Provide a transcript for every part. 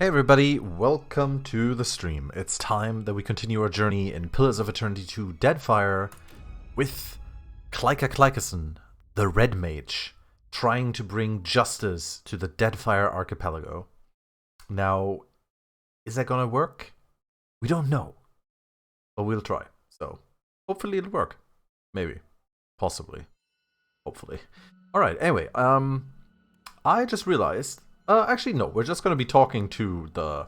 Hey everybody, welcome to the stream. It's time that we continue our journey in Pillars of Eternity 2 Deadfire with Klyka Klykason, the Red Mage, trying to bring justice to the Deadfire archipelago. Now, is that gonna work? We don't know, but we'll try. So, hopefully it'll work. Maybe. Possibly. Hopefully. Alright, anyway, I just realized... actually, no. We're just going to be talking to the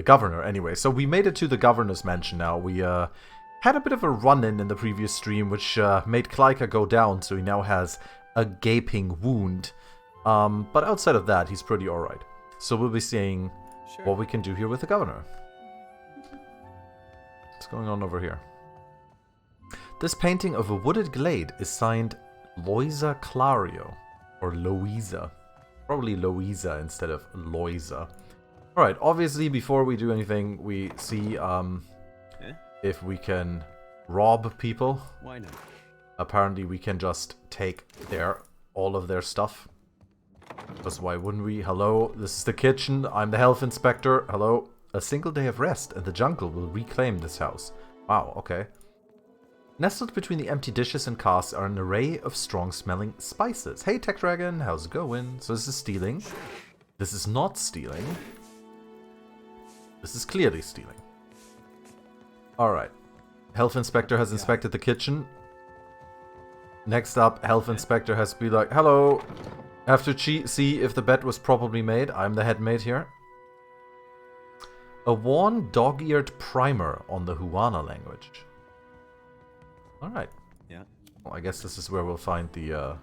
governor anyway. So we made it to the governor's mansion now. We had a bit of a run-in the previous stream, which made Klyka go down, so he now has a gaping wound. But outside of that, he's pretty alright. So we'll be seeing what we can do here with the governor. What's going on over here? This painting of a wooded glade is signed Loisa Clario, or Louisa. Probably Louisa instead of Loisa. Alright, obviously before we do anything, we see if we can rob people. Why not? Apparently we can just take all of their stuff. Because why wouldn't we? Hello, this is the kitchen. I'm the health inspector. Hello. A single day of rest and the jungle will reclaim this house. Wow, okay. Nestled between the empty dishes and casks are an array of strong-smelling spices. Hey, Tech Dragon, how's it going? So this is stealing. This is not stealing. This is clearly stealing. Alright. Health Inspector has inspected the kitchen. Next up, Health Inspector has to be like, hello. Have to see if the bed was properly made. I'm the head mate here. A worn dog-eared primer on the Huana language. Alright. Yeah. Well, I guess this is where we'll find the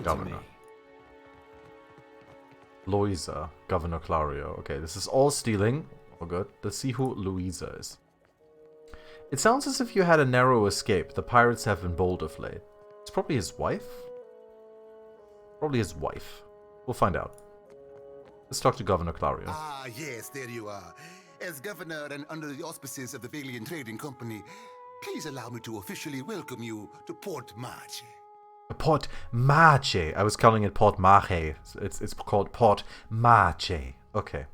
governor. Loisa, Governor Clario. Okay, this is all stealing. Oh good. Let's see who Louisa is. It sounds as if you had a narrow escape. The pirates have been bold of late. It's probably his wife? Probably his wife. We'll find out. Let's talk to Governor Clario. Ah, yes, there you are. As governor and under the auspices of the Medallion Trading Company, please allow me to officially welcome you to Port Marche. Port Marche. I was calling it Port Marche. It's called Port Marche. Okay.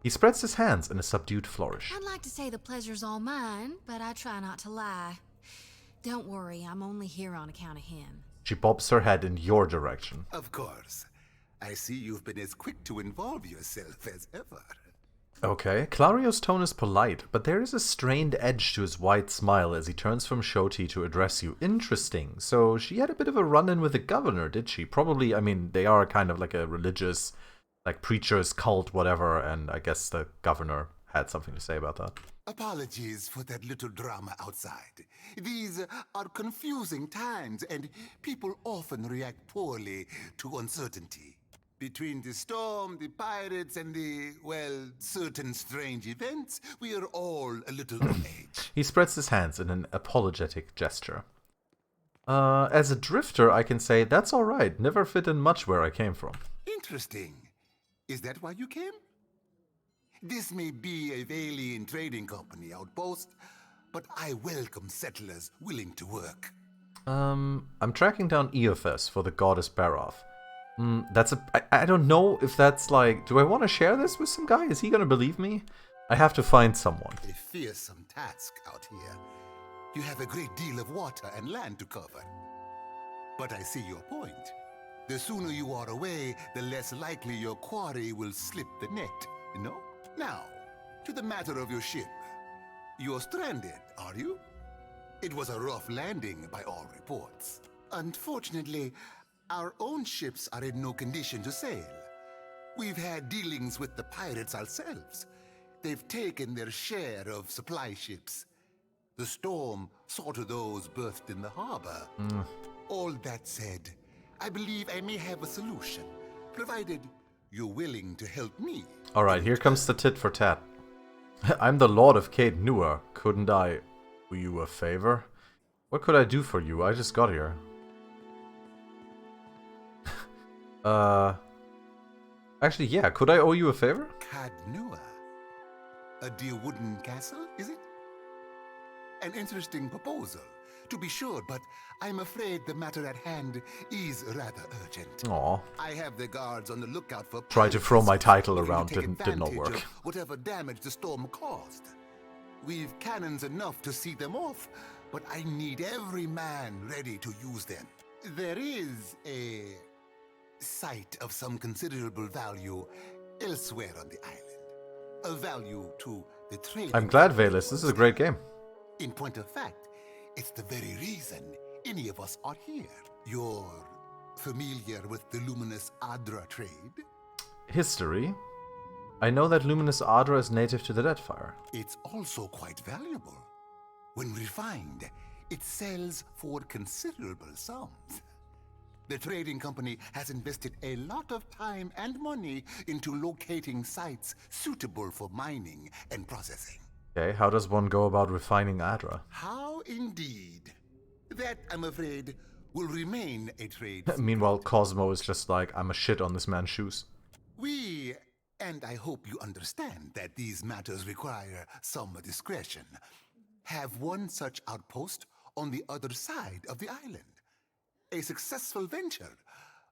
He spreads his hands in a subdued flourish. I'd like to say the pleasure's all mine, but I try not to lie. Don't worry, I'm only here on account of him. She bobs her head in your direction. Of course. I see you've been as quick to involve yourself as ever. Okay, Clario's tone is polite, but there is a strained edge to his wide smile as he turns from Shoti to address you. Interesting. So she had a bit of a run-in with the governor, did she? Probably, I mean, they are kind of like a religious, like preacher's cult, whatever, and I guess the governor had something to say about that. Apologies for that little drama outside. These are confusing times, and people often react poorly to uncertainty. Between the storm, the pirates, and the, well, certain strange events, we are all a little on edge. He spreads his hands in an apologetic gesture. As a drifter, I can say, that's alright. Never fit in much where I came from. Interesting. Is that why you came? This may be a Medallion Trading Company outpost, but I welcome settlers willing to work. I'm tracking down Eothes for the goddess Baroth. I don't know if that's like... Do I want to share this with some guy? Is he going to believe me? I have to find someone. A fearsome task out here. You have a great deal of water and land to cover. But I see your point. The sooner you are away, the less likely your quarry will slip the net, you know? Now, to the matter of your ship. You're stranded, are you? It was a rough landing by all reports. Unfortunately, our own ships are in no condition to sail. We've had dealings with the pirates ourselves. They've taken their share of supply ships. The storm saw to those berthed in the harbor. All that said, I believe I may have a solution, provided you're willing to help me. Alright, here comes the tit for tat. I'm the Lord of Cape Nua. Couldn't I do you a favor? What could I do for you? I just got here. Actually, yeah, could I owe you a favor? Cadnua? A dear wooden castle, is it? An interesting proposal, To be sure, but I'm afraid the matter at hand is rather urgent. Aw. I have the guards on the lookout for Tried to throw my title looking to around, take did not advantage work. of whatever damage the storm caused. We've cannons enough to see them off, but I need every man ready to use them. There is a site of some considerable value elsewhere on the island. A value to the trade. I'm glad, Valus. This is a great game. In point of fact, it's the very reason any of us are here. You're familiar with the luminous Adra trade? History. I know that luminous Adra is native to the Deadfire. It's also quite valuable. When refined, it sells for considerable sums. The trading company has invested a lot of time and money into locating sites suitable for mining and processing. Okay, how does one go about refining Adra? How indeed? That, I'm afraid, will remain a trade. Meanwhile, Cosmo is just like, I'm a shit on this man's shoes. We, and I hope you understand that these matters require some discretion, have one such outpost on the other side of the island. A successful venture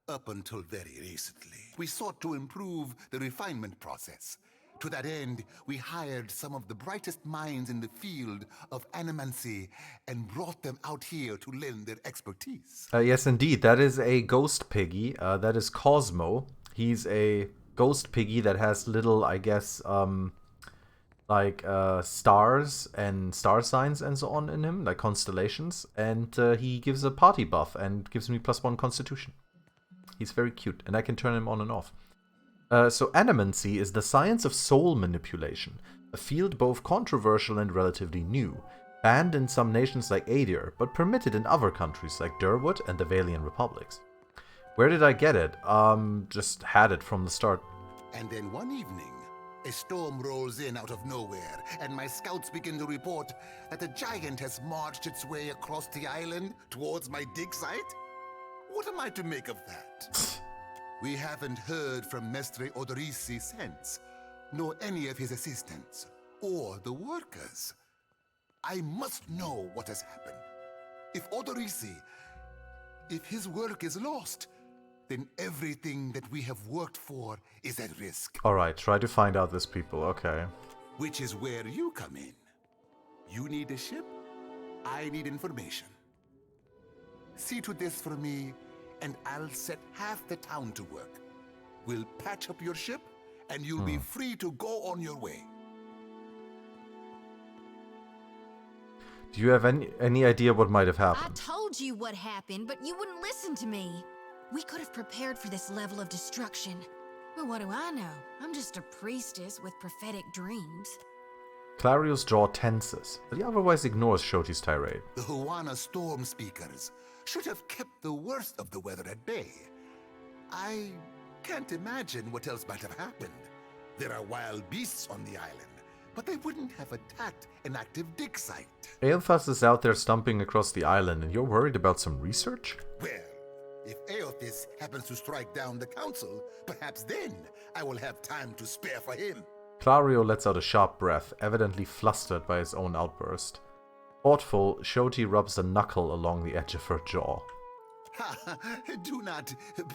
up until very recently. We sought to improve the refinement process. To that end, we hired some of the brightest minds in the field of animancy and brought them out here to lend their expertise. Yes, indeed. That is a ghost piggy. That is Cosmo. He's a ghost piggy that has little, I guess, stars and star signs and so on in him, like constellations. And he gives a party buff and gives me +1 constitution. He's very cute, and I can turn him on and off. So animancy is the science of soul manipulation, a field both controversial and relatively new, banned in some nations like Adir, but permitted in other countries like Durwood and the Valian Republics. Where did I get it? Just had it from the start. And then one evening, a storm rolls in out of nowhere, and my scouts begin to report that a giant has marched its way across the island towards my dig site. What am I to make of that? We haven't heard from Mestre Odorisi since, nor any of his assistants, or the workers. I must know what has happened. If Odorisi, if his work is lost, then everything that we have worked for is at risk. Alright, try to find out these people, okay. Which is where you come in. You need a ship, I need information. See to this for me, and I'll set half the town to work. We'll patch up your ship, and you'll be free to go on your way. Do you have any idea what might have I happened? told you what happened, but you wouldn't listen to me. We could have prepared for this level of destruction. But what do I know? I'm just a priestess with prophetic dreams. Clario's jaw tenses, but he otherwise ignores Shoti's tirade. The Huana storm speakers should have kept the worst of the weather at bay. I can't imagine what else might have happened. There are wild beasts on the island, but they wouldn't have attacked an active dig site. Aelphas is out there stomping across the island, and you're worried about some research? Well, if Aothis happens to strike down the council, perhaps then I will have time to spare for him. Clario lets out a sharp breath, evidently flustered by his own outburst. Thoughtful, Shoti rubs a knuckle along the edge of her jaw.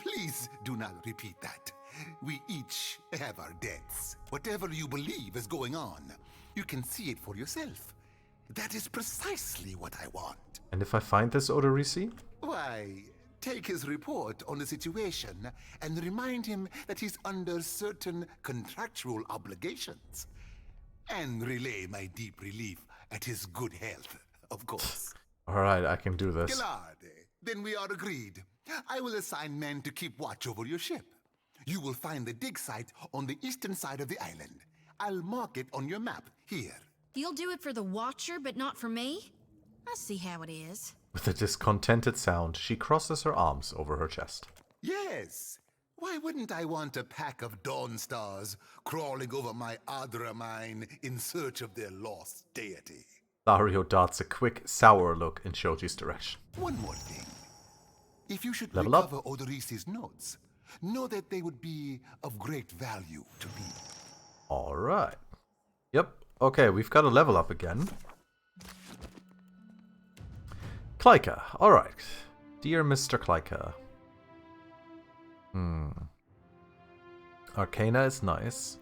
Please do not repeat that. We each have our debts. Whatever you believe is going on, you can see it for yourself. That is precisely what I want. And if I find this Odorisi? Why, take his report on the situation and remind him that he's under certain contractual obligations. And relay my deep relief at his good health, of course. Alright, I can do this. Glade, then we are agreed. I will assign men to keep watch over your ship. You will find the dig site on the eastern side of the island. I'll mark it on your map here. You'll do it for the Watcher, but not for me? I see how it is. With a discontented sound, she crosses her arms over her chest. Yes. Why wouldn't I want a pack of Dawn Stars crawling over my Adra mine in search of their lost deity? Dario darts a quick, sour look in Shoji's direction. One more thing. If you should Level up. recover Odorisi's notes, know that they would be of great value to me. Alright. Yep. Okay, we've got a level up again. Klyka. Alright. Dear Mr. Klyka. Arcana is nice.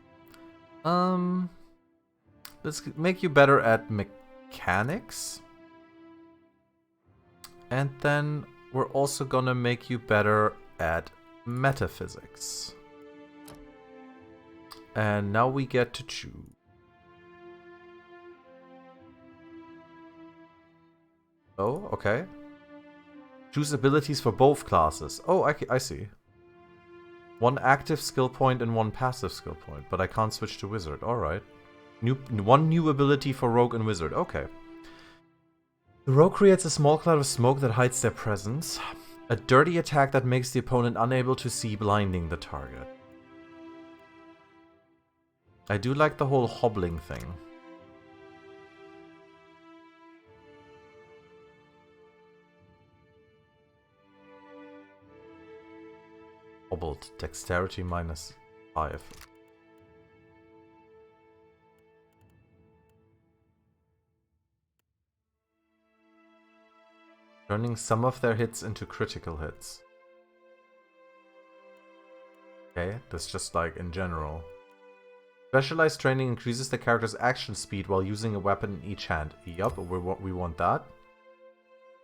Let's make you better at mechanics. And then we're also gonna make you better at metaphysics. And now we get to choose. Oh, okay. Choose abilities for both classes. Oh, I see. One active skill point and one passive skill point, but I can't switch to wizard. Alright. One new ability for rogue and wizard. Okay. The rogue creates a small cloud of smoke that hides their presence. A dirty attack that makes the opponent unable to see, blinding the target. I do like the whole hobbling thing. Hobbled. Dexterity -5. Turning some of their hits into critical hits. Okay, that's just like in general. Specialized training increases the character's action speed while using a weapon in each hand. Yup, we want that.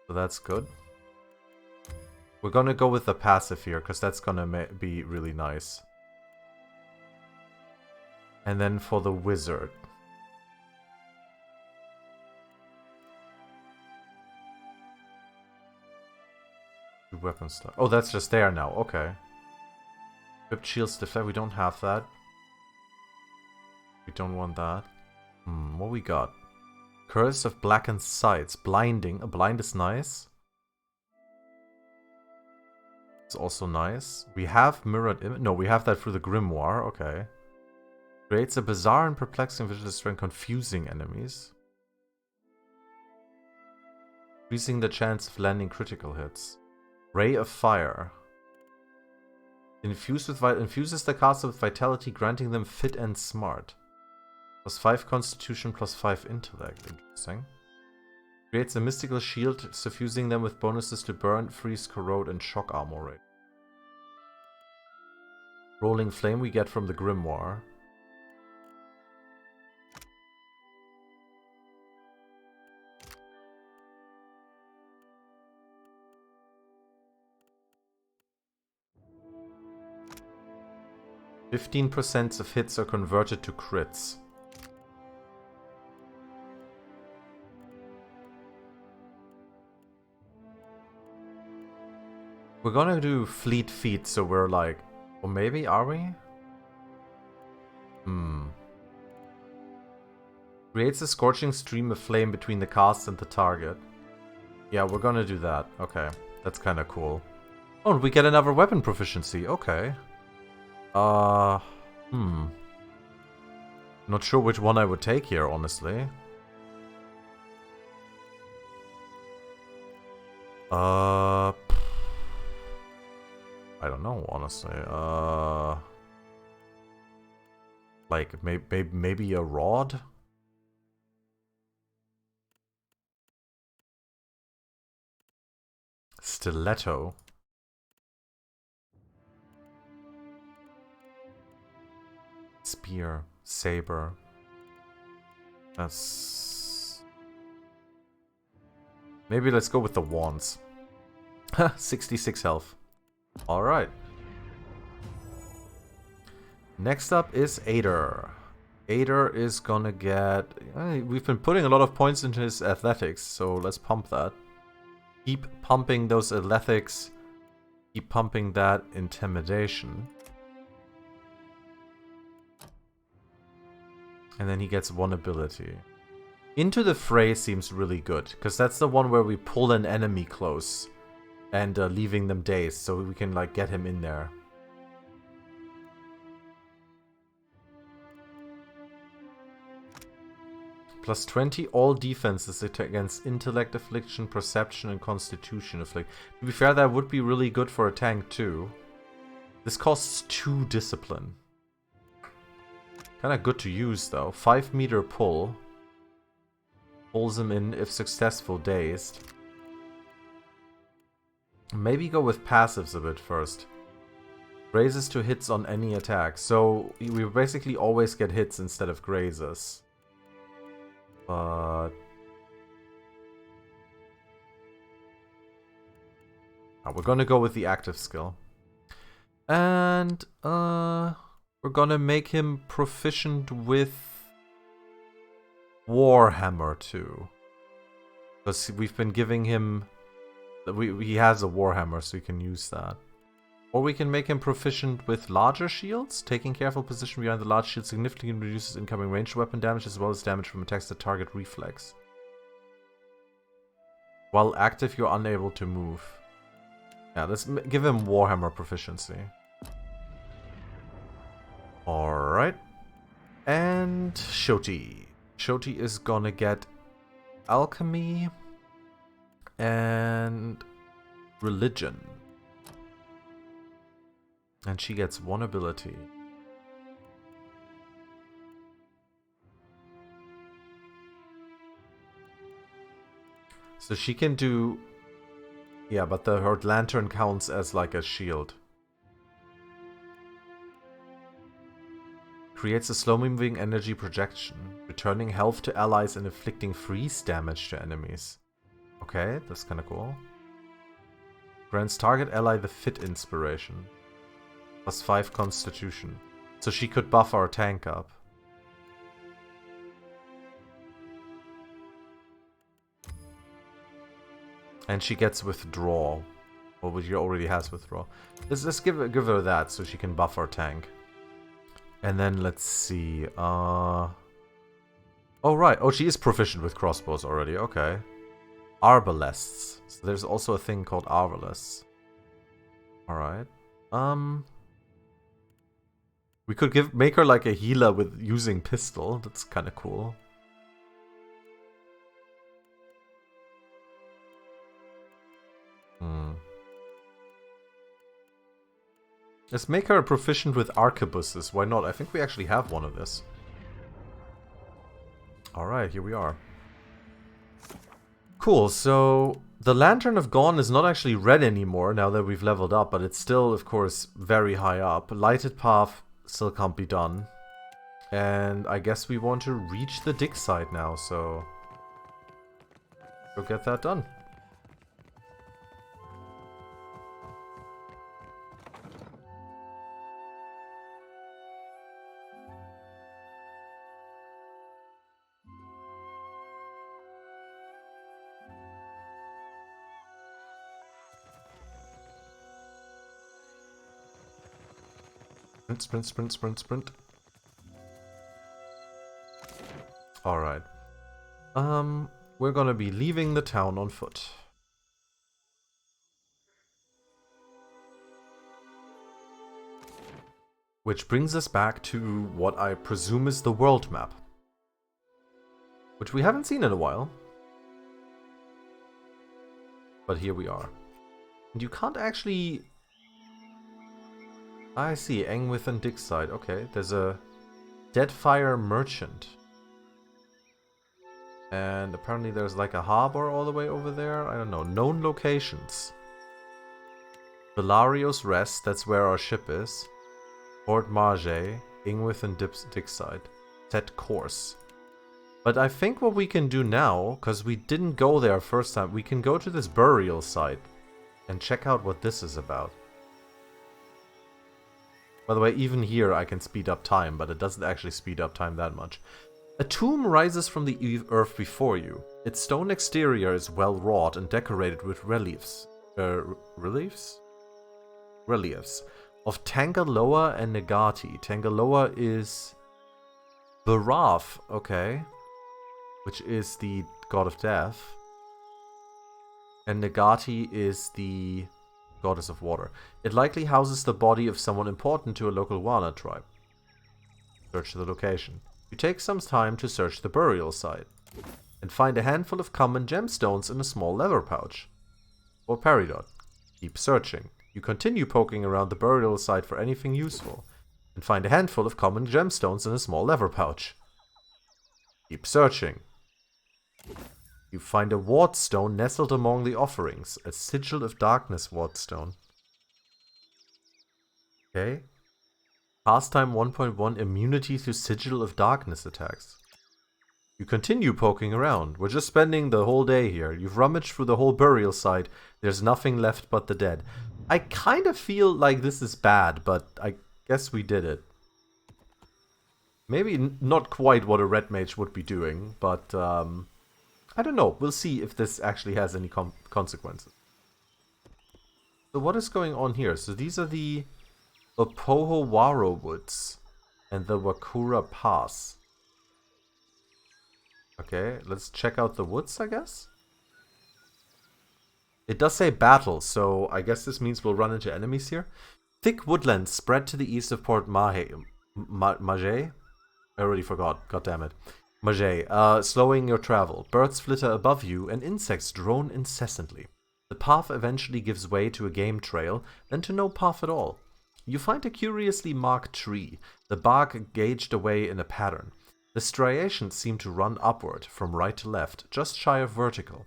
So that's good. We're gonna go with the passive here, because that's gonna be really nice. And then for the wizard. Weapon stuff. Oh, that's just there now. Okay. Equipped shields deflect. We don't have that. We don't want that. What we got? Curse of blackened sights. Blinding. A blind is nice. It's also nice. We have mirrored image. No, we have that through the grimoire. Okay. Creates a bizarre and perplexing visual strength, confusing enemies. Increasing the chance of landing critical hits. Ray of Fire. Infuses the caster with vitality, granting them fit and smart. +5 constitution, +5 intellect. Interesting. Creates a mystical shield, suffusing them with bonuses to burn, freeze, corrode, and shock armor rate. Rolling Flame we get from the grimoire. %15 of hits are converted to crits. We're gonna do fleet feet, so we're like... Or maybe, are we? Creates a scorching stream of flame between the cast and the target. Yeah, we're gonna do that. Okay, that's kinda cool. Oh, and we get another weapon proficiency. Okay. Not sure which one I would take here, honestly. I don't know, honestly. Like, maybe a rod? Stiletto. Spear. Saber. That's... Maybe let's go with the wands. 66 health. Alright. Next up is Ader. Ader is gonna get... we've been putting a lot of points into his athletics, so let's pump that. Keep pumping those athletics. Keep pumping that intimidation. And then he gets one ability. Into the Fray seems really good, because that's the one where we pull an enemy close and leaving them dazed, so we can like get him in there. +20 all defenses against intellect affliction, perception, and constitution affliction. To be fair, that would be really good for a tank too. This costs 2 discipline. Kinda good to use though. 5-meter pull. Pulls him in if successful, dazed. Maybe go with passives a bit first. Grazes to hits on any attack. So we basically always get hits instead of grazes. But... we're gonna go with the active skill. And we're gonna make him proficient with Warhammer too. Because we've been giving him... he has a Warhammer, so we can use that. Or we can make him proficient with larger shields. Taking careful position behind the large shield significantly reduces incoming ranged weapon damage as well as damage from attacks that target reflex. While active, you're unable to move. Yeah, let's give him Warhammer proficiency. Alright. And Shoti. Shoti is gonna get Alchemy and Religion. And she gets one ability. So she can do... yeah, but her lantern counts as like a shield. Creates a slow-moving energy projection, returning health to allies and inflicting freeze damage to enemies. Okay, that's kind of cool. Grants target ally the Fit Inspiration. +5 Constitution. So she could buff our tank up. And she gets Withdrawal. Well, she already has Withdrawal. Let's give her that so she can buff our tank. And then let's see. Oh, right. Oh, she is proficient with crossbows already. Okay. Arbalests. So there's also a thing called Arbalests. Alright. We could make her like a healer with using pistol. That's kind of cool. Let's make her proficient with arquebuses. Why not? I think we actually have one of this. Alright, here we are. Cool, so the Lantern of Gone is not actually red anymore now that we've leveled up, but it's still, of course, very high up. Lighted Path still can't be done. And I guess we want to reach the dig site now, so... go get that done. Sprint, sprint, sprint, sprint. Alright. We're gonna be leaving the town on foot. Which brings us back to what I presume is the world map. Which we haven't seen in a while. But here we are. And you can't actually... I see, Engwith and Digside. Okay, there's a Deadfire merchant. And apparently there's like a harbor all the way over there. I don't know. Known locations. Belario's Rest, that's where our ship is. Port Marge, Engwith and Digside. Set course. But I think what we can do now, because we didn't go there first time, we can go to this burial site and check out what this is about. By the way, even here I can speed up time, but it doesn't actually speed up time that much. A tomb rises from the earth before you. Its stone exterior is well wrought and decorated with reliefs. Reliefs of Tangaloa and Nagati. Tangaloa is Barath, okay, which is the god of death. And Nagati is the goddess of water. It likely houses the body of someone important to a local Wana tribe. Search the location. You take some time to search the burial site and find a handful of common gemstones in a small leather pouch. Or peridot. Keep searching. You continue poking around the burial site for anything useful and find a handful of common gemstones in a small leather pouch. Keep searching. You find a ward stone nestled among the offerings. A Sigil of Darkness ward stone. Okay. Pastime 1.1 immunity to Sigil of Darkness attacks. You continue poking around. We're just spending the whole day here. You've rummaged through the whole burial site. There's nothing left but the dead. I kind of feel like this is bad, but I guess we did it. Maybe not quite what a red mage would be doing, but I don't know. We'll see if this actually has any consequences. So what is going on here? So these are the Opohowaro Woods and the Wakura Pass. Okay, let's check out the woods, I guess. It does say battle, so I guess this means we'll run into enemies here. Thick woodlands spread to the east of Port Mahe. Maje? I already forgot. God damn it. Maje, slowing your travel. Birds flitter above you, and insects drone incessantly. The path eventually gives way to a game trail, then to no path at all. You find a curiously marked tree, the bark gauged away in a pattern. The striations seem to run upward, from right to left, just shy of vertical.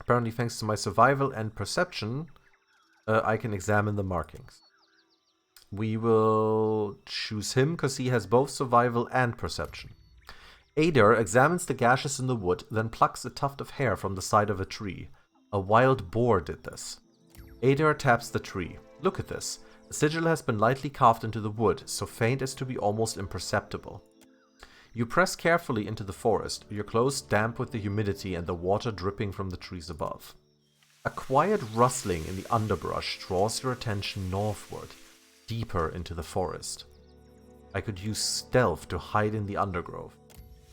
Apparently, thanks to my survival and perception, I can examine the markings. We will choose him because he has both survival and perception. Adair examines the gashes in the wood, then plucks a tuft of hair from the side of a tree. A wild boar did this. Adair taps the tree. Look at this. The sigil has been lightly carved into the wood, so faint as to be almost imperceptible. You press carefully into the forest, your clothes damp with the humidity and the water dripping from the trees above. A quiet rustling in the underbrush draws your attention northward, deeper into the forest. I could use stealth to hide in the undergrowth.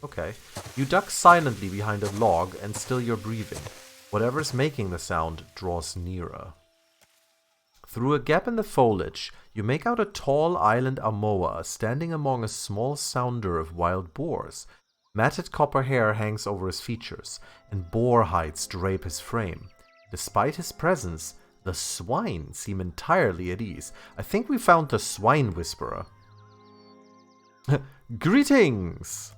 Okay. You duck silently behind a log and still your breathing. Whatever's making the sound draws nearer. Through a gap in the foliage, you make out a tall island Amoa standing among a small sounder of wild boars. Matted copper hair hangs over his features, and boar hides drape his frame. Despite his presence, the swine seem entirely at ease. I think we found the Swine Whisperer. Greetings!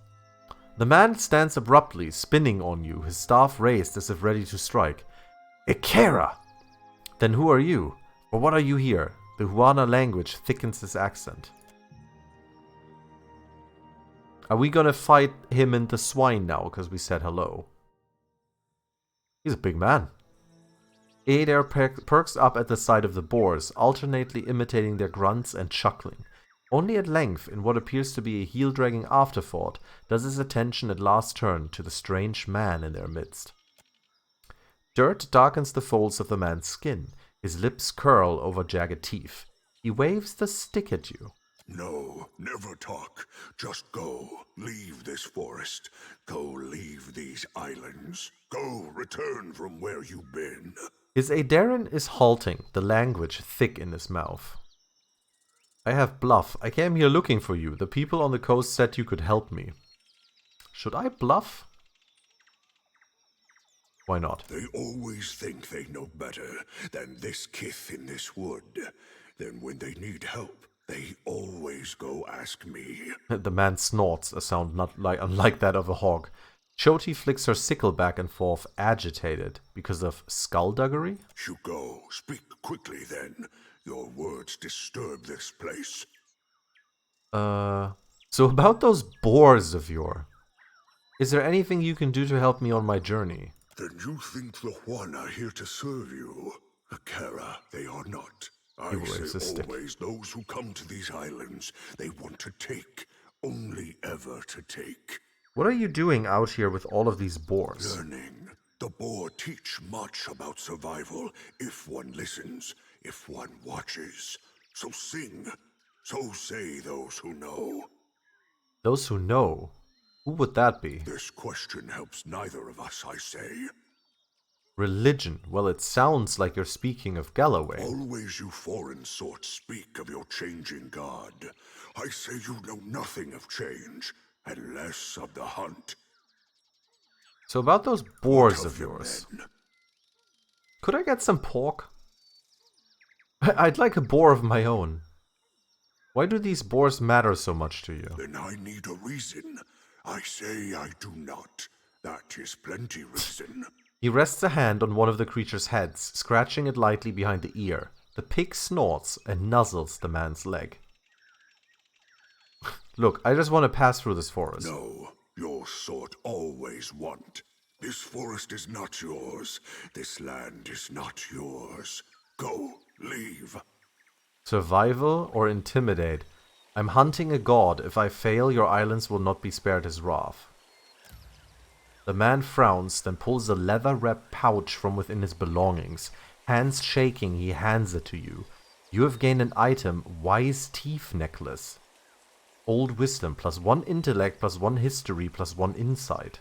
The man stands abruptly, spinning on you, his staff raised as if ready to strike. Ikera! Then who are you? Or what are you here? The Huana language thickens his accent. Are we gonna fight him and the swine now, because we said hello? He's a big man. Adair perks up at the sight of the boars, alternately imitating their grunts and chuckling. Only at length, in what appears to be a heel-dragging afterthought, does his attention at last turn to the strange man in their midst. Dirt darkens the folds of the man's skin. His lips curl over jagged teeth. He waves the stick at you. No, never talk. Just go. Leave this forest. Go leave these islands. Go return from where you've been. His Adaran is halting, the language thick in his mouth. I have bluff. I came here looking for you. The people on the coast said you could help me. Should I bluff? Why not? They always think they know better than this kith in this wood. Then when they need help, they always go ask me. The man snorts, a sound not unlike that of a hog. Choti flicks her sickle back and forth, agitated, because of skullduggery? You go. Speak quickly then. Your words disturb this place. So about those boars of yours. Is there anything you can do to help me on my journey? Then you think the Juan are here to serve you? Akara, they are not. I say always those who come to these islands, they want to take. Only ever to take. What are you doing out here with all of these boars? Learning. The boar teach much about survival if one listens, if one watches. So sing. So say those who know. Those who know? Who would that be? This question helps neither of us, I say. Religion. Well, it sounds like you're speaking of Galloway. Always you foreign sorts speak of your changing god. I say you know nothing of change, and less of the hunt. So about those boars of yours. Could I get some pork? I'd like a boar of my own. Why do these boars matter so much to you? Then I need a reason. I say I do not. That is plenty reason. He rests a hand on one of the creature's heads, scratching it lightly behind the ear. The pig snorts and nuzzles the man's leg. Look, I just want to pass through this forest. No, your sort always want. This forest is not yours. This land is not yours. Go, leave. Survival or intimidate? I'm hunting a god. If I fail, your islands will not be spared his wrath. The man frowns, then pulls a leather-wrapped pouch from within his belongings. Hands shaking, he hands it to you. You have gained an item, Wise Teeth Necklace. Old Wisdom, +1 Intellect, +1 History, +1 Insight.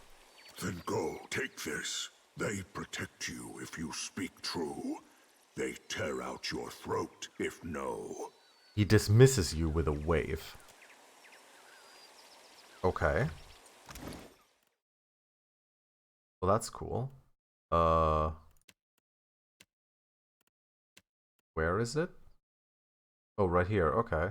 Then go, take this. They protect you if you speak true. They tear out your throat if no. He dismisses you with a wave. Okay. Well, that's cool. Where is it? Oh, right here. Okay.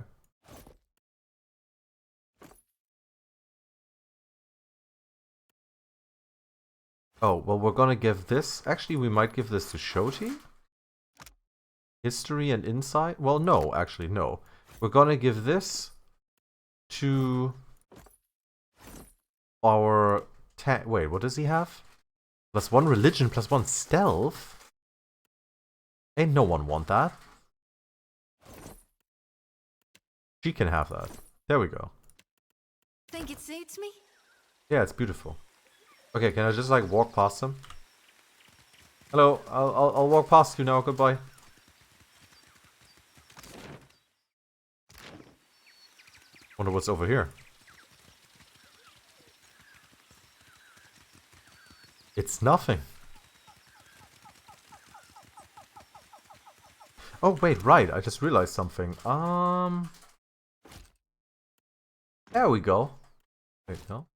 Oh, well, we're gonna give this... Actually, we might give this to Shoti? History and Insight? Well, no. Actually, no. We're gonna give this to our... Wait, what does he have? +1 Religion, +1 Stealth? Ain't no one want that. She can have that. There we go. Think it suits me? Yeah, it's beautiful. Okay, can I just like walk past him? Hello, I'll walk past you now. Goodbye. Wonder what's over here. It's nothing. Oh wait, right. I just realized something. There we go. Wait, no.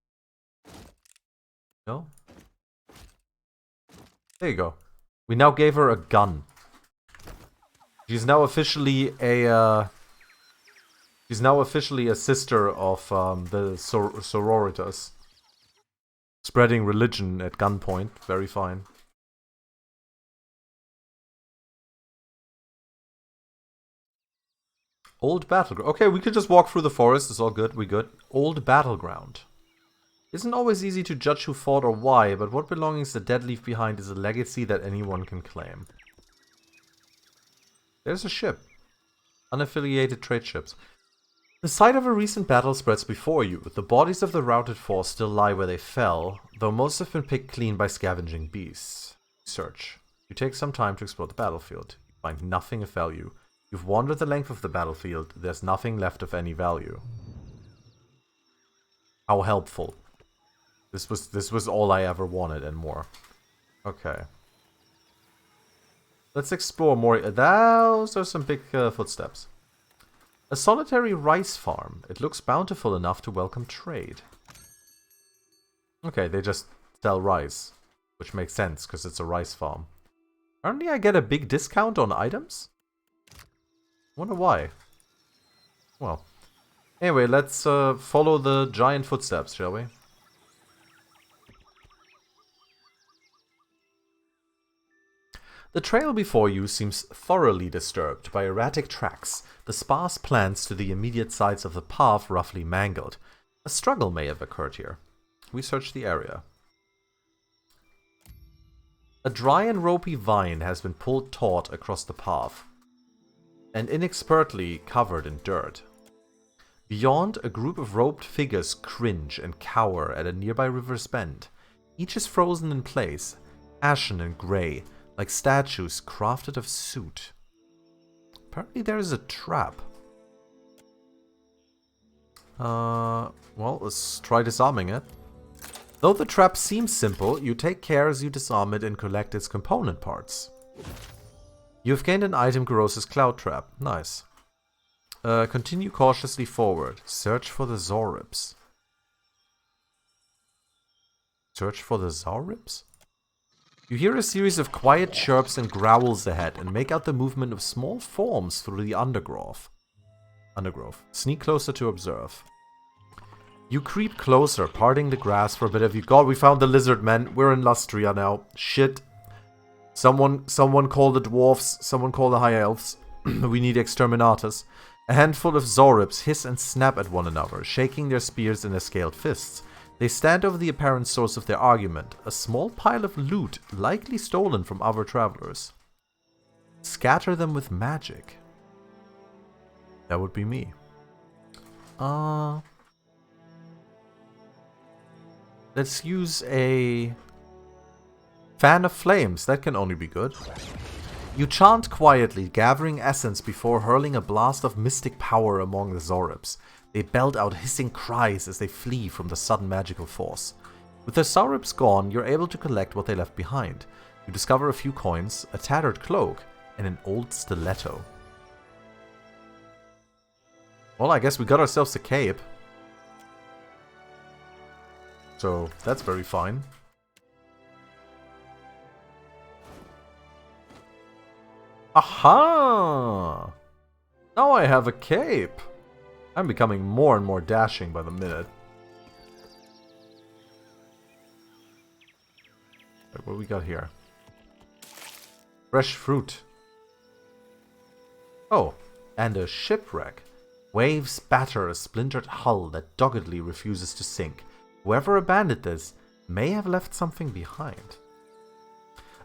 No. There you go. We now gave her a gun. She's now officially a sister of the sororitas. Spreading religion at gunpoint. Very fine. Old battleground. Okay, we could just walk through the forest. It's all good. We good. Old battleground. Isn't always easy to judge who fought or why, but what belongings the dead leave behind is a legacy that anyone can claim. There's a ship. Unaffiliated trade ships. The site of a recent battle spreads before you. The bodies of the routed force still lie where they fell, though most have been picked clean by scavenging beasts. Search. You take some time to explore the battlefield. You find nothing of value. You've wandered the length of the battlefield. There's nothing left of any value. How helpful. This was all I ever wanted and more. Okay. Let's explore more. Those are some big footsteps. A solitary rice farm. It looks bountiful enough to welcome trade. Okay, they just sell rice. Which makes sense, because it's a rice farm. Apparently I get a big discount on items? Wonder why. Well. Anyway, let's follow the giant footsteps, shall we? The trail before you seems thoroughly disturbed by erratic tracks, the sparse plants to the immediate sides of the path roughly mangled. A struggle may have occurred here. We search the area. A dry and ropey vine has been pulled taut across the path, and inexpertly covered in dirt. Beyond, a group of roped figures cringe and cower at a nearby river's bend. Each is frozen in place, ashen and grey, like statues crafted of soot. Apparently there is a trap. Well, let's try disarming it. Though the trap seems simple, you take care as you disarm it and collect its component parts. You have gained an item, Gross's Cloud Trap. Nice. Continue cautiously forward. Search for the Zoribs. Search for the Zoribs? You hear a series of quiet chirps and growls ahead and make out the movement of small forms through the undergrowth. Sneak closer to observe. You creep closer, parting the grass for a bit of you. God, we found the lizard men. We're in Lustria now. Shit. Someone call the dwarfs. Someone call the high elves. We need exterminatus. A handful of Zoribs hiss and snap at one another, shaking their spears in their scaled fists. They stand over the apparent source of their argument, a small pile of loot, likely stolen from other travelers. Scatter them with magic. That would be me. Let's use a Fan of Flames. That can only be good. You chant quietly, gathering essence before hurling a blast of mystic power among the Zoribs. They belt out hissing cries as they flee from the sudden magical force. With the Zoribs gone, you're able to collect what they left behind. You discover a few coins, a tattered cloak, and an old stiletto. Well, I guess we got ourselves a cape. So, that's very fine. Aha! Now I have a cape! I'm becoming more and more dashing by the minute. What do we got here? Fresh fruit. Oh, and a shipwreck. Waves batter a splintered hull that doggedly refuses to sink. Whoever abandoned this may have left something behind.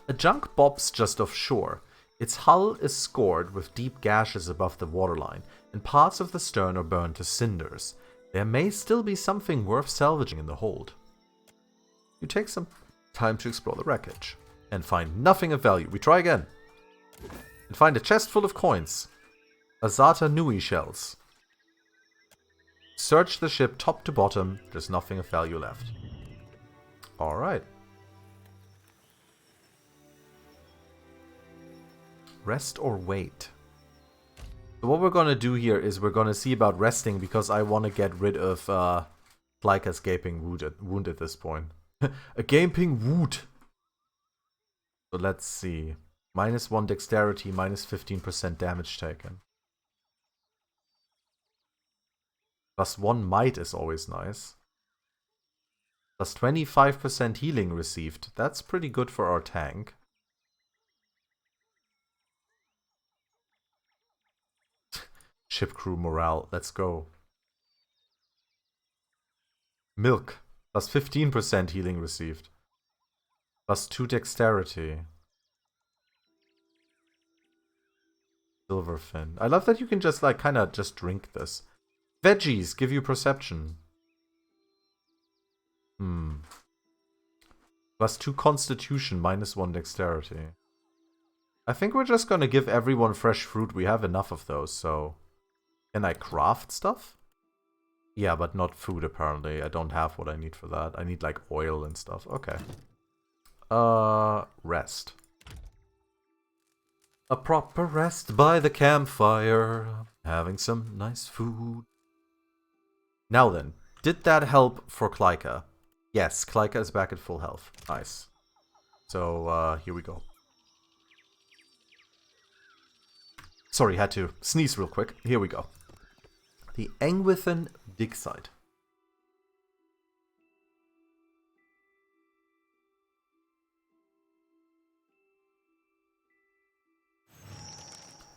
A junk bobs just offshore. Its hull is scored with deep gashes above the waterline, and parts of the stern are burned to cinders. There may still be something worth salvaging in the hold. You take some time to explore the wreckage, and find nothing of value. We try again. And find a chest full of coins. Azata Nui shells. Search the ship top to bottom. There's nothing of value left. Alright. Rest or wait? So what we're gonna do here is we're gonna see about resting because I want to get rid of Klyka's gaping wound at this point. A gaping wound! So let's see. -1 dexterity, -15% damage taken. +1 might is always nice. +25% healing received. That's pretty good for our tank. Ship crew morale. Let's go. Milk. +15% healing received. +2 dexterity. Silverfin. I love that you can just like kind of just drink this. Veggies give you perception. +2 constitution, -1 dexterity. I think we're just gonna give everyone fresh fruit. We have enough of those, so... Can I craft stuff? Yeah, but not food apparently. I don't have what I need for that. I need like oil and stuff. Okay. Rest. A proper rest by the campfire. Having some nice food. Now then, did that help for Klyka? Yes, Klyka is back at full health. Nice. So, here we go. Sorry, had to sneeze real quick. Here we go. The Engwithan dig site.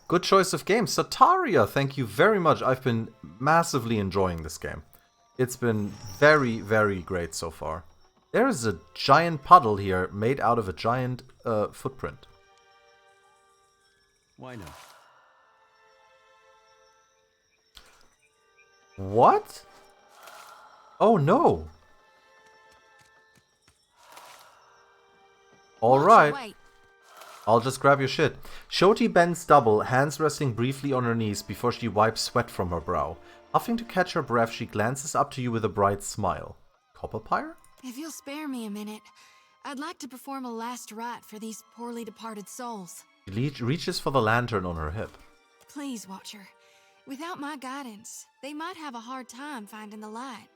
Good choice of game. Sataria, thank you very much. I've been massively enjoying this game. It's been very, very great so far. There is a giant puddle here made out of a giant footprint. Why not? What? Oh no. Alright. I'll just grab your shit. Shoti bends double, hands resting briefly on her knees before she wipes sweat from her brow. Huffing to catch her breath, she glances up to you with a bright smile. Copper pyre? If you'll spare me a minute, I'd like to perform a last rite for these poorly departed souls. She reaches for the lantern on her hip. Please, Watcher. Without my guidance, they might have a hard time finding the light.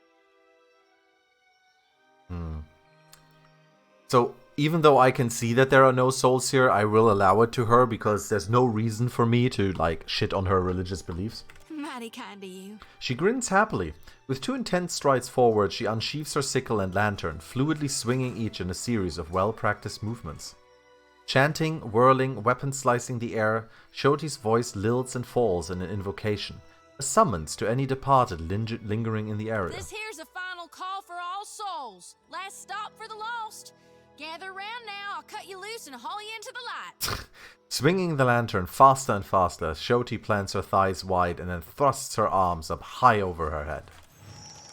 So, even though I can see that there are no souls here, I will allow it to her because there's no reason for me to, like, shit on her religious beliefs. My mighty kind of you. She grins happily. With 2 intense strides forward, she unsheaths her sickle and lantern, fluidly swinging each in a series of well-practiced movements. Chanting, whirling, weapon slicing the air, Shoti's voice lilts and falls in an invocation, a summons to any departed lingering in the area. This here's a final call for all souls. Last stop for the lost. Gather round now, I'll cut you loose and haul you into the light. Swinging the lantern faster and faster, Shoti plants her thighs wide and then thrusts her arms up high over her head.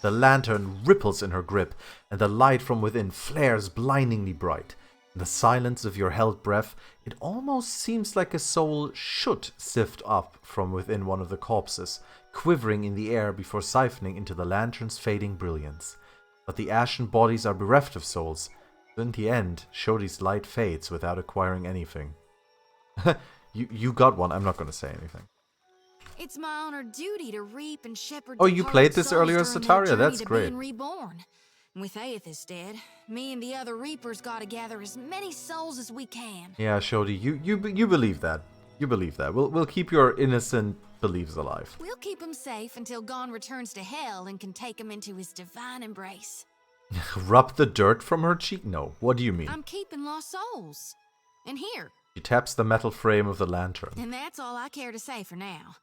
The lantern ripples in her grip, and the light from within flares blindingly bright. In the silence of your held breath, it almost seems like a soul should sift up from within one of the corpses, quivering in the air before siphoning into the lantern's fading brilliance. But the ashen bodies are bereft of souls, so in the end, Shoti's light fades without acquiring anything. You got one, I'm not going to say anything. It's my honored duty to reap and shepherd. Oh, you played this earlier, Sataria? That's great. Reborn. With Aethys dead, me and the other Reapers gotta gather as many souls as we can. Yeah, Shoti, you believe that. You believe that. We'll keep your innocent beliefs alive. We'll keep him safe until Gon returns to hell and can take him into his divine embrace. Rub the dirt from her cheek? No. What do you mean? I'm keeping lost souls. And here. She taps the metal frame of the lantern. And that's all I care to say for now.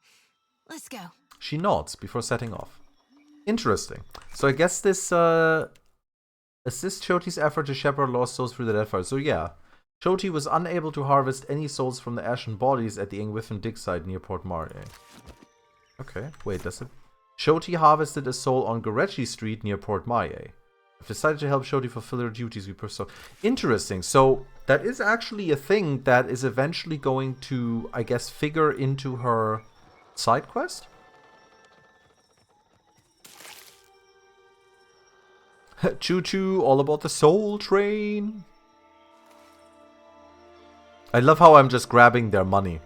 Let's go. She nods before setting off. Interesting. So I guess this assists Shoti's effort to shepherd lost souls through the Deadfire. So yeah, Shoti was unable to harvest any souls from the ashen bodies at the Ingwithan dig site near Port Marie. Okay, wait, does it? Shoti harvested a soul on Gorechi Street near Port Marie. I've decided to help Shoti fulfill her duties. Interesting. So that is actually a thing that is eventually going to, I guess, figure into her side quest. Choo choo, all about the soul train. I love how I'm just grabbing their money.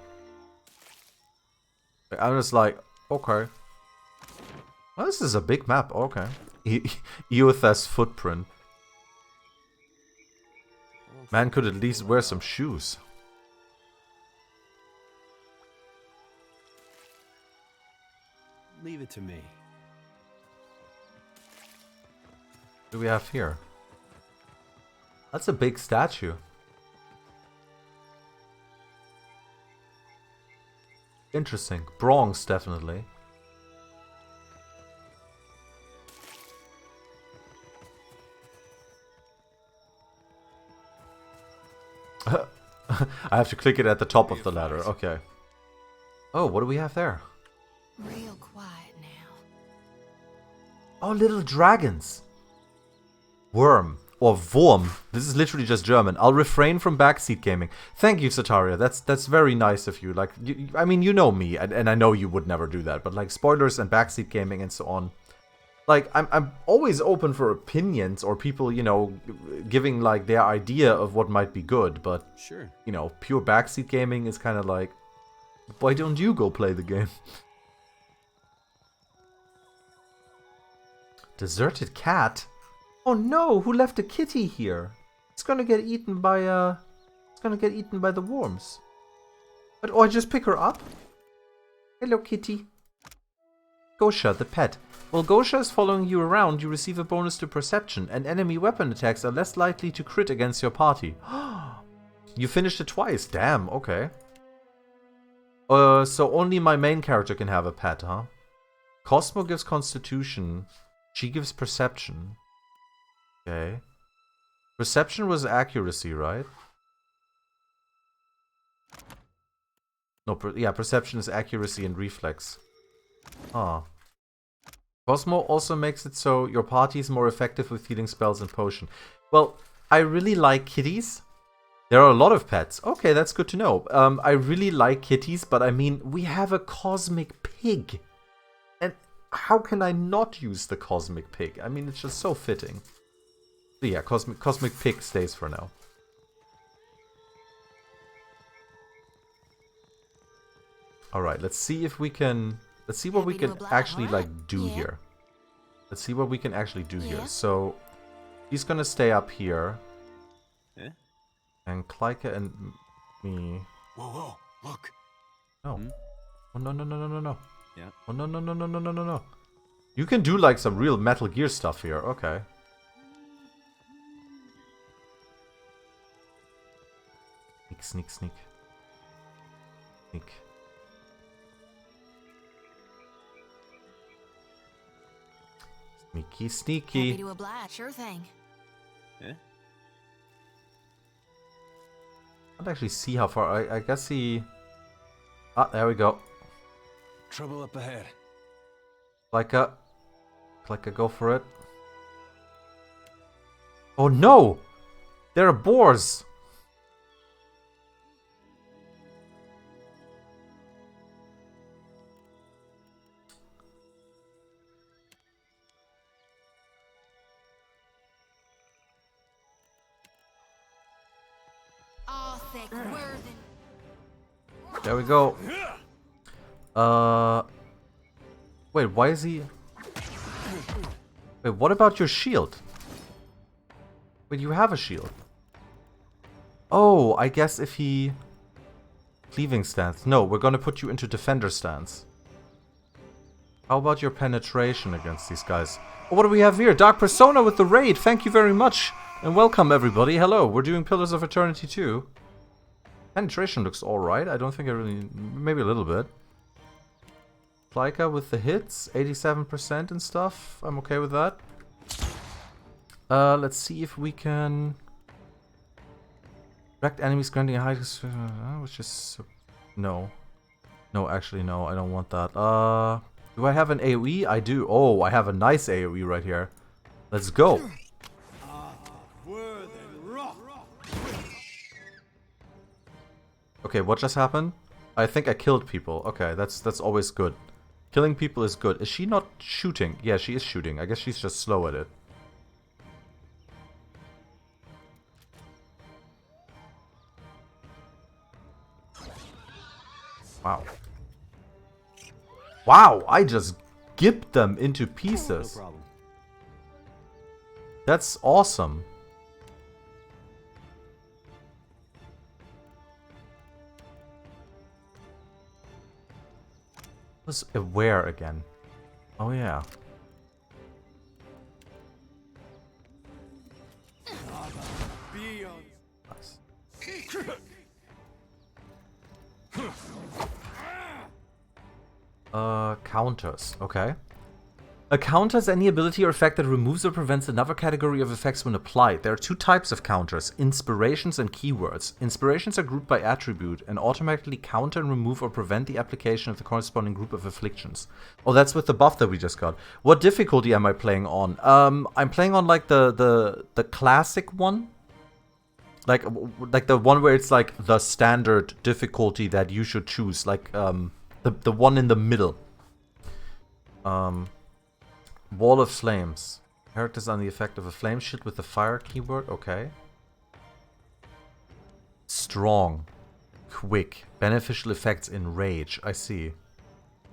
I'm just like, okay. Well, this is a big map, okay. Eotha's footprint. Man could at least wear some shoes. Leave it to me. What do we have here? That's a big statue. Interesting. Bronze, definitely. I have to click it at the top of the ladder. Okay. Oh, what do we have there? Real quiet now. Oh, little dragons. Worm. Or Wurm. This is literally just German. I'll refrain from backseat gaming. Thank you, Sataria. That's very nice of you. Like, I mean, you know me, and I know you would never do that. But like spoilers and backseat gaming and so on. Like, I'm always open for opinions or people, you know, giving like their idea of what might be good. But sure, you know, pure backseat gaming is kind of like, why don't you go play the game? Deserted cat. Oh no, who left a kitty here? It's gonna get eaten by the worms. But oh, I just pick her up? Hello, kitty. Gosha, the pet. While Gosha is following you around, you receive a bonus to perception, and enemy weapon attacks are less likely to crit against your party. You finished it twice, damn, okay. So only my main character can have a pet, huh? Cosmo gives constitution, she gives perception. Okay. Perception was accuracy, right? No, yeah, perception is accuracy and reflex. Ah. Cosmo also makes it so your party is more effective with healing spells and potion. Well, I really like kitties. There are a lot of pets. Okay, that's good to know. I really like kitties, but I mean, we have a cosmic pig. And how can I not use the cosmic pig? I mean, it's just so fitting. But yeah, cosmic pig stays for now. Alright, let's see if we can... Let's see what we can actually, like, do here. Let's see what we can actually do here. So, he's gonna stay up here. Yeah. And Klyka and me... Whoa, whoa, look. No. Oh, no. Yeah. Oh, no, no, no, no, no, no, no, no. You can do, like, some real Metal Gear stuff here. Okay. Sneak, sneak, sneak. Sneak. Sneaky, sneaky. Happy to oblige. Sure thing. Yeah. I can't actually see how far. I guess he... Ah, there we go. Trouble up ahead. Klyka. Klyka, go for it. Oh no! There are boars! There we go. Wait, why is he... Wait, what about your shield? Wait, you have a shield. Oh, I guess if he... Cleaving stance. No, we're gonna put you into defender stance. How about your penetration against these guys? Oh, what do we have here? Dark Persona with the raid. Thank you very much. And welcome, everybody. Hello, we're doing Pillars of Eternity 2. Penetration looks alright. I don't think I really... Maybe a little bit. Klyka with the hits. 87% and stuff. I'm okay with that. Let's see if we can... Direct enemies granting a high... which is... No. No, actually, no. I don't want that. Do I have an AoE? I do. Oh, I have a nice AoE right here. Let's go. Okay, what just happened? I think I killed people. Okay, that's always good. Killing people is good. Is she not shooting? Yeah, she is shooting. I guess she's just slow at it. Wow. Wow, I just gipped them into pieces. No problem. That's awesome. Was aware again. Oh yeah. Nice. Counters. Okay. A counter is any ability or effect that removes or prevents another category of effects when applied. There are two types of counters, inspirations and keywords. Inspirations are grouped by attribute and automatically counter and remove or prevent the application of the corresponding group of afflictions. Oh, that's with the buff that we just got. What difficulty am I playing on? I'm playing on like the classic one. Like the one where it's like the standard difficulty that you should choose. Like the one in the middle. Wall of Flames. Characters on the effect of a flame shield with the fire keyword. Okay. Strong. Quick. Beneficial effects in rage. I see.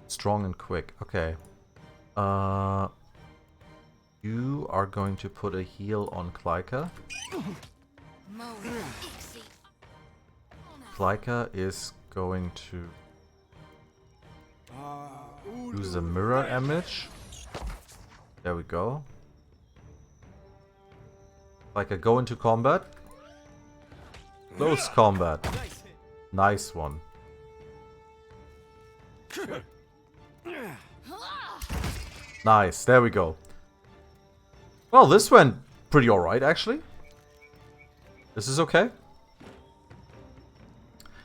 Strong and quick. Okay. You are going to put a heal on Klyka. Klyka is going to use a mirror image. There we go. Like a go into combat. Close combat. Nice one. Nice, there we go. Well, this went pretty alright, actually. This is okay.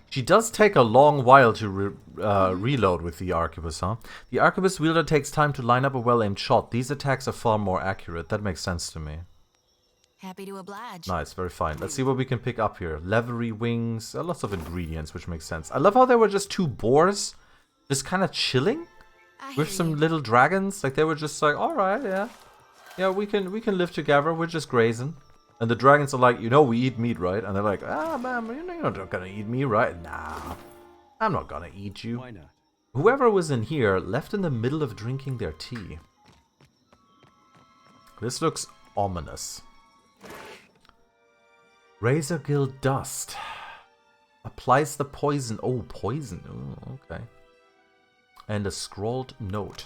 She does take a long while to reload with the arquebus, huh? The arquebus wielder takes time to line up a well-aimed shot. These attacks are far more accurate. That makes sense to me. Happy to oblige. Nice, very fine. Let's see what we can pick up here. Leathery wings, lots of ingredients, which makes sense. I love how there were just two boars, just kind of chilling with some little dragons. Like they were just like, all right, yeah, yeah, we can live together. We're just grazing. And the dragons are like, you know, we eat meat, right? And they're like, ah, man, you're not gonna eat me, right? Nah, I'm not gonna eat you. Why not? Whoever was in here left in the middle of drinking their tea. This looks ominous. Razor Guild Dust. Applies the poison. Oh, poison. Oh, okay. And a scrolled note.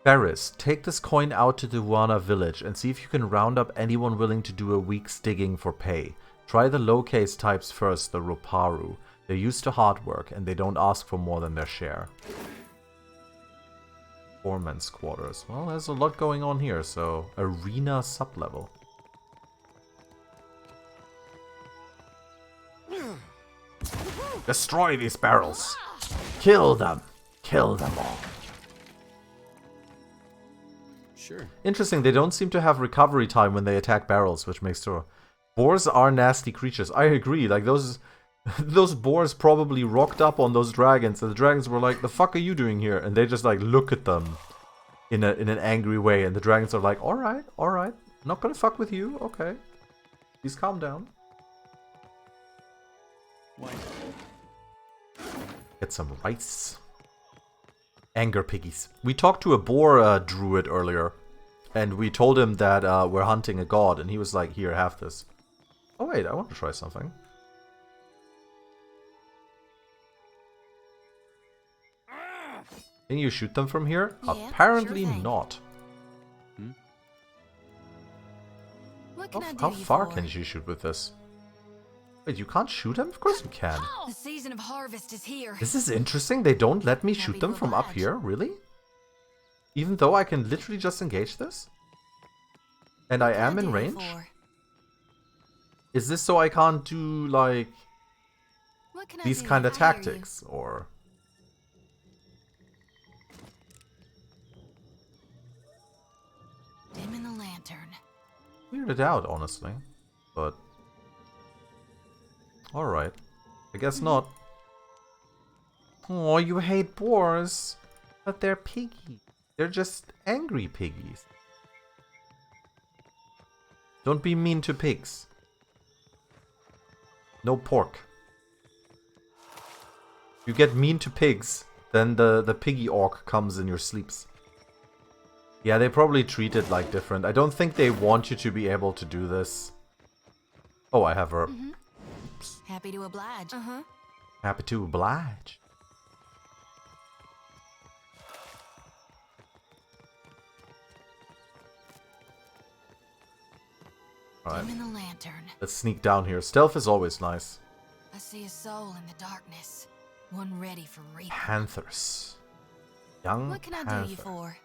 Ferris, take this coin out to the Wana village and see if you can round up anyone willing to do a week's digging for pay. Try the low-case types first, the Roparu. They're used to hard work and they don't ask for more than their share. Foreman's quarters. Well, there's a lot going on here, so arena sublevel. Destroy these barrels. Kill them. Kill them all. Sure. Interesting, they don't seem to have recovery time when they attack barrels, which makes sure. Boars are nasty creatures. I agree, like those boars probably rocked up on those dragons, and the dragons were like, the fuck are you doing here? And they just like look at them in an angry way, and the dragons are like, alright, not gonna fuck with you, okay. Please calm down. Get some rice. Anger piggies. We talked to a boar druid earlier, and we told him that we're hunting a god, and he was like, here, have this. Oh wait, I want to try something. Can you shoot them from here? Yeah, Apparently sure thing. not. What can I do How you far for? can you shoot with this? Wait, you can't shoot them? Of course you can. The season of harvest is here. This is interesting. They don't let me Happy shoot them to from up oblige. here? Really? Even though I can literally just engage this? And I What can am do in you range? for? Is this so I can't do, like, What can I these do? kind of I hear you. tactics? Or... Dim in the lantern. weirded out, honestly. But... alright. I guess not. Oh, you hate boars. But they're piggy. They're just angry piggies. Don't be mean to pigs. No pork. If you get mean to pigs, then the piggy orc comes in your sleeps. Yeah, they probably treat it like different. I don't think they want you to be able to do this. Oh, I have her. Happy to oblige. Uh-huh. Happy to oblige. Alright, Dim in the lantern. let's sneak down here. Stealth is always nice. I see a soul in the darkness. One ready for reaping. Panthers. Young What can I panther. do you for?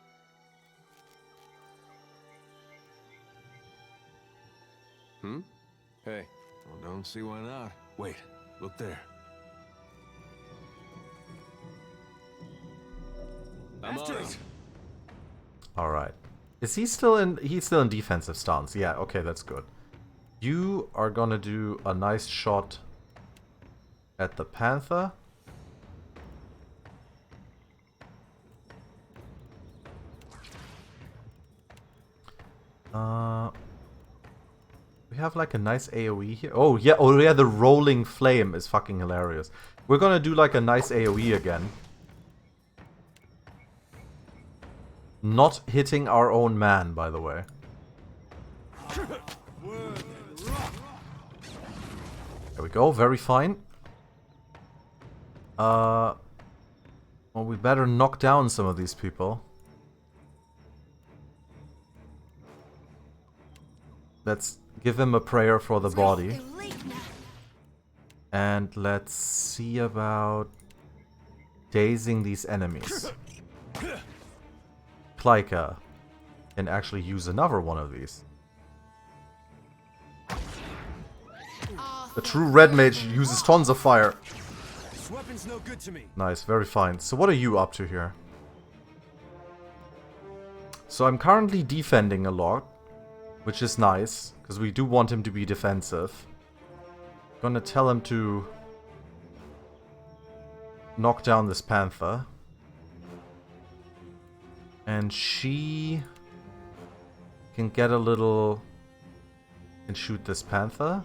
Hey, well, don't see why not. Wait, look there. I'm on it. Alright. Is he still in... he's still in defensive stance. Yeah, okay, that's good. You are gonna do a nice shot at the panther. We have like a nice AoE here. Oh yeah, the rolling flame is fucking hilarious. We're gonna do like a nice AoE again. Not hitting our own man, by the way. There we go, very fine. Well, we better knock down some of these people. Let's give him a prayer for the body. And let's see about dazing these enemies. Klyka can actually use another one of these. The true red mage uses tons of fire. This weapon's no good to me. Nice, very fine. So what are you up to here? So I'm currently defending a lot, which is nice, because we do want him to be defensive. Gonna tell him to knock down this panther. And she can get a little... can shoot this panther.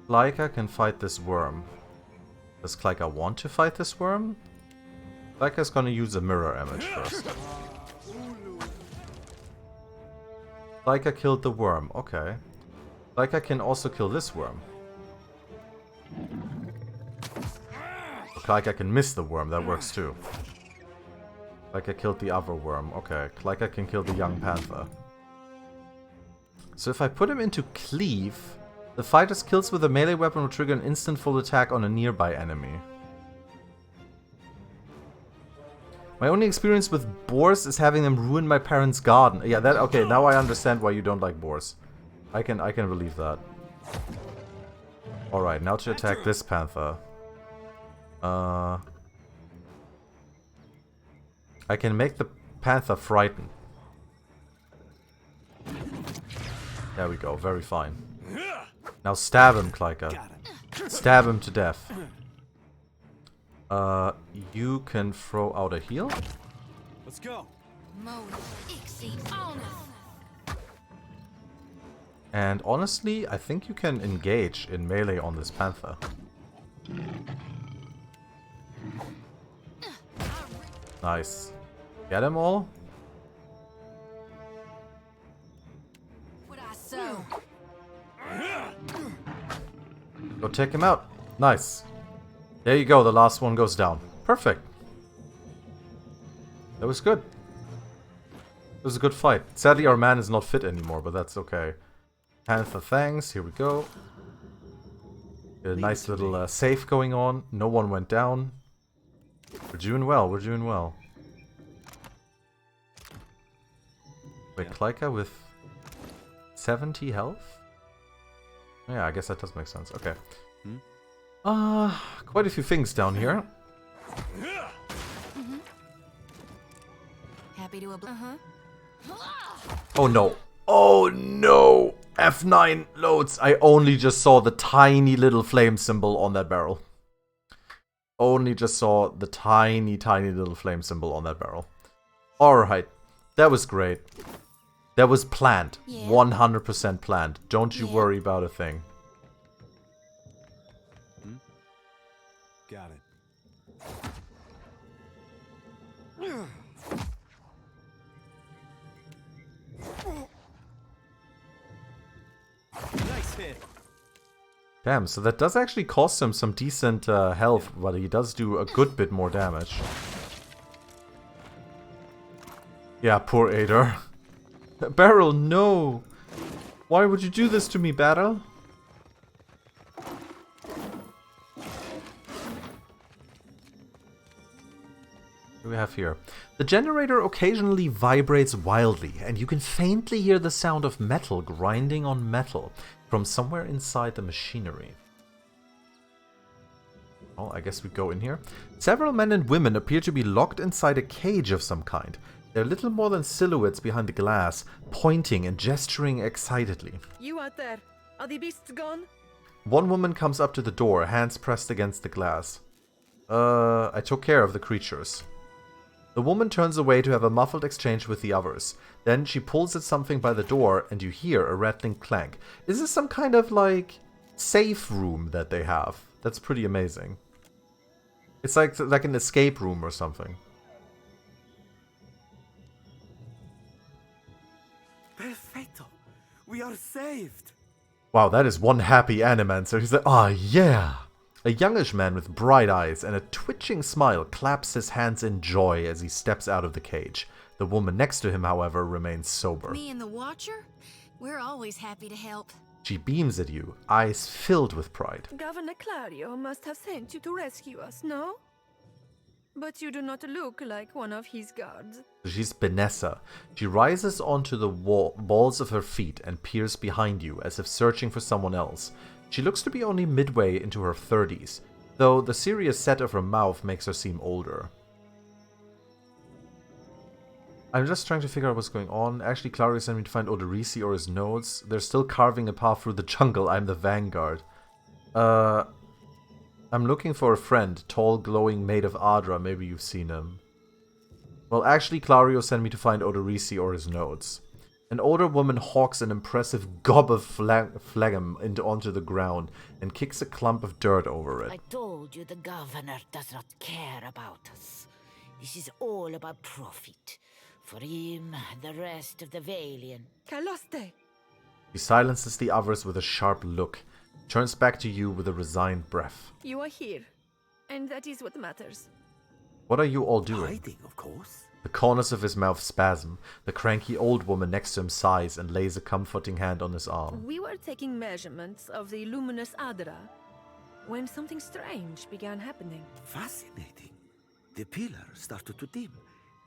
Klyka can fight this worm. Does Klyka want to fight this worm? Klyka's gonna use a mirror image first. Klyka killed the worm, okay. Klyka can also kill this worm. Klyka can miss the worm. That works too. Klyka killed the other worm. Okay, Klyka can kill the young panther. So if I put him into cleave, the fighter's kills with a melee weapon will trigger an instant full attack on a nearby enemy. My only experience with boars is having them ruin my parents' garden. Yeah, that okay, now I understand why you don't like boars. I can believe that. Alright, now to attack this panther. I can make the panther frightened. There we go, very fine. Now stab him, Klyka. Stab him to death. You can throw out a heal. Let's go. And honestly, I think you can engage in melee on this panther. Nice. Get them all? Go take him out. Nice. There you go, the last one goes down. Perfect. That was good. It was a good fight. Sadly, our man is not fit anymore, but that's okay. Panther Fangs, here we go. A nice little safe going on. No one went down. We're doing well, we're doing well. Wait, Klyka with 70 health? Yeah, I guess that does make sense. Okay. Quite a few things down here. Happy to Oh no. Oh no! F9 loads. I only just saw the tiny little flame symbol on that barrel. Only just saw the tiny little flame symbol on that barrel. Alright. That was great. That was planned. 100% planned. Don't you worry about a thing. Got it. Nice hit. Damn, so that does actually cost him some decent health, but he does do a good bit more damage. Yeah, poor Ader. Barrel, no! Why would you do this to me, Battle? What do we have here? The generator occasionally vibrates wildly, and you can faintly hear the sound of metal grinding on metal from somewhere inside the machinery. Well, I guess we go in here. Several men and women appear to be locked inside a cage of some kind. They're little more than silhouettes behind the glass, pointing and gesturing excitedly. You out there, are the beasts gone? One woman comes up to the door, hands pressed against the glass. I took care of the creatures. The woman turns away to have a muffled exchange with the others. Then she pulls at something by the door and you hear a rattling clank. Is this some kind of, like, safe room that they have? That's pretty amazing. It's like an escape room or something. Perfecto. We are saved. Wow, that is one happy Animancer. He's like, ah, yeah. A youngish man with bright eyes and a twitching smile claps his hands in joy as he steps out of the cage. The woman next to him, however, remains sober. Me and the Watcher? We're always happy to help. She beams at you, eyes filled with pride. Governor Claudio must have sent you to rescue us, no? But you do not look like one of his guards. She's Benessa. She rises onto the balls of her feet and peers behind you as if searching for someone else. She looks to be only midway into her 30s, though the serious set of her mouth makes her seem older. I'm just trying to figure out what's going on. Actually, Claudio sent me to find Odorisi or his nodes. They're still carving a path through the jungle. I'm the vanguard. I'm looking for a friend. Tall, glowing, made of Adra. Maybe you've seen him. Well, actually, Claudio sent me to find Odorisi or his nodes. An older woman hawks an impressive gob of phlegm onto the ground and kicks a clump of dirt over it. I told you the governor does not care about us. This is all about profit. For him, the rest of the Valiant. Caloste! He silences the others with a sharp look, turns back to you with a resigned breath. You are here. And that is what matters. What are you all doing? Hiding, of course. The corners of his mouth spasm. The cranky old woman next to him sighs and lays a comforting hand on his arm. We were taking measurements of the luminous Adra when something strange began happening. Fascinating. The pillar started to dim,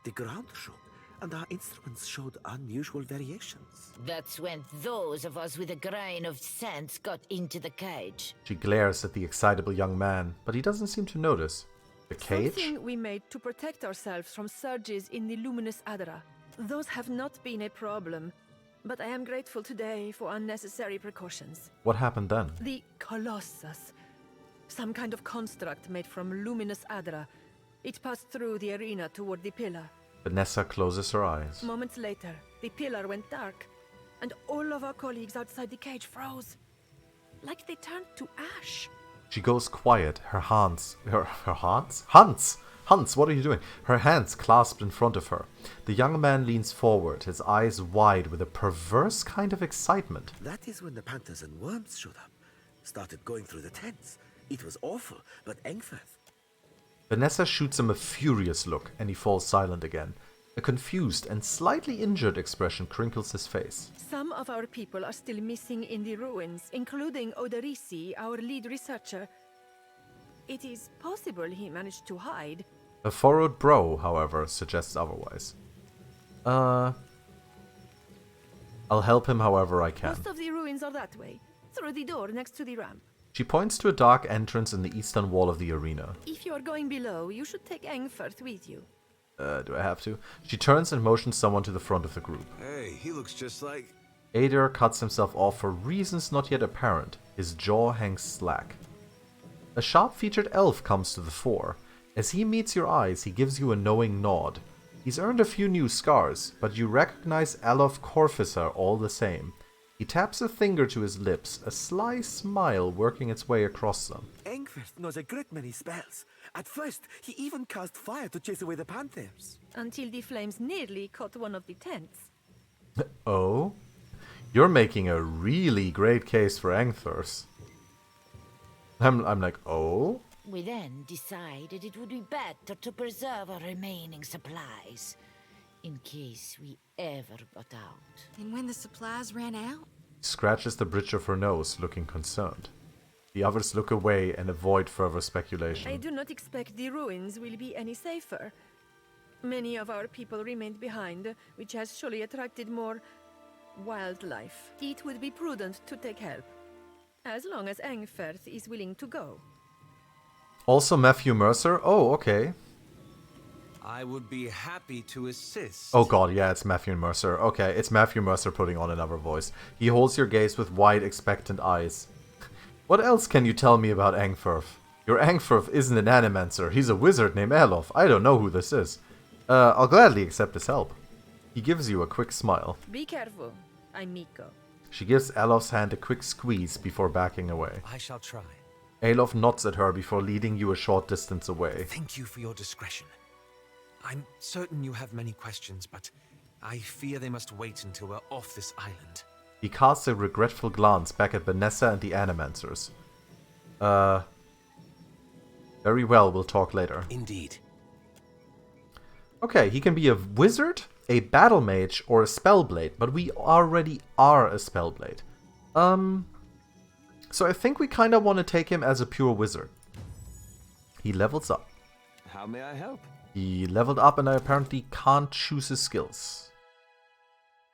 the ground shook, and our instruments showed unusual variations. That's when those of us with a grain of sense got into the cage. She glares at the excitable young man, but he doesn't seem to notice. The cage? Something we made to protect ourselves from surges in the luminous Adra. Those have not been a problem, but I am grateful today for unnecessary precautions. What happened then? The Colossus. Some kind of construct made from luminous Adra. It passed through the arena toward the pillar. Vanessa closes her eyes. Moments later, the pillar went dark, and all of our colleagues outside the cage froze. Like they turned to ash. She goes quiet, her hands... Her hands? Hans, what are you doing? Her hands clasped in front of her. The young man leans forward, his eyes wide with a perverse kind of excitement. That is when the panthers and worms showed up. Started going through the tents. It was awful, but Engfirth... Vanessa shoots him a furious look, and he falls silent again. A confused and slightly injured expression crinkles his face. Some of our people are still missing in the ruins, including Oderisi, our lead researcher. It is possible he managed to hide. A furrowed brow, however, suggests otherwise. I'll help him however I can. Most of the ruins are that way, through the door next to the ramp. She points to a dark entrance in the eastern wall of the arena. If you are going below, you should take Engfirth with you. Do I have to? She turns and motions someone to the front of the group. Hey, he looks just like... Adair cuts himself off for reasons not yet apparent. His jaw hangs slack. A sharp-featured elf comes to the fore. As he meets your eyes, he gives you a knowing nod. He's earned a few new scars, but you recognize Alof Corficer all the same. He taps a finger to his lips, a sly smile working its way across them. Engfirth knows a great many spells. At first, he even cast fire to chase away the panthers. Until the flames nearly caught one of the tents. Oh? You're making a really great case for Engfirth. I'm like, oh? We then decided it would be better to preserve our remaining supplies, in case we ever got out. And when the supplies ran out? Scratches the bridge of her nose, looking concerned. The others look away and avoid further speculation. I do not expect the ruins will be any safer. Many of our people remained behind, which has surely attracted more wildlife. It would be prudent to take help, as long as Engfirth is willing to go. Also Matthew Mercer? Oh, okay. I would be happy to assist. Oh god, yeah, it's Matthew Mercer. Okay, it's Matthew Mercer putting on another voice. He holds your gaze with wide, expectant eyes. What else can you tell me about Engfirth? Your Engfirth isn't an animancer. He's a wizard named Elof. I don't know who this is. I'll gladly accept his help. He gives you a quick smile. Be careful, I'm Miko. She gives Elof's hand a quick squeeze before backing away. I shall try. Elof nods at her before leading you a short distance away. Thank you for your discretion. I'm certain you have many questions, but I fear they must wait until we're off this island. He casts a regretful glance back at Vanessa and the Animancers. Very well, we'll talk later. Indeed. Okay, he can be a wizard, a battle mage, or a spellblade, but we already are a spellblade. So I think we kind of want to take him as a pure wizard. He levels up. How may I help? He leveled up and I apparently can't choose his skills.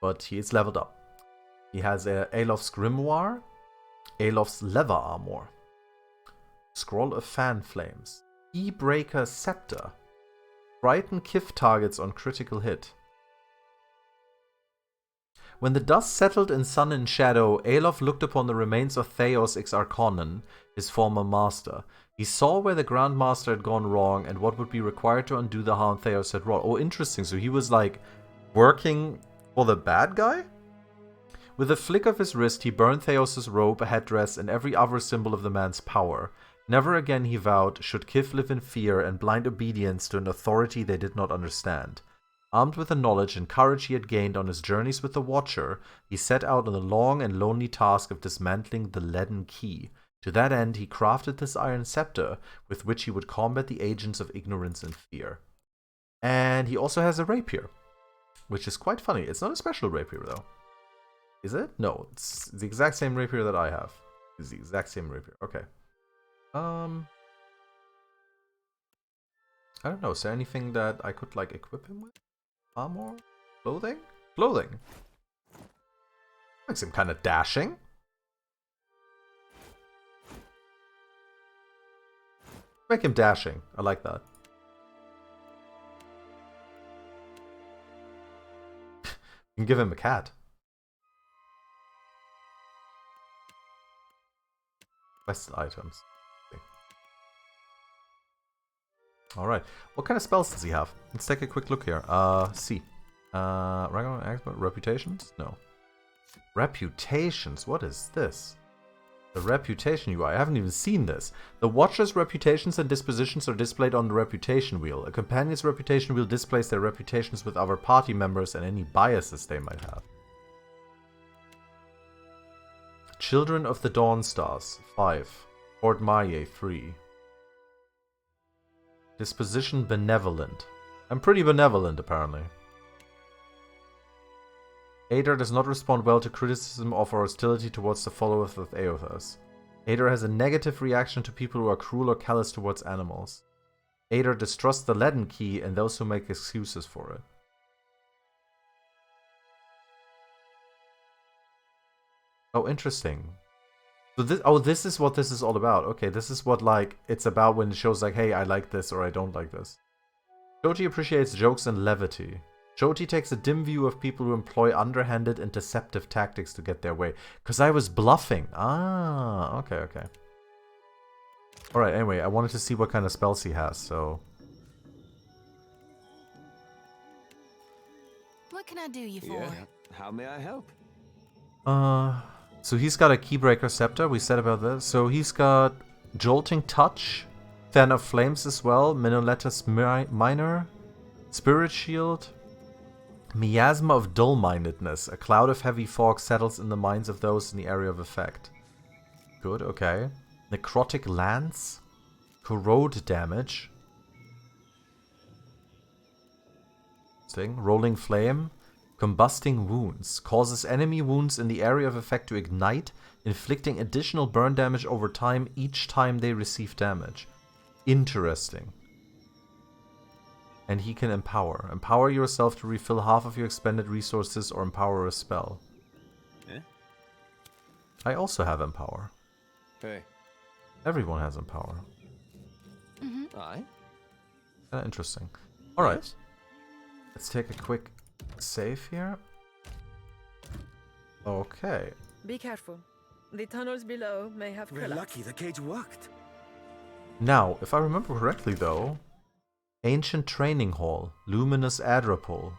But he is leveled up. He has Alof's Grimoire, Alof's Leather Armor, Scroll of Fan Flames, E-Breaker Scepter, Frighten Kith targets on critical hit. When the dust settled in sun and shadow, Alof looked upon the remains of Theos Ex Arconon, his former master. He saw where the Grandmaster had gone wrong and what would be required to undo the harm Theos had wrought. Oh, interesting. So he was like working for the bad guy? With a flick of his wrist, he burned Theos' robe, headdress, and every other symbol of the man's power. Never again, he vowed, should Kith live in fear and blind obedience to an authority they did not understand. Armed with the knowledge and courage he had gained on his journeys with the Watcher, he set out on the long and lonely task of dismantling the Leaden Key, To that end, he crafted this iron scepter with which he would combat the agents of ignorance and fear. And he also has a rapier, which is quite funny. It's not a special rapier, though. Is it? No, it's the exact same rapier that I have. It's the exact same rapier. Okay. I don't know. Is there anything that I could, like, equip him with? Armor? Clothing? Clothing. Makes him kind of dashing. Make him dashing. I like that. You can give him a cat. Quested items. Okay. Alright. What kind of spells does he have? Let's take a quick look here. See. Regular expert reputations? No. Reputations? What is this? The reputation UI. I haven't even seen this. The watcher's reputations and dispositions are displayed on the reputation wheel. A companion's reputation wheel displays their reputations with other party members and any biases they might have. Children of the Dawn Stars, 5. Fort Maye, 3. Disposition benevolent. I'm pretty benevolent, apparently. Ader does not respond well to criticism or hostility towards the followers of Eothas. Ader has a negative reaction to people who are cruel or callous towards animals. Ader distrusts the leaden key and those who make excuses for it. Oh, interesting. So this is what this is all about. Okay, this is what, like, it's about when it shows, like, hey, I like this or I don't like this. Joti appreciates jokes and levity. Joti takes a dim view of people who employ underhanded and deceptive tactics to get their way. Because I was bluffing. Ah, okay, okay. Alright, anyway, I wanted to see what kind of spells he has, so... What can I do you for? Yeah, how may I help? So he's got a Keybreaker Scepter, we said about this. So he's got Jolting Touch, Fan of Flames as well, Minoletus Minor, Spirit Shield, Miasma of Dull-Mindedness. A cloud of heavy fog settles in the minds of those in the area of effect. Good, okay. Necrotic Lance, Corrode Damage. Rolling Flame. Combusting Wounds. Causes enemy wounds in the area of effect to ignite, inflicting additional burn damage over time each time they receive damage. Interesting. And he can empower. Empower yourself to refill half of your expended resources or empower a spell. Eh? I also have empower. Hey. Everyone has empower. Aye? Interesting. Alright. Let's take a quick save here. Okay. Be careful. The tunnels below may have We're collapsed. lucky the cage worked. Now, if I remember correctly though, Ancient Training Hall, Luminous Adrapole,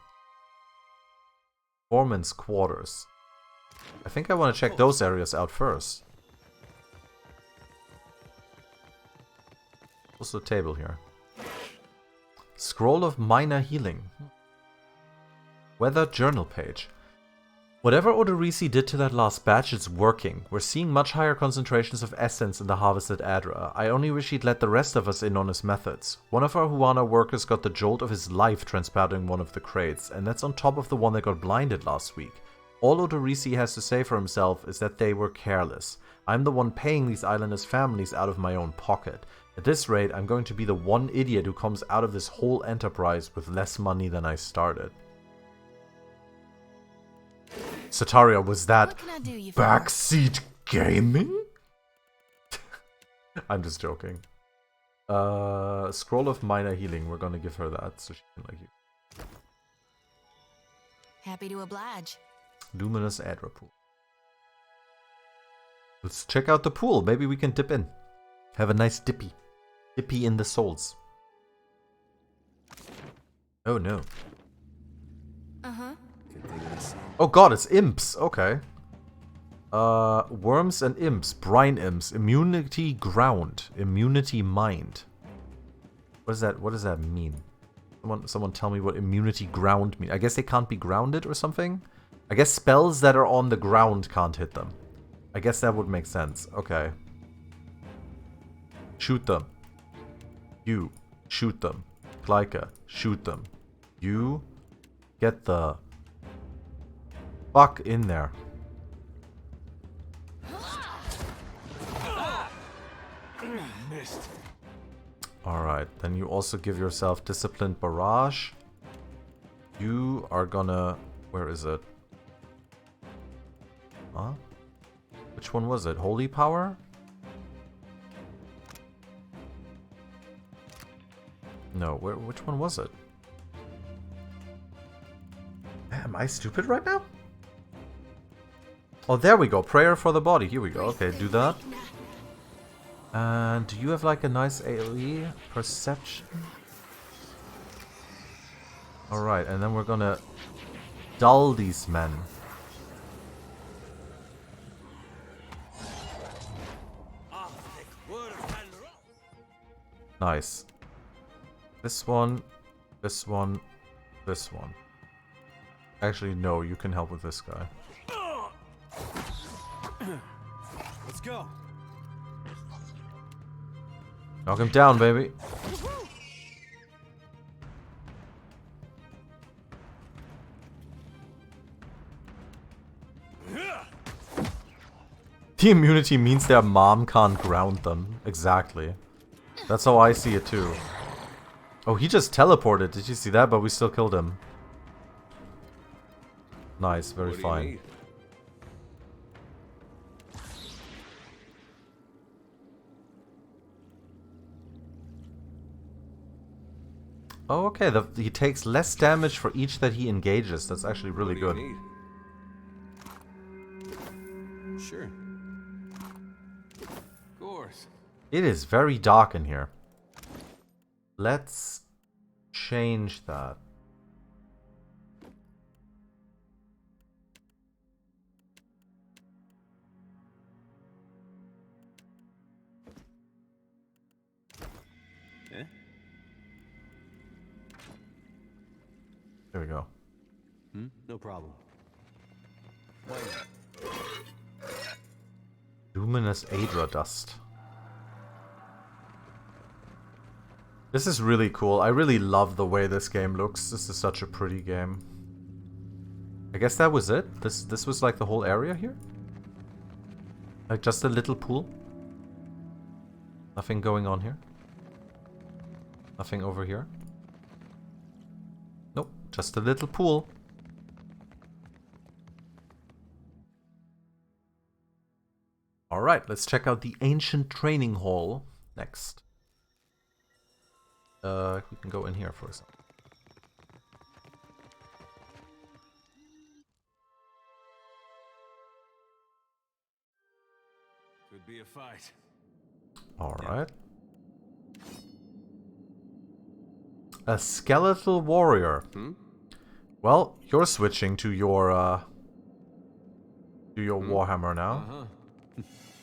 Foreman's Quarters. I think I want to check those areas out first. Also a table here. Scroll of Minor Healing. Weather Journal page. Whatever Odorisi did to that last batch, it's working. We're seeing much higher concentrations of essence in the harvested Adra. I only wish he'd let the rest of us in on his methods. One of our Huana workers got the jolt of his life transporting one of the crates, and that's on top of the one that got blinded last week. All Odorisi has to say for himself is that they were careless. I'm the one paying these islanders' families out of my own pocket. At this rate, I'm going to be the one idiot who comes out of this whole enterprise with less money than I started. Sataria, was that backseat gaming? I'm just joking. Scroll of Minor Healing. We're gonna give her that so she can like you. Happy to oblige. Luminous Adra Pool. Let's check out the pool. Maybe we can dip in. Have a nice dippy. Dippy in the souls. Oh no. Uh-huh. Oh god, it's imps. Okay. Worms and imps. Brine imps. Immunity ground. Immunity mind. What does that mean? Someone tell me what immunity ground means. I guess they can't be grounded or something? I guess spells that are on the ground can't hit them. I guess that would make sense. Okay. shoot them. You, shoot them. Klyka, shoot them. You, get the fuck in there. Missed. Alright, then you also give yourself Disciplined Barrage. You are gonna... Where is it? Huh? Which one was it? Holy Power? No, which one was it? Am I stupid right now? Oh, there we go. Prayer for the body. Here we go. Okay, do that. And do you have like a nice AoE? Perception? Alright, and then we're gonna dull these men. Nice. This one, this one, this one. Actually, no, you can help with this guy. Let's go. Knock him down, baby. The immunity means their mom can't ground them. Exactly. That's how I see it too. Oh, he just teleported. Did you see that? But we still killed him. Nice, very fine. Oh, okay. He takes less damage for each that he engages. That's actually really good. Sure. Of course. It is very dark in here. Let's change that. Eh? There we go. No problem. Luminous Adra dust. This is really cool. I really love the way this game looks. This is such a pretty game. I guess that was it. This was like the whole area here? Like just a little pool? Nothing going on here? Nothing over here? Nope, just a little pool. Alright, let's check out the Ancient Training Hall next. We can go in here for a second. Could be a fight. Alright. A Skeletal Warrior. Well, you're switching to your Warhammer now.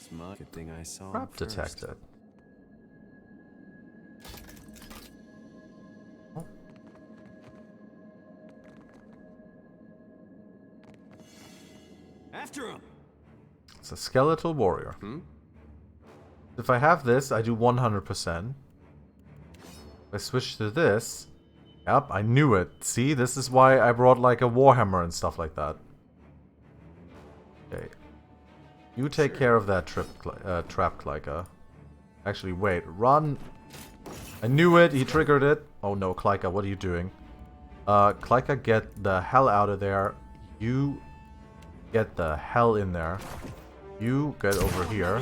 Smart. Good thing I saw. Trap detected. Oh. After him. It's a Skeletal Warrior. If I have this, I do 100%. If I switch to this... Yep, I knew it. See, this is why I brought like a Warhammer and stuff like that. Okay. You take care of that trap, Klyka. Actually, wait. Run! I knew it! He triggered it! Oh no, Klyka, what are you doing? Klyka, get the hell out of there. You get the hell in there. You get over here.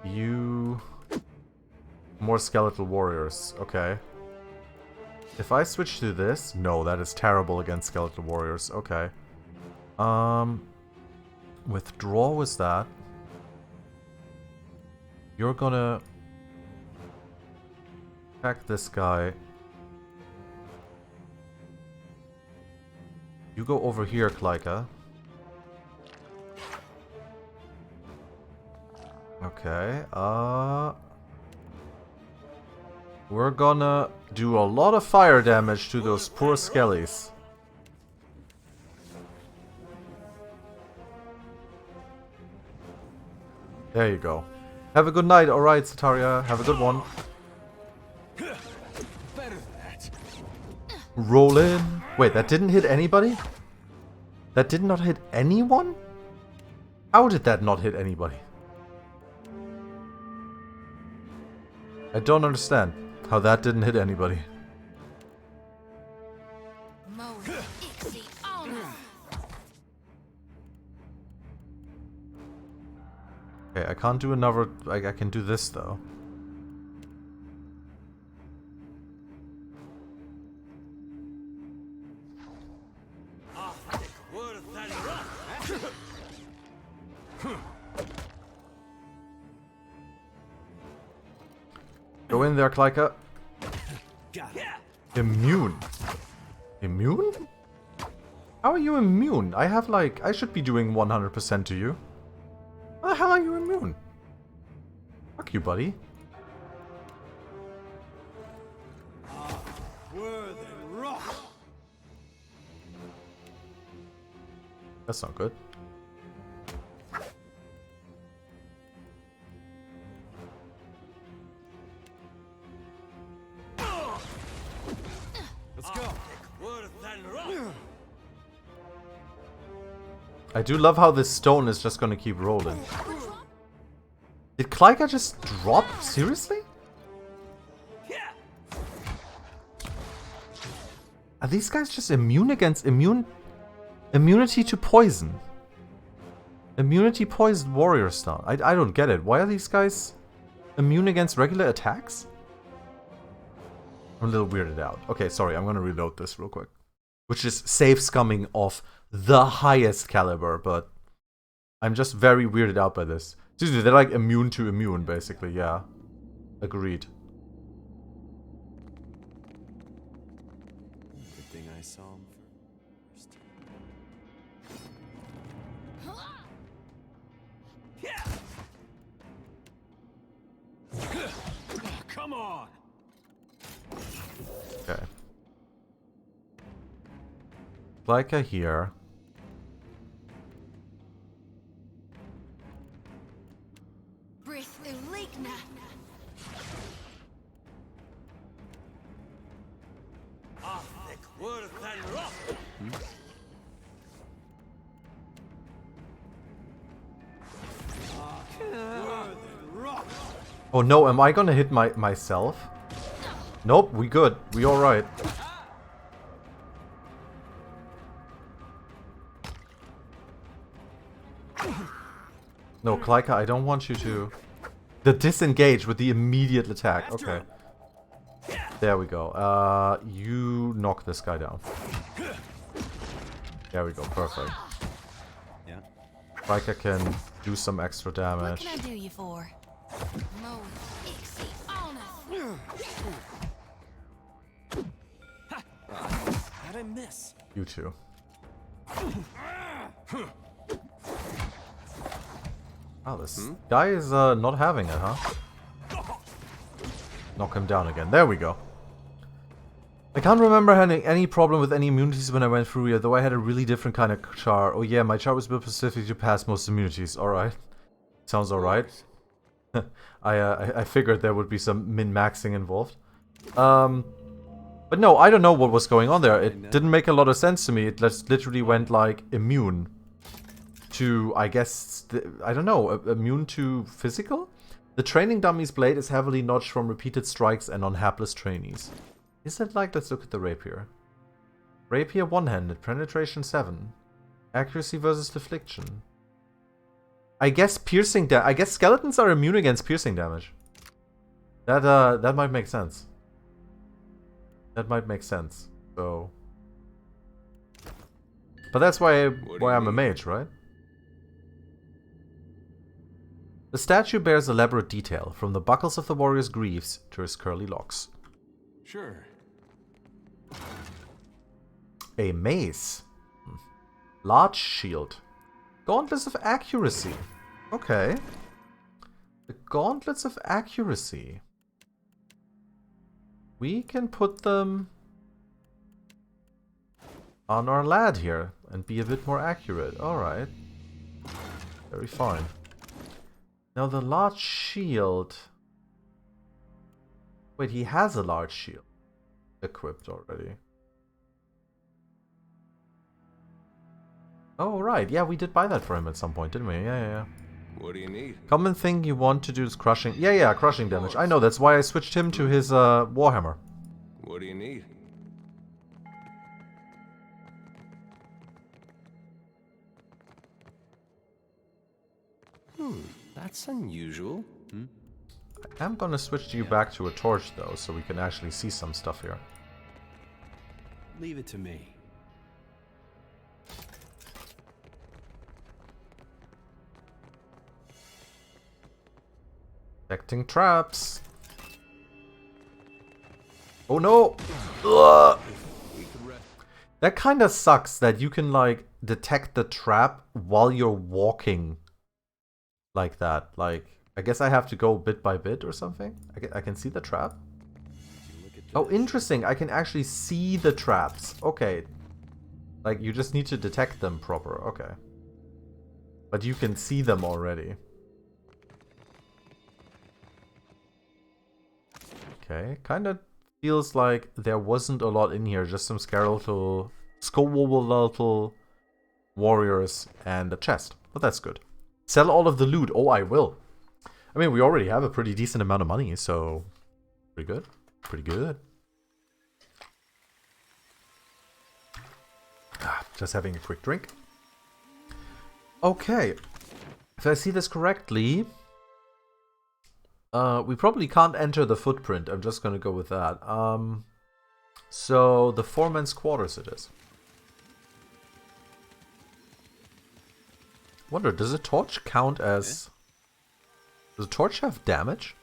You... More Skeletal Warriors. Okay. If I switch to this... No, that is terrible against Skeletal Warriors. Okay. Withdraw was that. You're gonna... attack this guy. You go over here, Klyka. Okay, we're gonna do a lot of fire damage to those poor skellies. There you go. Have a good night. Alright, Sataria. Have a good one. Better than that. Roll in. Wait, that didn't hit anybody? That did not hit anyone? How did that not hit anybody? I don't understand how that didn't hit anybody. Okay, I can't do another... I can do this, though. Go in there, Klyka. Immune. Immune? How are you immune? I have like... I should be doing 100% to you. How the hell are you immune? Fuck you, buddy. That's not good. Let's go. I do love how this stone is just gonna keep rolling. Did Klyka just drop? Seriously? Are these guys just immune against immunity to poison? Immunity poisoned warrior style. I don't get it. Why are these guys immune against regular attacks? I'm a little weirded out. Okay, sorry, I'm gonna reload this real quick. Which is save scumming of the highest caliber, but I'm just very weirded out by this. Seriously, they're like immune to immune, basically, yeah. Agreed. Good thing I saw him first. Come on. Okay. Klyka here. Oh no, am I gonna hit myself? Nope, we good. We alright. No, Klyka, I don't want you to... The disengage with the immediate attack. Okay. There we go. You knock this guy down. There we go, perfect. Yeah. Klyka can do some extra damage. What can I do you for? How'd I miss? You too. Oh, this guy is not having it, huh? Knock him down again. There we go. I can't remember having any problem with any immunities when I went through here, though I had a really different kind of char. Oh yeah, my char was built specifically to pass most immunities. Alright. Sounds alright. I figured there would be some min-maxing involved. But no, I don't know what was going on there. It didn't make a lot of sense to me. It just literally went like immune to, I guess, I don't know, immune to physical? The training dummy's blade is heavily notched from repeated strikes and on hapless trainees. Is it like, let's look at the rapier. Rapier one-handed, penetration 7. Accuracy versus deflection. I guess piercing I guess skeletons are immune against piercing damage. That might make sense. That might make sense. So, but that's why I'm a mage, right? The statue bears elaborate detail, from the buckles of the warrior's greaves to his curly locks. Sure. A mace. Large shield. Gauntlets of accuracy. Okay. The gauntlets of accuracy. We can put them on our lad here and be a bit more accurate. Alright. Very fine. Now the large shield... Wait, he has a large shield equipped already. Oh, right. Yeah, we did buy that for him at some point, didn't we? Yeah. What do you need? Common thing you want to do is crushing... Yeah, crushing damage. I know, that's why I switched him to his Warhammer. What do you need? That's unusual. I'm gonna switch you back to a torch, though, so we can actually see some stuff here. Leave it to me. Detecting traps. Oh no! Ugh. That kind of sucks that you can, like, detect the trap while you're walking like that. Like, I guess I have to go bit by bit or something. I can see the trap. Oh, interesting. I can actually see the traps. Okay. Like, you just need to detect them proper. Okay. But you can see them already. Okay. Kind of feels like there wasn't a lot in here. Just some skeletal warriors and a chest. But that's good. Sell all of the loot. Oh, I will. I mean, we already have a pretty decent amount of money, so... Pretty good. Pretty good. Just having a quick drink. Okay. If I see this correctly... we probably can't enter the footprint. I'm just gonna go with that. So, the foreman's quarters it is. Wonder, does a torch count as... Does a torch have damage?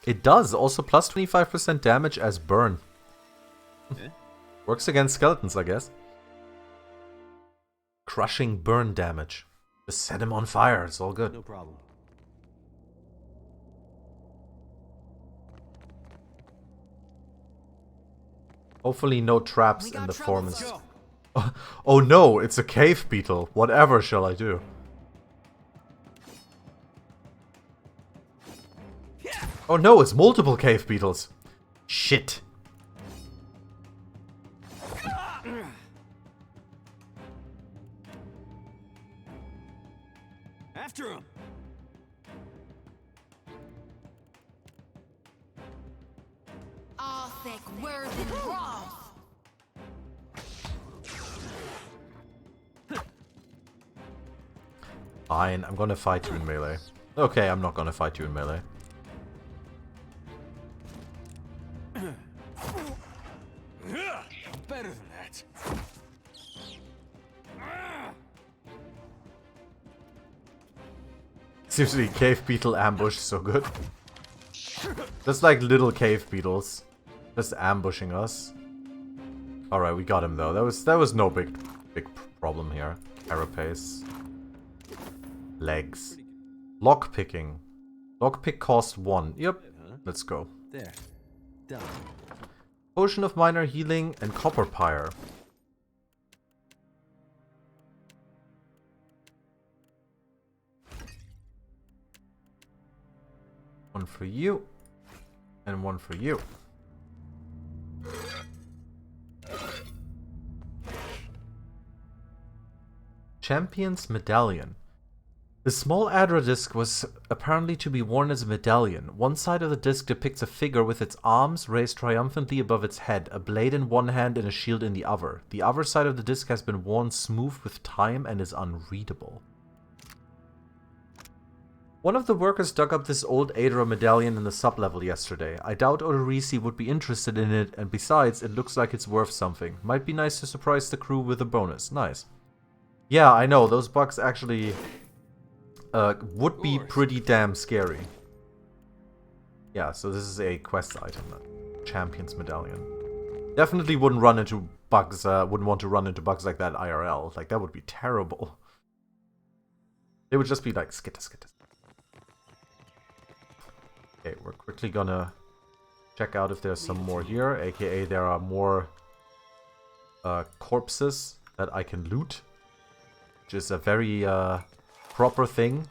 It does. Also plus 25% damage as burn. Works against skeletons, I guess. Crushing burn damage. Just set him on fire. It's all good. No problem. Hopefully no traps in the foreman's... Oh no, it's a cave beetle. Whatever shall I do? Oh no, it's multiple cave beetles. Shit. After him. Arthic, word and wrath. Fine, I'm gonna fight you in melee. Okay, I'm not gonna fight you in melee. Better than that. Seriously, cave beetle ambush is so good. Just like little cave beetles. Just ambushing us. Alright, we got him though. That was no big problem here. Carapace. Legs. Lockpicking. Lockpick cost 1. Yep. Let's go. There. Done. Potion of minor healing and copper pyre. One for you. And one for you. Champion's Medallion. The small Adra disc was apparently to be worn as a medallion. One side of the disc depicts a figure with its arms raised triumphantly above its head, a blade in one hand and a shield in the other. The other side of the disc has been worn smooth with time and is unreadable. One of the workers dug up this old Adra medallion in the sub-level yesterday. I doubt Odorisi would be interested in it, and besides, it looks like it's worth something. Might be nice to surprise the crew with a bonus. Nice. Yeah, I know, those bugs actually... would be pretty damn scary. Yeah, so this is a quest item. Champion's Medallion. Definitely wouldn't run into bugs, wouldn't want to run into bugs like that IRL. Like, that would be terrible. They would just be like, skitter, skitter. Okay, we're quickly gonna check out if there's some more here. AKA there are more corpses that I can loot. Which is a very proper thing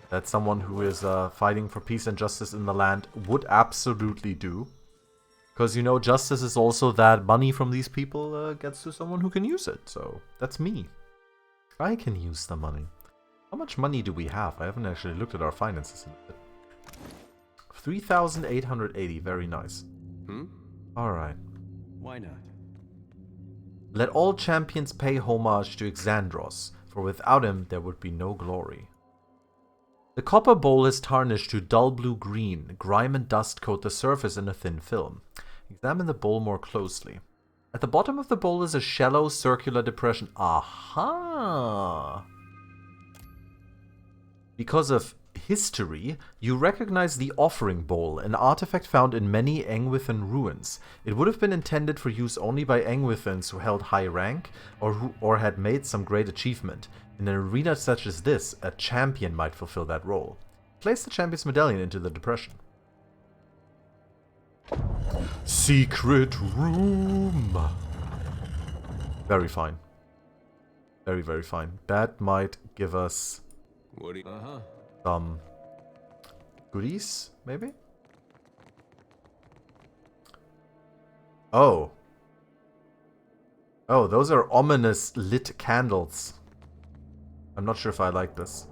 that someone who is fighting for peace and justice in the land would absolutely do. Because, you know, justice is also that money from these people gets to someone who can use it. So, that's me. I can use the money. How much money do we have? I haven't actually looked at our finances in a bit. 3,880. Very nice. Alright. Why not? Let all champions pay homage to Exandros, for without him there would be no glory. The copper bowl is tarnished to dull blue-green. Grime and dust coat the surface in a thin film. Examine the bowl more closely. At the bottom of the bowl is a shallow circular depression. Aha! Because of history, you recognize the Offering Bowl, an artifact found in many Engwithan ruins. It would have been intended for use only by Engwithans who held high rank or had made some great achievement. In an arena such as this, a champion might fulfill that role. Place the champion's medallion into the depression. Secret room! Very fine. Very, very fine. That might give us some goodies, maybe? Oh. Oh, those are ominous lit candles. I'm not sure if I like this.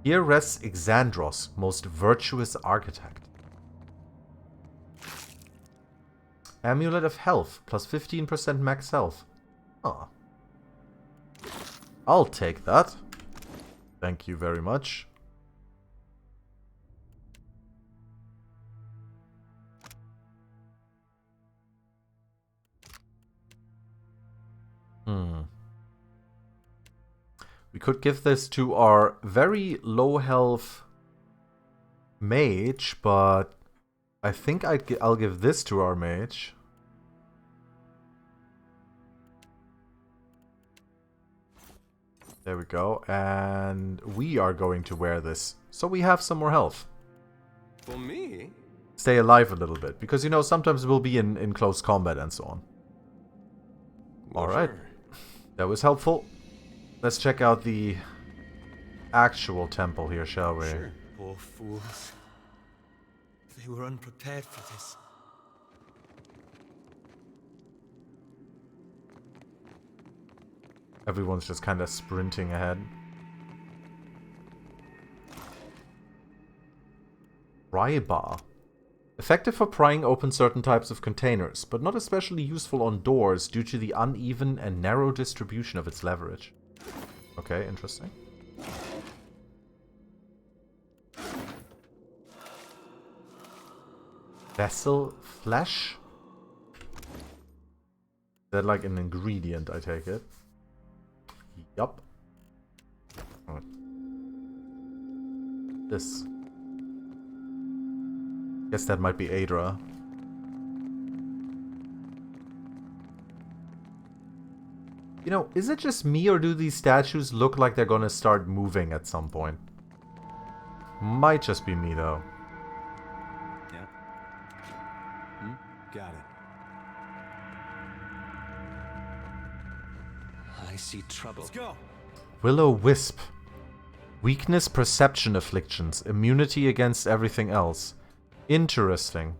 Here rests Exandros, most virtuous architect. Amulet of Health, plus 15% max health. Oh. I'll take that. Thank you very much. We could give this to our very low health mage, but I think I'll give this to our mage. There we go. And we are going to wear this, so we have some more health. For me? Stay alive a little bit, because, you know, sometimes we'll be in close combat and so on. Alright. That was helpful. Let's check out the actual temple here, shall we? Sure. Poor fools. They were unprepared for this. Everyone's just kind of sprinting ahead. Pry bar. Effective for prying open certain types of containers, but not especially useful on doors due to the uneven and narrow distribution of its leverage. Okay, interesting. Vessel flesh? Is that like an ingredient, I take it? Yup. Right. This. Guess that might be Adra. You know, is it just me or do these statues look like they're gonna start moving at some point? Might just be me though. Yeah. Got it. I see trouble. Let's go. Will-o-wisp. Weakness perception afflictions. Immunity against everything else. Interesting.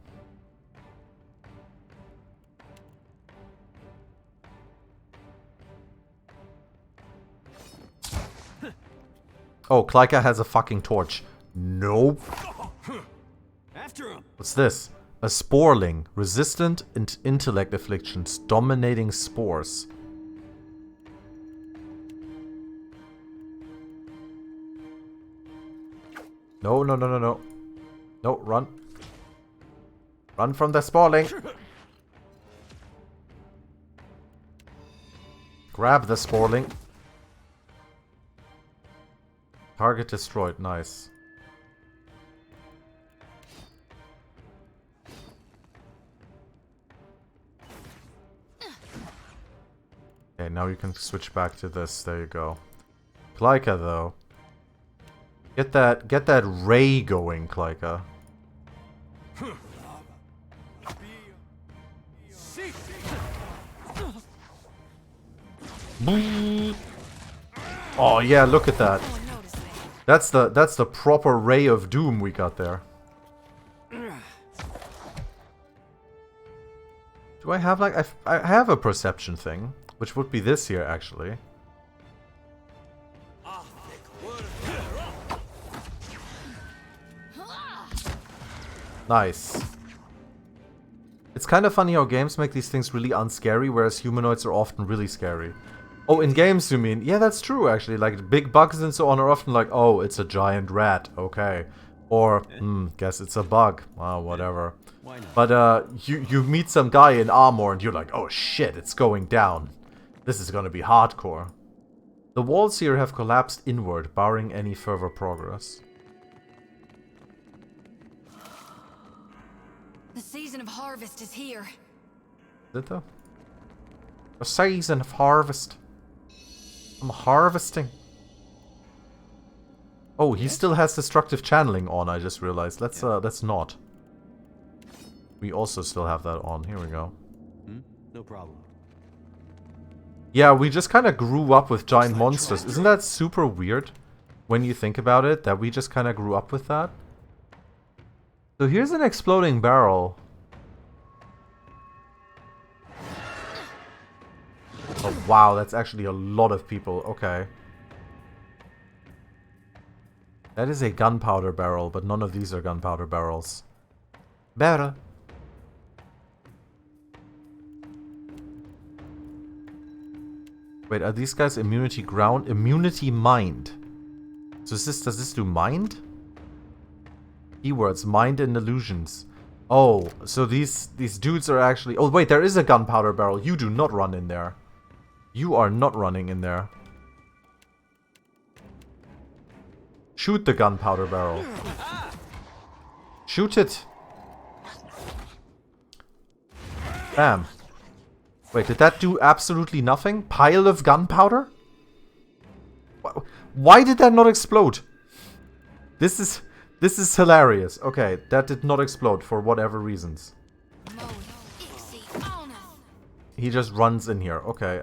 Oh, Klyka has a fucking torch. Nope. After him. What's this? A sporling. Resistant intellect afflictions. Dominating spores. No, no, no, no, no. No, run. Run from the sporling. Grab the sporling. Target destroyed. Nice. Okay, now you can switch back to this. There you go. Klyka, though. Get that ray going, Klyka. Oh yeah, look at that. That's the proper ray of doom we got there. Do I have like I have a perception thing, which would be this here actually. Nice. It's kind of funny how games make these things really unscary, whereas humanoids are often really scary. Oh, in games you mean? Yeah, that's true actually. Like big bugs and so on are often like, oh, it's a giant rat, okay. Or, guess it's a bug. Oh, whatever. Why not? But you meet some guy in armor and you're like, oh shit, it's going down. This is gonna be hardcore. The walls here have collapsed inward, barring any further progress. The season of harvest is here. Is it though? The season of harvest. I'm harvesting. Oh, he still has destructive channeling on, I just realized. Let's not. We also still have that on. Here we go. No problem. Yeah, we just kind of grew up with giant monsters. Isn't that super weird when you think about it? That we just kind of grew up with that? So here's an exploding barrel. Oh wow, that's actually a lot of people. Okay. That is a gunpowder barrel, but none of these are gunpowder barrels. Barrel. Wait, are these guys immunity ground? Immunity mind. So does this do mind? Keywords, mind and illusions. Oh, so these dudes are actually... Oh wait, there is a gunpowder barrel. You do not run in there. You are not running in there. Shoot the gunpowder barrel. Shoot it. Bam. Wait, did that do absolutely nothing? Pile of gunpowder? Why did that not explode? This is hilarious. Okay, that did not explode for whatever reasons. He just runs in here. Okay,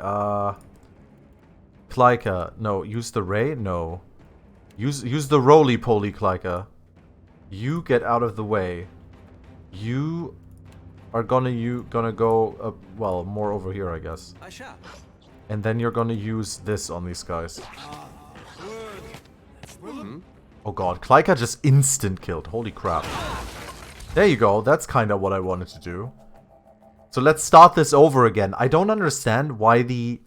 Klyka. No, use the ray? No. Use the roly-poly, Klyka. You get out of the way. You are gonna go well, more over here, I guess. I shall. And then you're gonna use this on these guys. Oh god, Klyka just instant killed. Holy crap. There you go. That's kind of what I wanted to do. So let's start this over again. I don't understand why the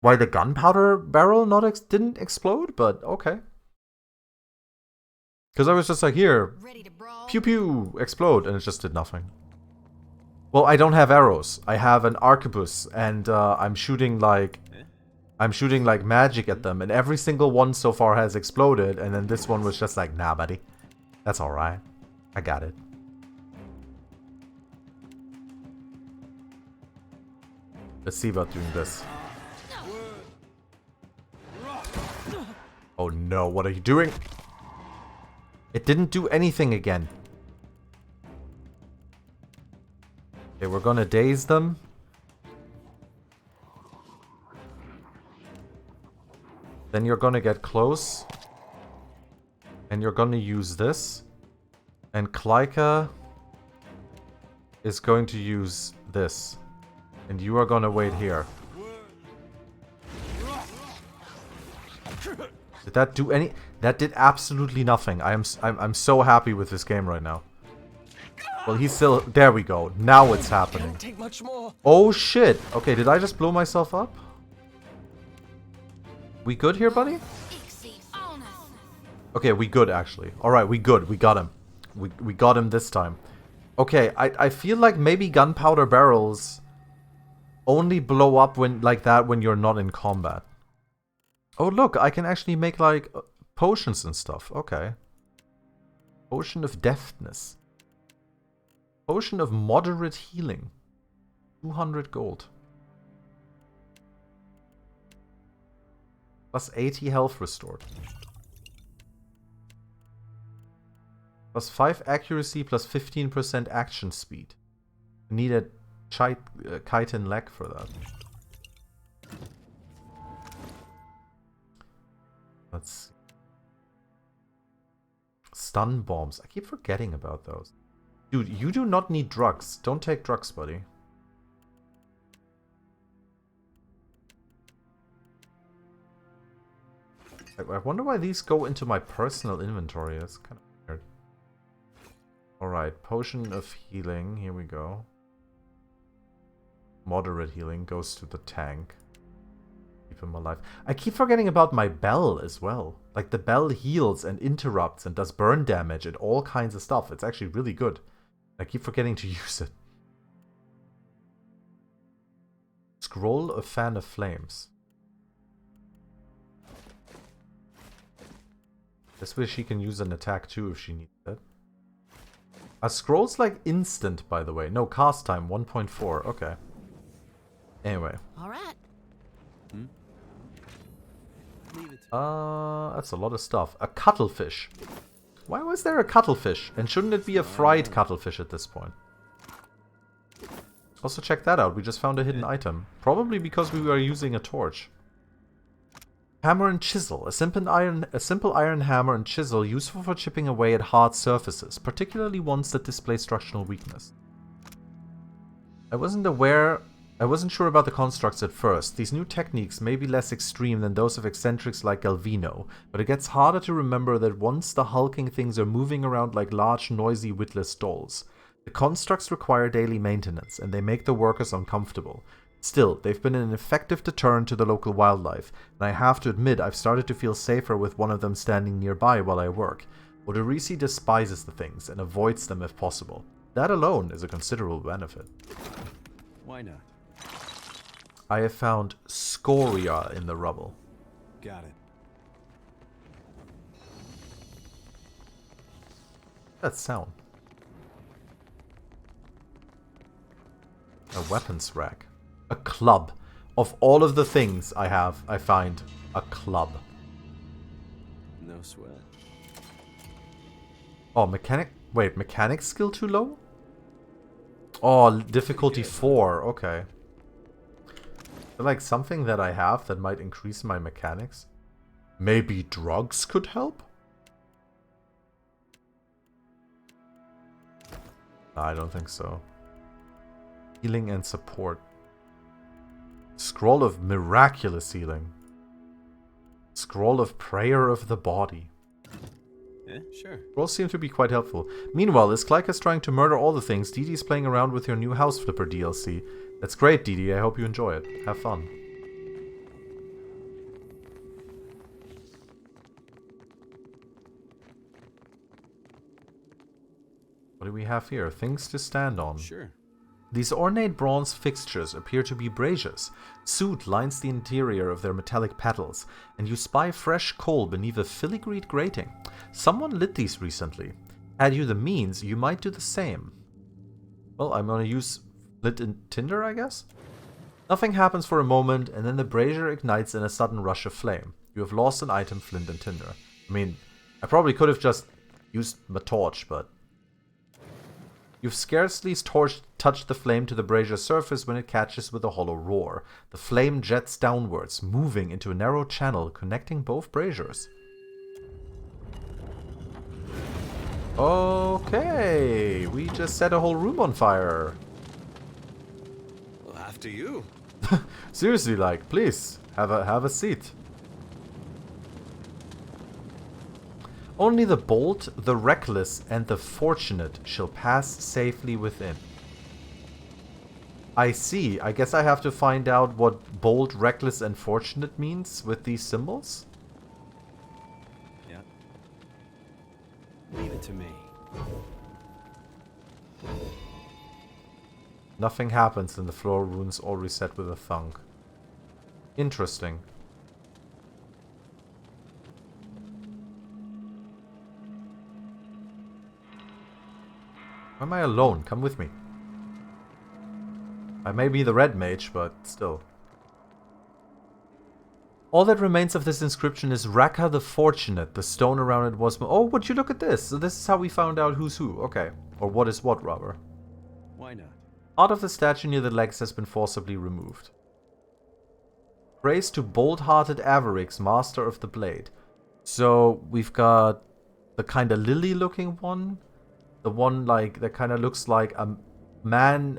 gunpowder barrel didn't explode, but okay. Because I was just like, here, pew pew, explode, and it just did nothing. Well, I don't have arrows. I have an arquebus, and I'm shooting like magic at them, and every single one so far has exploded, and then this one was just like, nah, buddy, that's all right. I got it. Let's see about doing this. Oh no, what are you doing? It didn't do anything again. Okay, we're gonna daze them. Then you're gonna get close. And you're gonna use this. And Klyka is going to use this. And you are gonna wait here. Did that do any... That did absolutely nothing. I'm so happy with this game right now. Well, he's still... There we go. Now it's happening. Can't take much more. Oh, shit. Okay, did I just blow myself up? We good here, buddy? Okay, we good, actually. Alright, we good. We got him. We got him this time. Okay, I feel like maybe gunpowder barrels only blow up when like that when you're not in combat. Oh, look, I can actually make, like, potions and stuff. Okay. Potion of deftness. Potion of moderate healing. 200 gold. Plus 80 health restored. Plus 5 accuracy, plus 15% action speed. Need a chitin leg for that. Let's see. stun bombs. I keep forgetting about those. Dude, you do not need drugs. Don't take drugs, buddy. I wonder why these go into my personal inventory. That's kind of weird. Alright, potion of healing. Here we go. Moderate healing goes to the tank. Keep him alive. I keep forgetting about my bell as well. Like, the bell heals and interrupts and does burn damage and all kinds of stuff. It's actually really good. I keep forgetting to use it. Scroll of Fan of Flames. This way she can use an attack too if she needs it. Are scrolls like instant, by the way? No, cast time 1.4. Okay. Anyway. Alright. That's a lot of stuff. A cuttlefish. Why was there a cuttlefish? And shouldn't it be a fried cuttlefish at this point? Also check that out. We just found a hidden item. Probably because we were using a torch. Hammer and chisel. A simple iron hammer and chisel useful for chipping away at hard surfaces, particularly ones that display structural weakness. I wasn't sure about the constructs at first. These new techniques may be less extreme than those of eccentrics like Galvino, but it gets harder to remember that once the hulking things are moving around like large, noisy, witless dolls. The constructs require daily maintenance, and they make the workers uncomfortable. Still, they've been an effective deterrent to the local wildlife, and I have to admit I've started to feel safer with one of them standing nearby while I work. Odorisi despises the things and avoids them if possible. That alone is a considerable benefit. Why not? I have found scoria in the rubble. Got it. That sound. A weapons rack. A club. Of all of the things I have, I find a club. No sweat. Oh, mechanic... Wait, mechanic skill too low? Oh, difficulty 4. Okay. Like something that I have that might increase my mechanics? Maybe drugs could help? I don't think so. Healing and support. Scroll of miraculous healing. Scroll of prayer of the body. Yeah, sure. Scrolls seem to be quite helpful. Meanwhile, as Klyka's trying to murder all the things, Dee Dee's playing around with your new House Flipper DLC. That's great, Dee Dee. I hope you enjoy it. Have fun. What do we have here? Things to stand on. Sure. These ornate bronze fixtures appear to be braziers. Soot lines the interior of their metallic petals, and you spy fresh coal beneath a filigreed grating. Someone lit these recently. Had you the means, you might do the same. Well, I'm gonna use lit in tinder, I guess? Nothing happens for a moment, and then the brazier ignites in a sudden rush of flame. You have lost an item, flint and tinder. I mean, I probably could have just used my torch, but... You've scarcely touched the flame to the brazier's surface when it catches with a hollow roar. The flame jets downwards, moving into a narrow channel connecting both braziers. Okay, we just set a whole room on fire. Well, after you. Seriously, like, please, have a seat. Only the bold, the reckless, and the fortunate shall pass safely within. I see. I guess I have to find out what bold, reckless, and fortunate means with these symbols? Yeah. Leave it to me. Nothing happens and the floor runes all reset with a thunk. Interesting. Why am I alone? Come with me. I may be the red mage, but still. All that remains of this inscription is Raka the Fortunate. The stone around it was... Oh, would you look at this? So this is how we found out who's who. Okay. Or what is what, rather. Why not? Part of the statue near the legs has been forcibly removed. Praise to bold-hearted Avarix, master of the blade. So, we've got the kind of lily-looking one. The one like that kind of looks like a man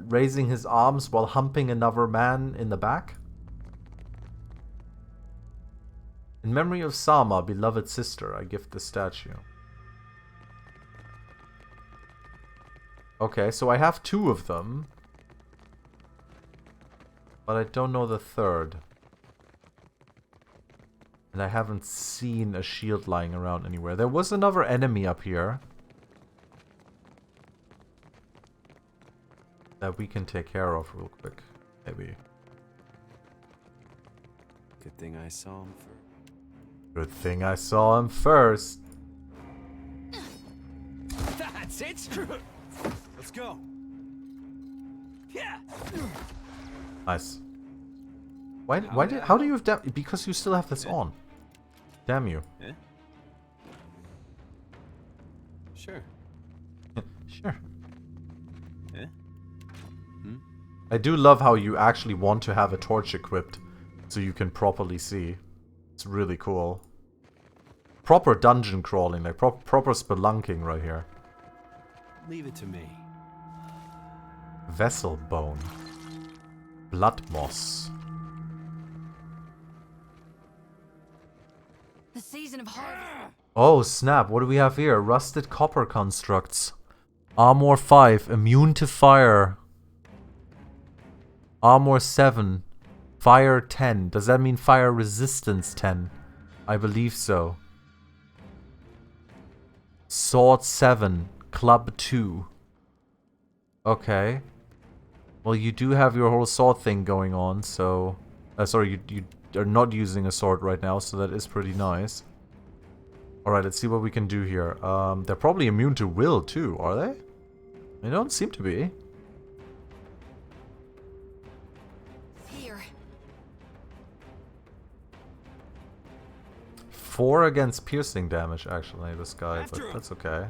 raising his arms while humping another man in the back. In memory of Sama, beloved sister, I gift the statue. Okay, so I have 2 of them. But I don't know the third. And I haven't seen a shield lying around anywhere. There was another enemy up here that we can take care of real quick, maybe. Good thing I saw him first. Good thing I saw him first. That's it. Let's go. Yeah. Nice. How do you have damn? Because you still have this on. Damn you. Yeah. Sure. Sure. Yeah. I do love how you actually want to have a torch equipped so you can properly see. It's really cool. Proper dungeon crawling, like proper spelunking right here. Leave it to me. Vessel bone. Blood moss. The season of harvest. Oh snap, what do we have here? Rusted copper constructs. Armor 5, immune to fire. Armor 7, fire 10. Does that mean fire resistance 10? I believe so. Sword 7, club 2. Okay. Well, you do have your whole sword thing going on, so... sorry, you are not using a sword right now, so that is pretty nice. Alright, let's see what we can do here. They're probably immune to will, too, are they? They don't seem to be. Here. 4 against piercing damage, actually, this guy, but that's okay.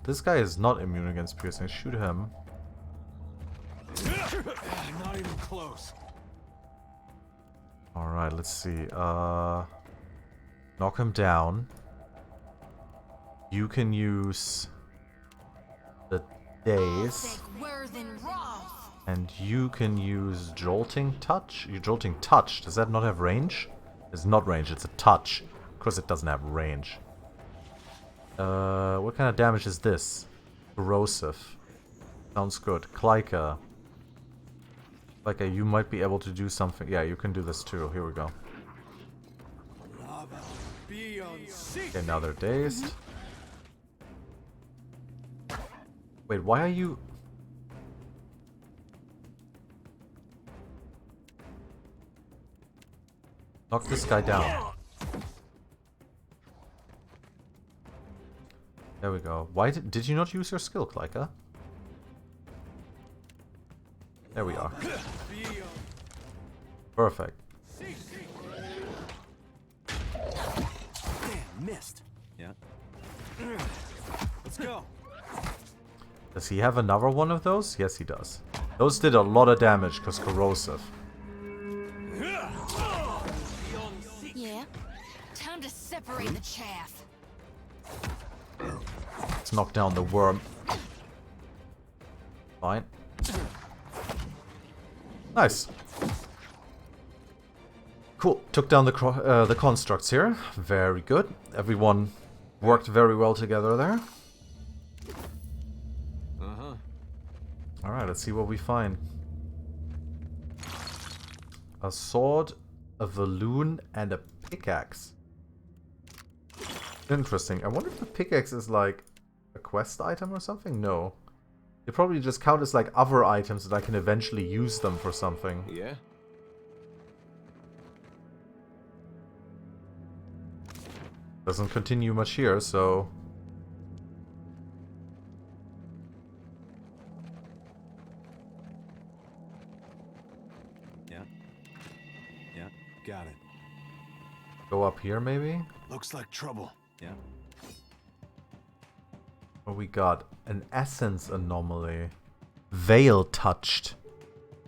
This guy is not immune against piercing. Shoot him. Not even close. Alright, let's see. Knock him down. You can use the daze. And you can use jolting touch. Jolting touch. Does that not have range? It's not range, it's a touch. Of course it doesn't have range. What kind of damage is this? Corrosive. Sounds good. Klyka. Klyka, you might be able to do something. Yeah, you can do this too. Here we go. Okay, now they're dazed. Wait, why are you... Knock this guy down. There we go. Why did you not use your skill, Klyka? There we are. Perfect. Damn, missed. Yeah. Let's go. Does he have another one of those? Yes, he does. Those did a lot of damage because corrosive. Yeah. Time to separate the chaff. Let's knock down the worm. Fine. Nice. Cool. Took down the constructs here. Very good. Everyone worked very well together there. Alright, let's see what we find. A sword, a balloon, and a pickaxe. Interesting. I wonder if the pickaxe is like a quest item or something? No. They probably just count as like other items that I can eventually use them for something. Yeah. Doesn't continue much here, so... Yeah. Yeah, got it. Go up here, maybe? Looks like trouble. Yeah. What we got? An essence anomaly. Veil touched.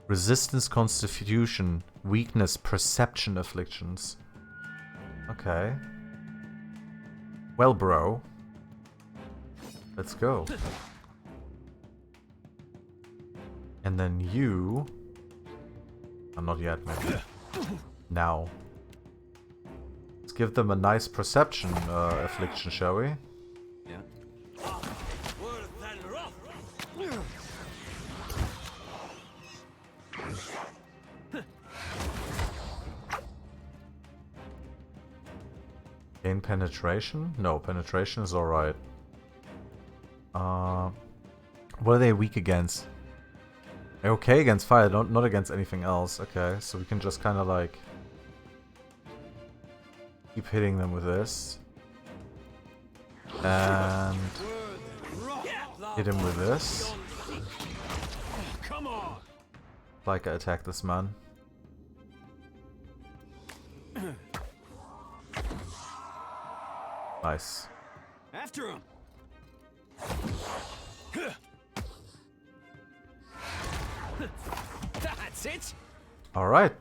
Resistance constitution. Weakness, perception afflictions. Okay. Well, bro. Let's go. And then you... not yet, maybe. Now. Let's give them a nice perception affliction, shall we? Yeah. Gain penetration? No, penetration is alright. What are they weak against? They're okay against fire, not against anything else. Okay, so we can just kind of like... keep hitting them with this. And... hit him with this. Klyka, attack this man. Nice. After him. That's it. All right.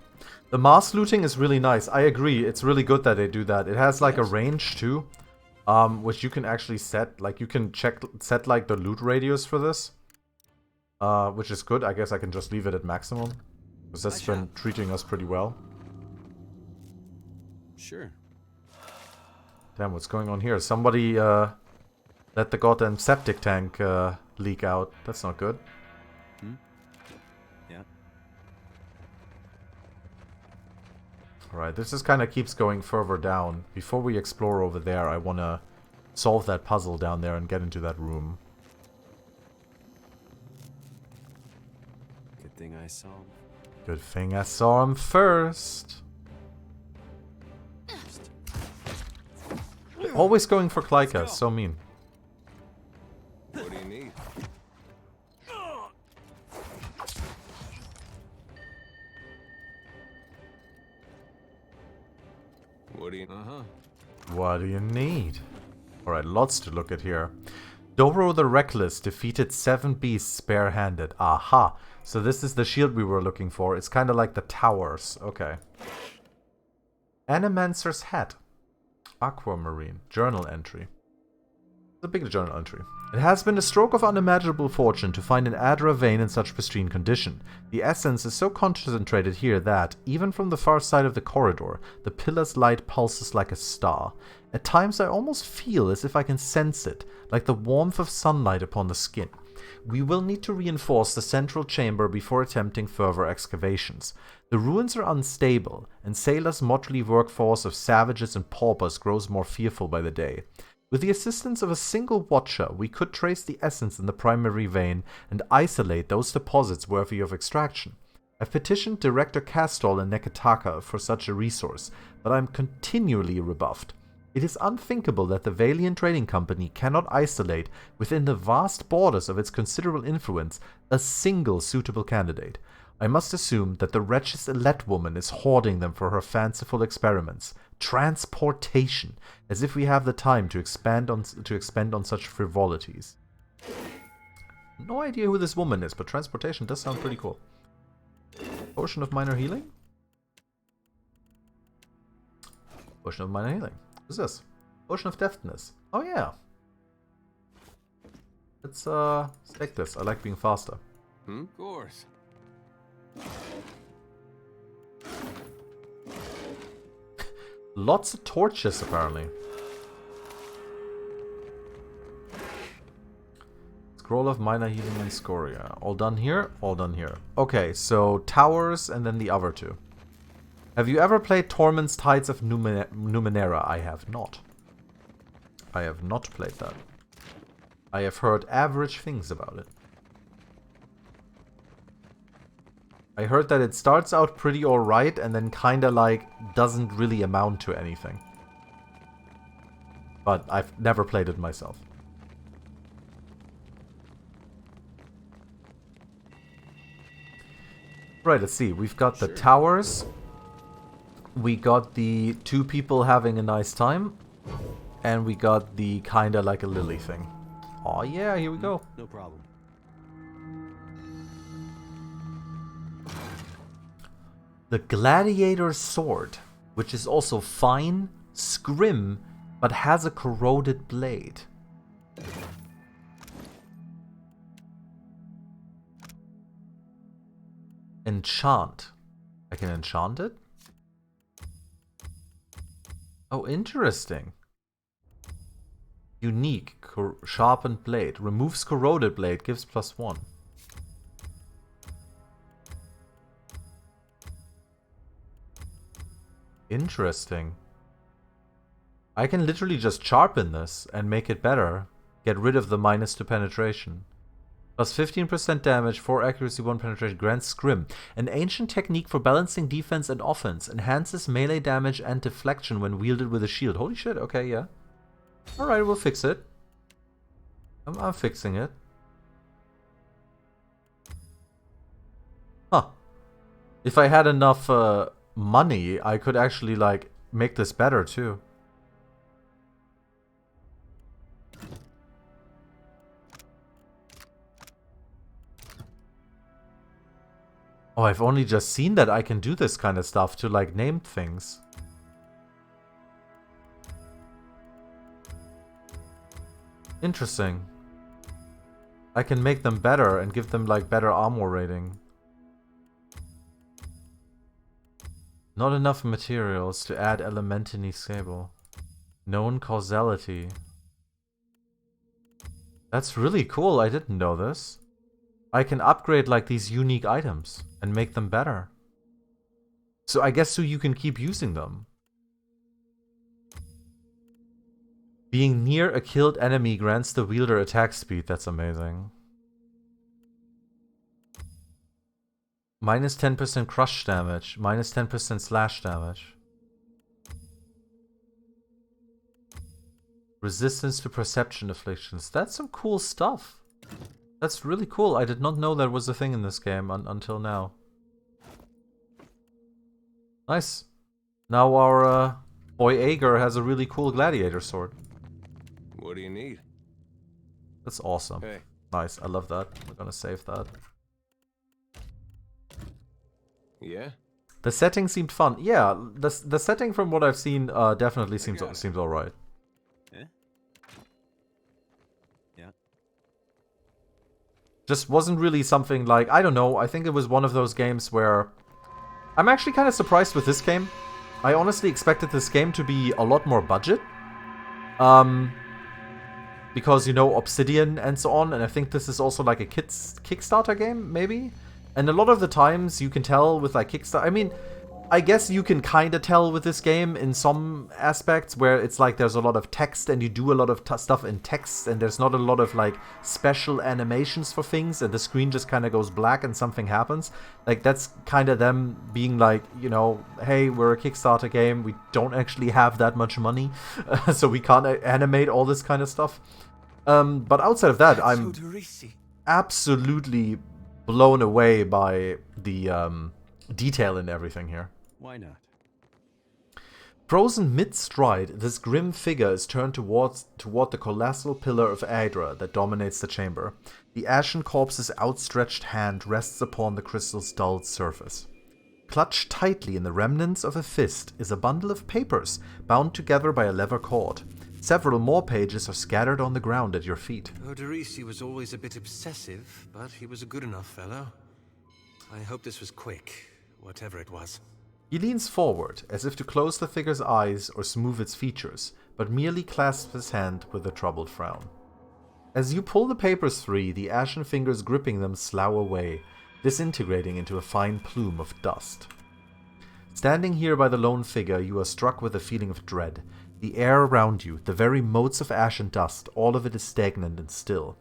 The mass looting is really nice. I agree. It's really good that they do that. It has like a range too, which you can actually set. Like you can set like the loot radius for this, which is good. I guess I can just leave it at maximum because that's been treating us pretty well. Sure. Damn, what's going on here? Somebody let the goddamn septic tank leak out. That's not good. Yeah. Alright, this just kind of keeps going further down. Before we explore over there, I want to solve that puzzle down there and get into that room. Good thing I saw him. Good thing I saw him first. Always going for Klyka, so mean. What do you need? What do you... What do you need? Alright, lots to look at here. Doro the Reckless defeated 7 beasts barehanded. Aha! So this is the shield we were looking for. It's kind of like the towers. Okay. Animancer's Hat. Aquamarine. Journal entry. The big journal entry. It has been a stroke of unimaginable fortune to find an Adra vein in such pristine condition. The essence is so concentrated here that, even from the far side of the corridor, the pillar's light pulses like a star. At times I almost feel as if I can sense it, like the warmth of sunlight upon the skin. We will need to reinforce the central chamber before attempting further excavations. The ruins are unstable, and Sailor's motley workforce of savages and paupers grows more fearful by the day. With the assistance of a single watcher, we could trace the essence in the primary vein and isolate those deposits worthy of extraction. I've petitioned Director Castall and Nekataka for such a resource, but I'm continually rebuffed. It is unthinkable that the Valiant Trading Company cannot isolate, within the vast borders of its considerable influence, a single suitable candidate. I must assume that the wretched Elette woman is hoarding them for her fanciful experiments. Transportation, as if we have the time to expend on such frivolities. No idea who this woman is, but transportation does sound pretty cool. Potion of minor healing? Potion of minor healing. What's this? Potion of deftness. Oh yeah. Let's take this. I like being faster. Of course. Lots of torches, apparently. Scroll of minor healing and scoria. All done here? All done here. Okay, so towers and then the other two. Have you ever played Torment's Tides of Numenera? I have not. I have not played that. I have heard average things about it. I heard that it starts out pretty alright and then kinda like doesn't really amount to anything. But I've never played it myself. Right, let's see. We've got the towers. We got the 2 people having a nice time. And we got the kinda like a lily thing. Oh yeah, here we go. No problem. The Gladiator Sword, which is also fine, scrim, but has a corroded blade. Enchant. I can enchant it? Oh, interesting. Unique. Sharpened blade. Removes corroded blade. Gives +1. Interesting. I can literally just sharpen this and make it better. Get rid of the -2 penetration. Plus 15% damage, 4 accuracy, 1 penetration. Grants scrim. An ancient technique for balancing defense and offense. Enhances melee damage and deflection when wielded with a shield. Holy shit, okay, yeah. Alright, we'll fix it. I'm fixing it. Huh. If I had enough money, I could actually, like, make this better, too. Oh, I've only just seen that I can do this kind of stuff to, like, name things. Interesting. I can make them better and give them, like, better armor rating. Not enough materials to add Elementini Sable. Known causality. That's really cool, I didn't know this. I can upgrade, like, these unique items and make them better. So I guess so you can keep using them. Being near a killed enemy grants the wielder attack speed. That's amazing. Minus 10% crush damage. Minus 10% slash damage. Resistance to perception afflictions. That's some cool stuff. That's really cool. I did not know that was a thing in this game until now. Nice. Now our boy Ager has a really cool gladiator sword. What do you need? That's awesome. Hey. Nice. I love that. We're gonna save that. Yeah? The setting seemed fun. Yeah, the setting from what I've seen definitely seems alright. Yeah? Yeah. Just wasn't really something like, I don't know, I think it was one of those games where I'm actually kind of surprised with this game. I honestly expected this game to be a lot more budget. Because, you know, Obsidian and so on, and I think this is also like a Kickstarter game, maybe? And a lot of the times you can tell with like Kickstarter, I mean, I guess you can kind of tell with this game in some aspects where it's like there's a lot of text and you do a lot of stuff in text and there's not a lot of like special animations for things and the screen just kind of goes black and something happens. Like that's kind of them being like, you know, hey, we're a Kickstarter game, we don't actually have that much money, so we can't animate all this kind of stuff. But outside of that, I'm absolutely blown away by the detail in everything here. Why not? Frozen mid-stride, this grim figure is turned toward the colossal pillar of Aedra that dominates the chamber. The ashen corpse's outstretched hand rests upon the crystal's dulled surface. Clutched tightly in the remnants of a fist is a bundle of papers bound together by a leather cord. Several more pages are scattered on the ground at your feet. Oderisi was always a bit obsessive, but he was a good enough fellow. I hope this was quick, whatever it was. He leans forward, as if to close the figure's eyes or smooth its features, but merely clasps his hand with a troubled frown. As you pull the papers free, the ashen fingers gripping them slough away, disintegrating into a fine plume of dust. Standing here by the lone figure, you are struck with a feeling of dread. The air around you, the very motes of ash and dust, all of it is stagnant and still.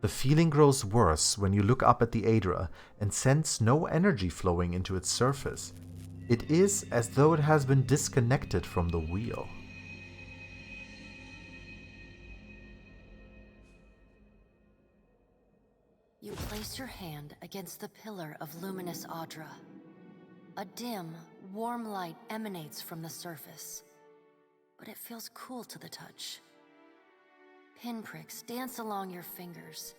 The feeling grows worse when you look up at the Aedra and sense no energy flowing into its surface. It is as though it has been disconnected from the wheel. You place your hand against the pillar of luminous Aedra. A dim, warm light emanates from the surface, but it feels cool to the touch. Pinpricks dance along your fingers,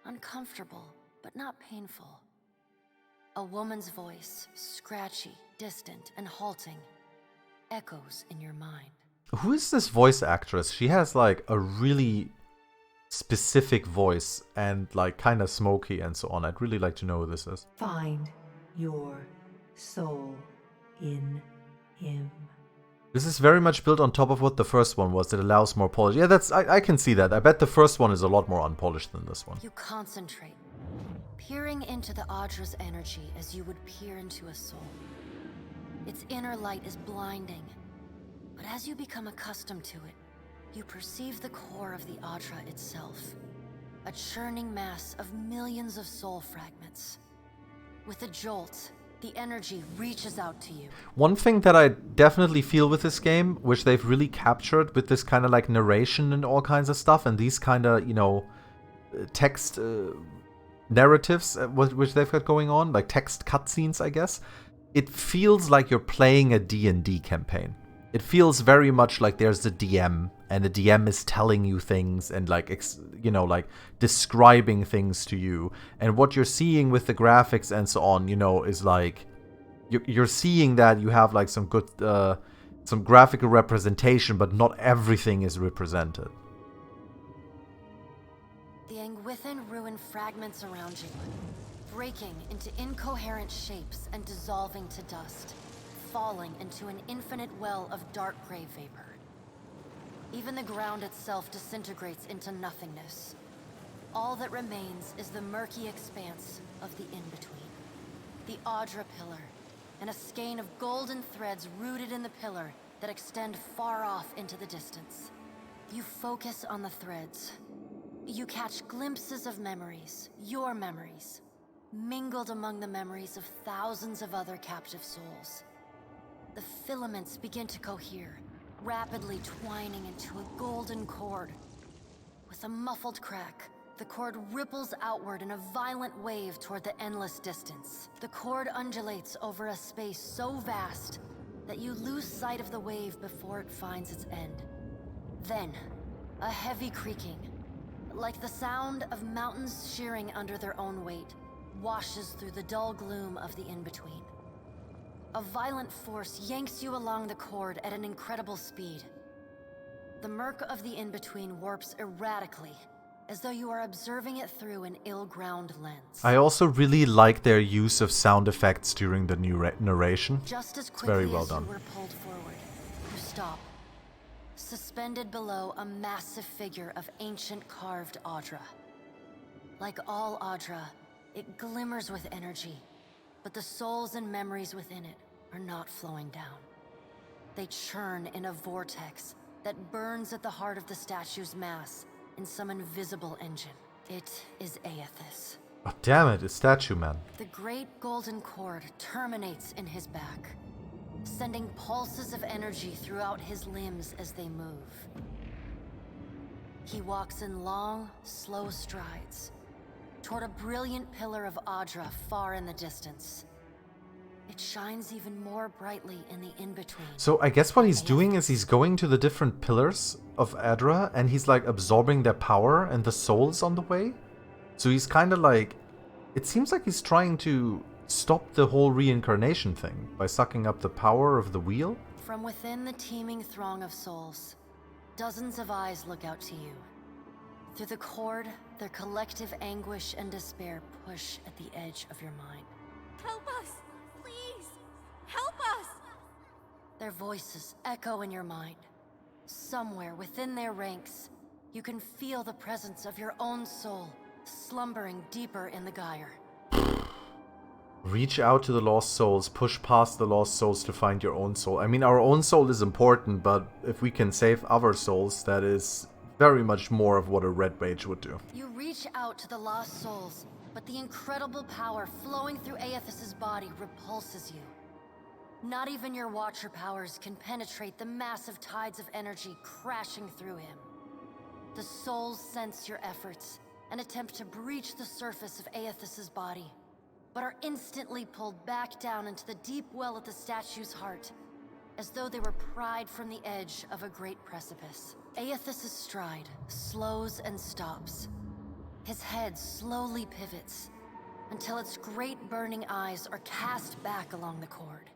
uncomfortable but not painful. A woman's voice, scratchy, distant, and halting, echoes in your mind. Who is this voice actress? She has like a really specific voice and like kind of smoky and so on. I'd really like to know who this is. Find your soul in him. This is very much built on top of what the first one was. It allows more polish. Yeah, I can see that. I bet the first one is a lot more unpolished than this one. You concentrate, peering into the Audra's energy as you would peer into a soul. Its inner light is blinding, but as you become accustomed to it, you perceive the core of the Audra itself, a churning mass of millions of soul fragments. With a jolt, the energy reaches out to you. One thing that I definitely feel with this game, which they've really captured with this kind of like narration and all kinds of stuff, and these kind of, you know, text narratives which they've got going on, like text cutscenes, I guess. It feels like you're playing a D&D campaign. It feels very much like there's the DM, and the DM is telling you things and like, you know, like describing things to you. And what you're seeing with the graphics and so on, you know, is like, you're seeing that you have like some good, some graphical representation, but not everything is represented. The Angwithan ruin fragments around you, breaking into incoherent shapes and dissolving to dust, falling into an infinite well of dark gray vapor. Even the ground itself disintegrates into nothingness. All that remains is the murky expanse of the in-between. The Audra Pillar, and a skein of golden threads rooted in the pillar that extend far off into the distance. You focus on the threads. You catch glimpses of memories, your memories, mingled among the memories of thousands of other captive souls. The filaments begin to cohere, rapidly twining into a golden cord. With a muffled crack, the cord ripples outward in a violent wave toward the endless distance. The cord undulates over a space so vast that you lose sight of the wave before it finds its end. Then, a heavy creaking, like the sound of mountains shearing under their own weight, washes through the dull gloom of the in-between. A violent force yanks you along the cord at an incredible speed. The murk of the in-between warps erratically, as though you are observing it through an ill-ground lens. I also really like their use of sound effects during the new narration. Just as it's quickly very well as done. you were pulled forward, you stop. Suspended below a massive figure of ancient carved Audra. Like all Audra, it glimmers with energy, but the souls and memories within it are not flowing down. They churn in a vortex that burns at the heart of the statue's mass in some invisible engine. It is Aethys. Oh, damn it, it's Statue Man. The great golden cord terminates in his back, sending pulses of energy throughout his limbs as they move. He walks in long, slow strides toward a brilliant pillar of Audra far in the distance. It shines even more brightly in the in-between. So I guess what he's doing is he's going to the different pillars of Adra and he's like absorbing their power and the souls on the way. So he's kind of like, it seems like he's trying to stop the whole reincarnation thing by sucking up the power of the wheel. From within the teeming throng of souls, dozens of eyes look out to you. Through the cord, their collective anguish and despair push at the edge of your mind. Help us! Please! Help us! Their voices echo in your mind. Somewhere within their ranks, you can feel the presence of your own soul, slumbering deeper in the gyre. Reach out to the lost souls, push past the lost souls to find your own soul. I mean, our own soul is important, but if we can save other souls, that is very much more of what a red mage would do. You reach out to the lost souls, but the incredible power flowing through Aethys' body repulses you. Not even your Watcher powers can penetrate the massive tides of energy crashing through him. The souls sense your efforts and attempt to breach the surface of Aethys' body, but are instantly pulled back down into the deep well of the statue's heart, as though they were pried from the edge of a great precipice. Aethys' stride slows and stops. His head slowly pivots, until its great burning eyes are cast back along the cord.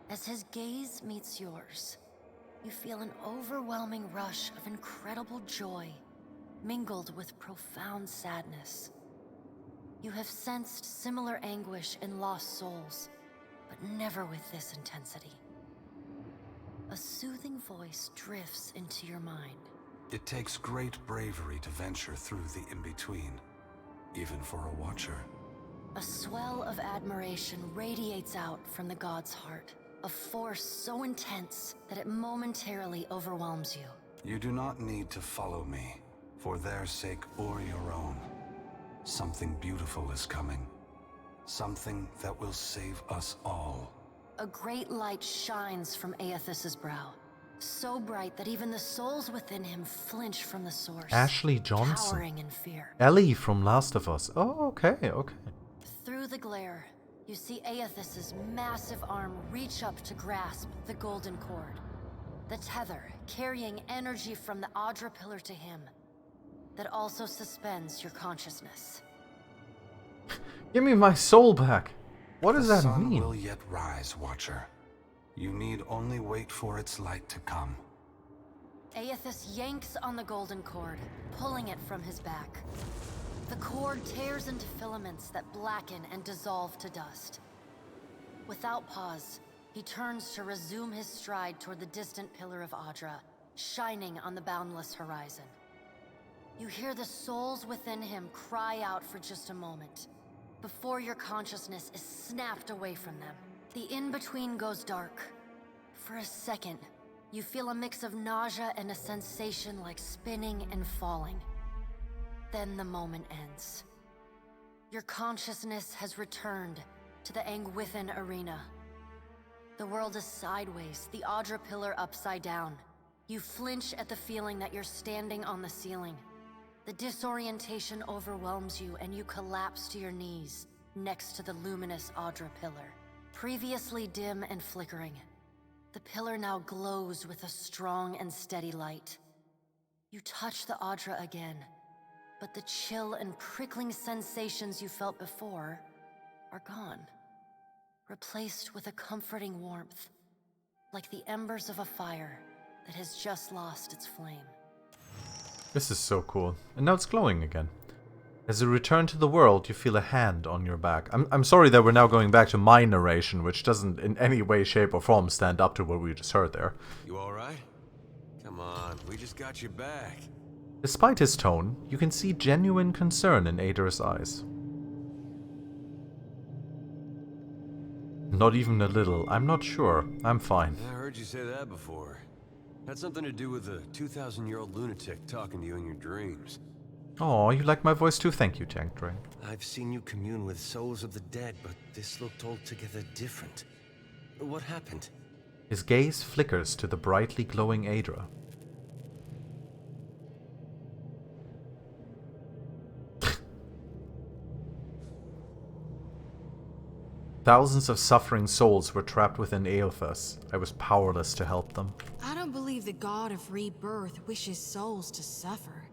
As his gaze meets yours, you feel an overwhelming rush of incredible joy, mingled with profound sadness. You have sensed similar anguish in lost souls, but never with this intensity. A soothing voice drifts into your mind. It takes great bravery to venture through the in-between, even for a watcher. A swell of admiration radiates out from the god's heart, a force so intense that it momentarily overwhelms you. You do not need to follow me, for their sake or your own. Something beautiful is coming. Something that will save us all. A great light shines from Aethys's brow, so bright that even the souls within him flinch from the source. Ashley Johnson. Cowering in fear. Ellie from Last of Us. Oh, okay, okay. Through the glare, you see Aethys's massive arm reach up to grasp the golden cord. The tether carrying energy from the Audra pillar to him, that also suspends your consciousness. Give me my soul back. What does that mean? The mean? sun will yet rise, Watcher. You need only wait for its light to come. Aethys yanks on the golden cord, pulling it from his back. The cord tears into filaments that blacken and dissolve to dust. Without pause, he turns to resume his stride toward the distant pillar of Audra, shining on the boundless horizon. You hear the souls within him cry out for just a moment, before your consciousness is snapped away from them. The in-between goes dark. For a second, you feel a mix of nausea and a sensation like spinning and falling. Then the moment ends. Your consciousness has returned to the Angwithan arena. The world is sideways, the Audra pillar upside down. You flinch at the feeling that you're standing on the ceiling. The disorientation overwhelms you and you collapse to your knees next to the luminous Audra pillar. Previously dim and flickering, the pillar now glows with a strong and steady light. You touch the Audra again, but the chill and prickling sensations you felt before are gone, replaced with a comforting warmth, like the embers of a fire that has just lost its flame. This is so cool. And now it's glowing again. As you return to the world, you feel a hand on your back. I'm sorry that we're now going back to my narration, which doesn't in any way, shape, or form stand up to what we just heard there. You alright? Come on, we just got you back. Despite his tone, you can see genuine concern in Ader's eyes. Not even a little. I'm not sure. I'm fine. I heard you say that before. Had something to do with a 2,000-year-old lunatic talking to you in your dreams. Oh, you like my voice too? Thank you, Tank Drain. I've seen you commune with souls of the dead, but this looked altogether different. What happened? His gaze flickers to the brightly glowing Adra. Thousands of suffering souls were trapped within Aethys. I was powerless to help them. I don't believe the god of rebirth wishes souls to suffer.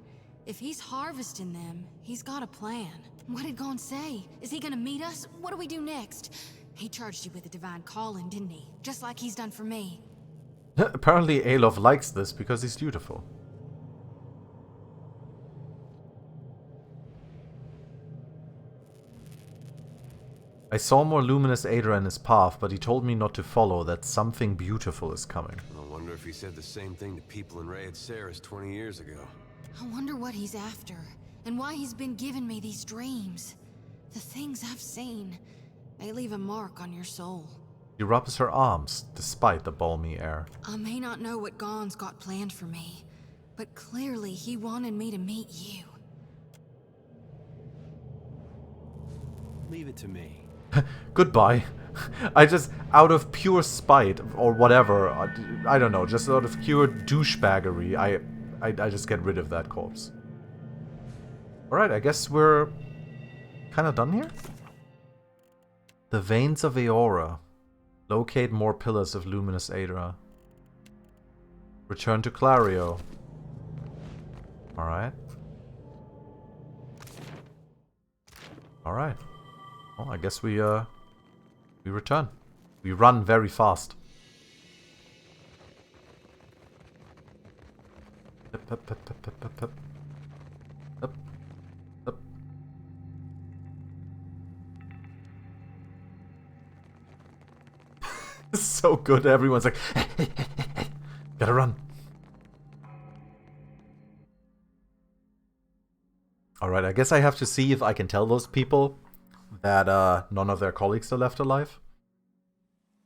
If he's harvesting them, he's got a plan. What did Gon say? Is he gonna meet us? What do we do next? He charged you with a divine calling, didn't he? Just like he's done for me. Apparently Alof likes this because he's dutiful. I saw more luminous Adra in his path, but he told me not to follow, that something beautiful is coming. I wonder if he said the same thing to people in Rayed Saris 20 years ago. I wonder what he's after, and why he's been giving me these dreams. The things I've seen, they leave a mark on your soul. She rubs her arms, despite the balmy air. I may not know what Gon's got planned for me, but clearly he wanted me to meet you. Leave it to me. Goodbye. I just, out of pure spite, or whatever, I don't know, just out of pure douchebaggery, I just get rid of that corpse. Alright, I guess we're kind of done here? The Veins of Eora. Locate more pillars of luminous Adra. Return to Clario. Alright. Alright. Well, I guess we return. We run very fast. Up, up, up, up, up, up, up. Up, up. It's so good. Everyone's like, hey, hey, hey, hey, hey. Gotta run. Alright, I guess I have to see if I can tell those people that none of their colleagues are left alive.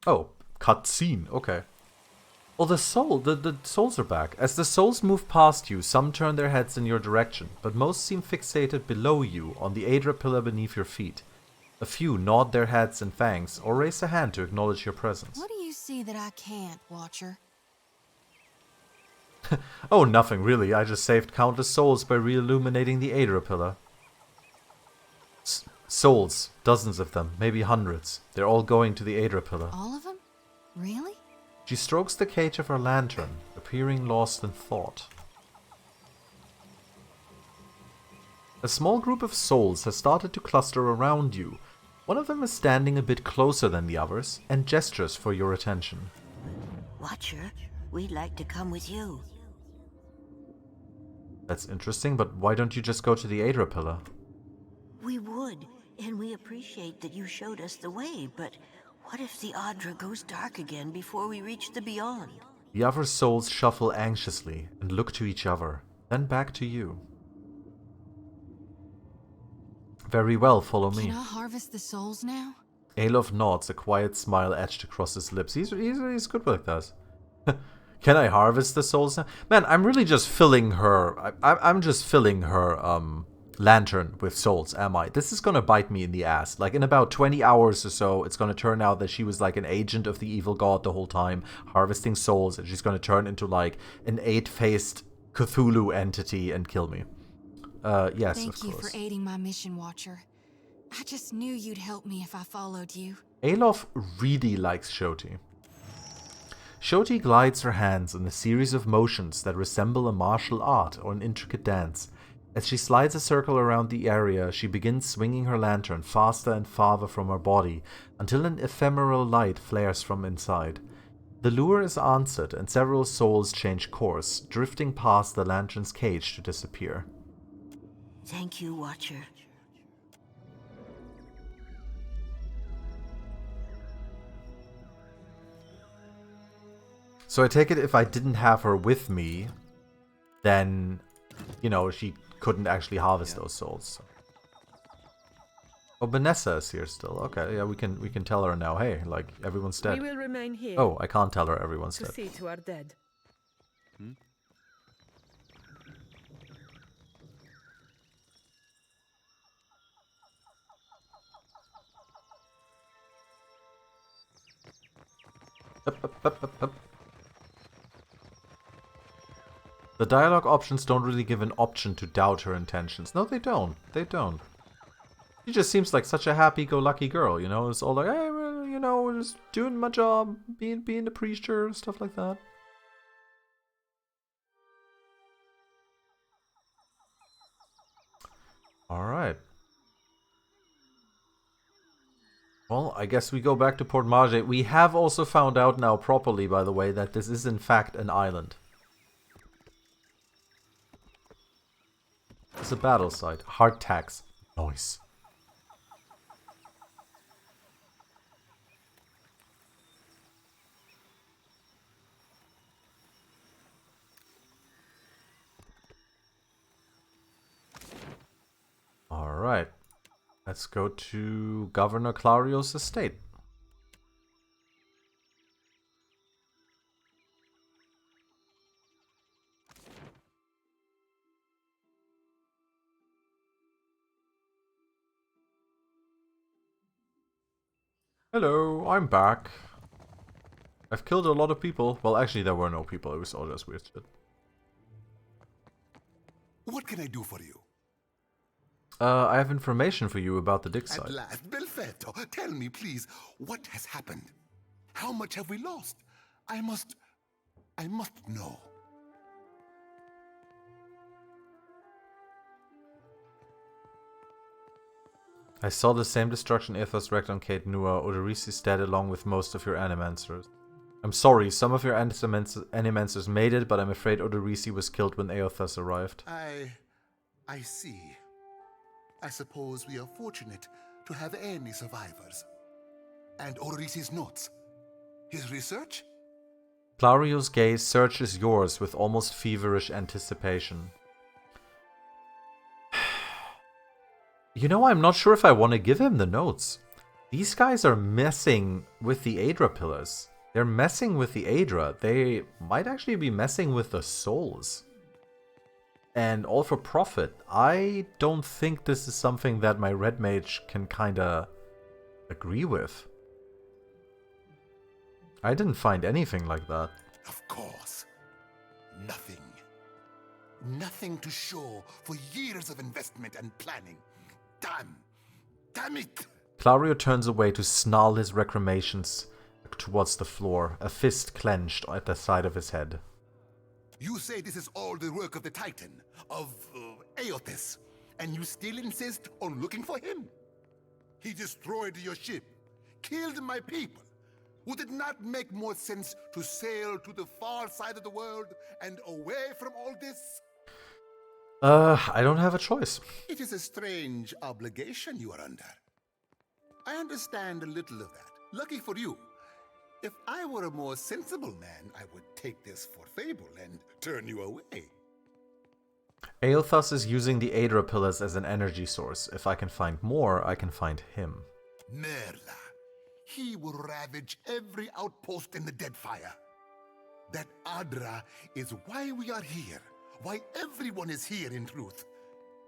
Oh, cutscene. Okay. Well, the souls are back. As the souls move past you, some turn their heads in your direction, but most seem fixated below you on the Aedra pillar beneath your feet. A few nod their heads and fangs, or raise a hand to acknowledge your presence. What do you see that I can't, Watcher? Oh, nothing really. I just saved countless souls by re-illuminating the Aedra pillar. Souls. Dozens of them. Maybe hundreds. They're all going to the Aedra pillar. All of them? Really? She strokes the cage of her lantern, appearing lost in thought. A small group of souls has started to cluster around you. One of them is standing a bit closer than the others and gestures for your attention. Watcher, we'd like to come with you. That's interesting, but why don't you just go to the Aedra pillar? We would, and we appreciate that you showed us the way, but what if the Aedra goes dark again before we reach the beyond? The other souls shuffle anxiously and look to each other, then back to you. Very well, follow me. Can I harvest the souls now? Alof nods, a quiet smile etched across his lips. He's good with that. Can I harvest the souls now? Man, I'm really just filling her... I'm just filling her lantern with souls, am I? This is gonna bite me in the ass. Like, in about 20 hours or so, it's gonna turn out that she was like an agent of the evil god the whole time, harvesting souls, and she's gonna turn into like an 8-faced Cthulhu entity and kill me. Yes, of course. Thank you for aiding my mission, Watcher. I just knew you'd help me if I followed you. Alof really likes Shoti. Shoti glides her hands in a series of motions that resemble a martial art or an intricate dance. As she slides a circle around the area, she begins swinging her lantern faster and farther from her body, until an ephemeral light flares from inside. The lure is answered, and several souls change course, drifting past the lantern's cage to disappear. Thank you, Watcher. So I take it if I didn't have her with me, then, you know, she couldn't actually harvest those souls. Oh, Vanessa is here still. Okay, yeah, we can tell her now. Hey, like, everyone's dead. We will remain here. Oh, I can't tell her everyone's dead. To see to our dead. Up. The dialogue options don't really give an option to doubt her intentions. No, they don't. They don't. She just seems like such a happy-go-lucky girl, you know? It's all like, hey, well, you know, just doing my job, being the preacher, stuff like that. Alright. Well, I guess we go back to Port Marge. We have also found out now properly, by the way, that this is in fact an island. It's a battle site. Hard tax. Nice. Alright. Let's go to Governor Clario's estate. Hello, I'm back. I've killed a lot of people. Well, actually, there were no people. It was all just weird shit. What can I do for you? I have information for you about the dig site. At last, Belfetto, tell me, please, what has happened? How much have we lost? I must know. I saw the same destruction Athos wreaked on Kate Nua. Odorisi's dead along with most of your animancers. I'm sorry, some of your animancers made it, but I'm afraid Odorisi was killed when Aothas arrived. I see. I suppose we are fortunate to have any survivors. And Odorisi's notes. His research? Clario's gaze searches yours with almost feverish anticipation. You know, I'm not sure if I want to give him the notes. These guys are messing with the Aedra pillars. They're messing with the Aedra. They might actually be messing with the souls. And all for profit. I don't think this is something that my red mage can kinda agree with. I didn't find anything like that. Of course. Nothing. Nothing to show for years of investment and planning. Damn it! Clario turns away to snarl his recriminations towards the floor, a fist clenched at the side of his head. You say this is all the work of the Titan, of Aothas, and you still insist on looking for him? He destroyed your ship, killed my people. Would it not make more sense to sail to the far side of the world and away from all this? I don't have a choice. It is a strange obligation you are under. I understand a little of that. Lucky for you. If I were a more sensible man, I would take this for fable and turn you away. Aothas is using the Aedra pillars as an energy source. If I can find more, I can find him. Merla. He will ravage every outpost in the Deadfire. That Adra is why we are here. Why everyone is here, in truth.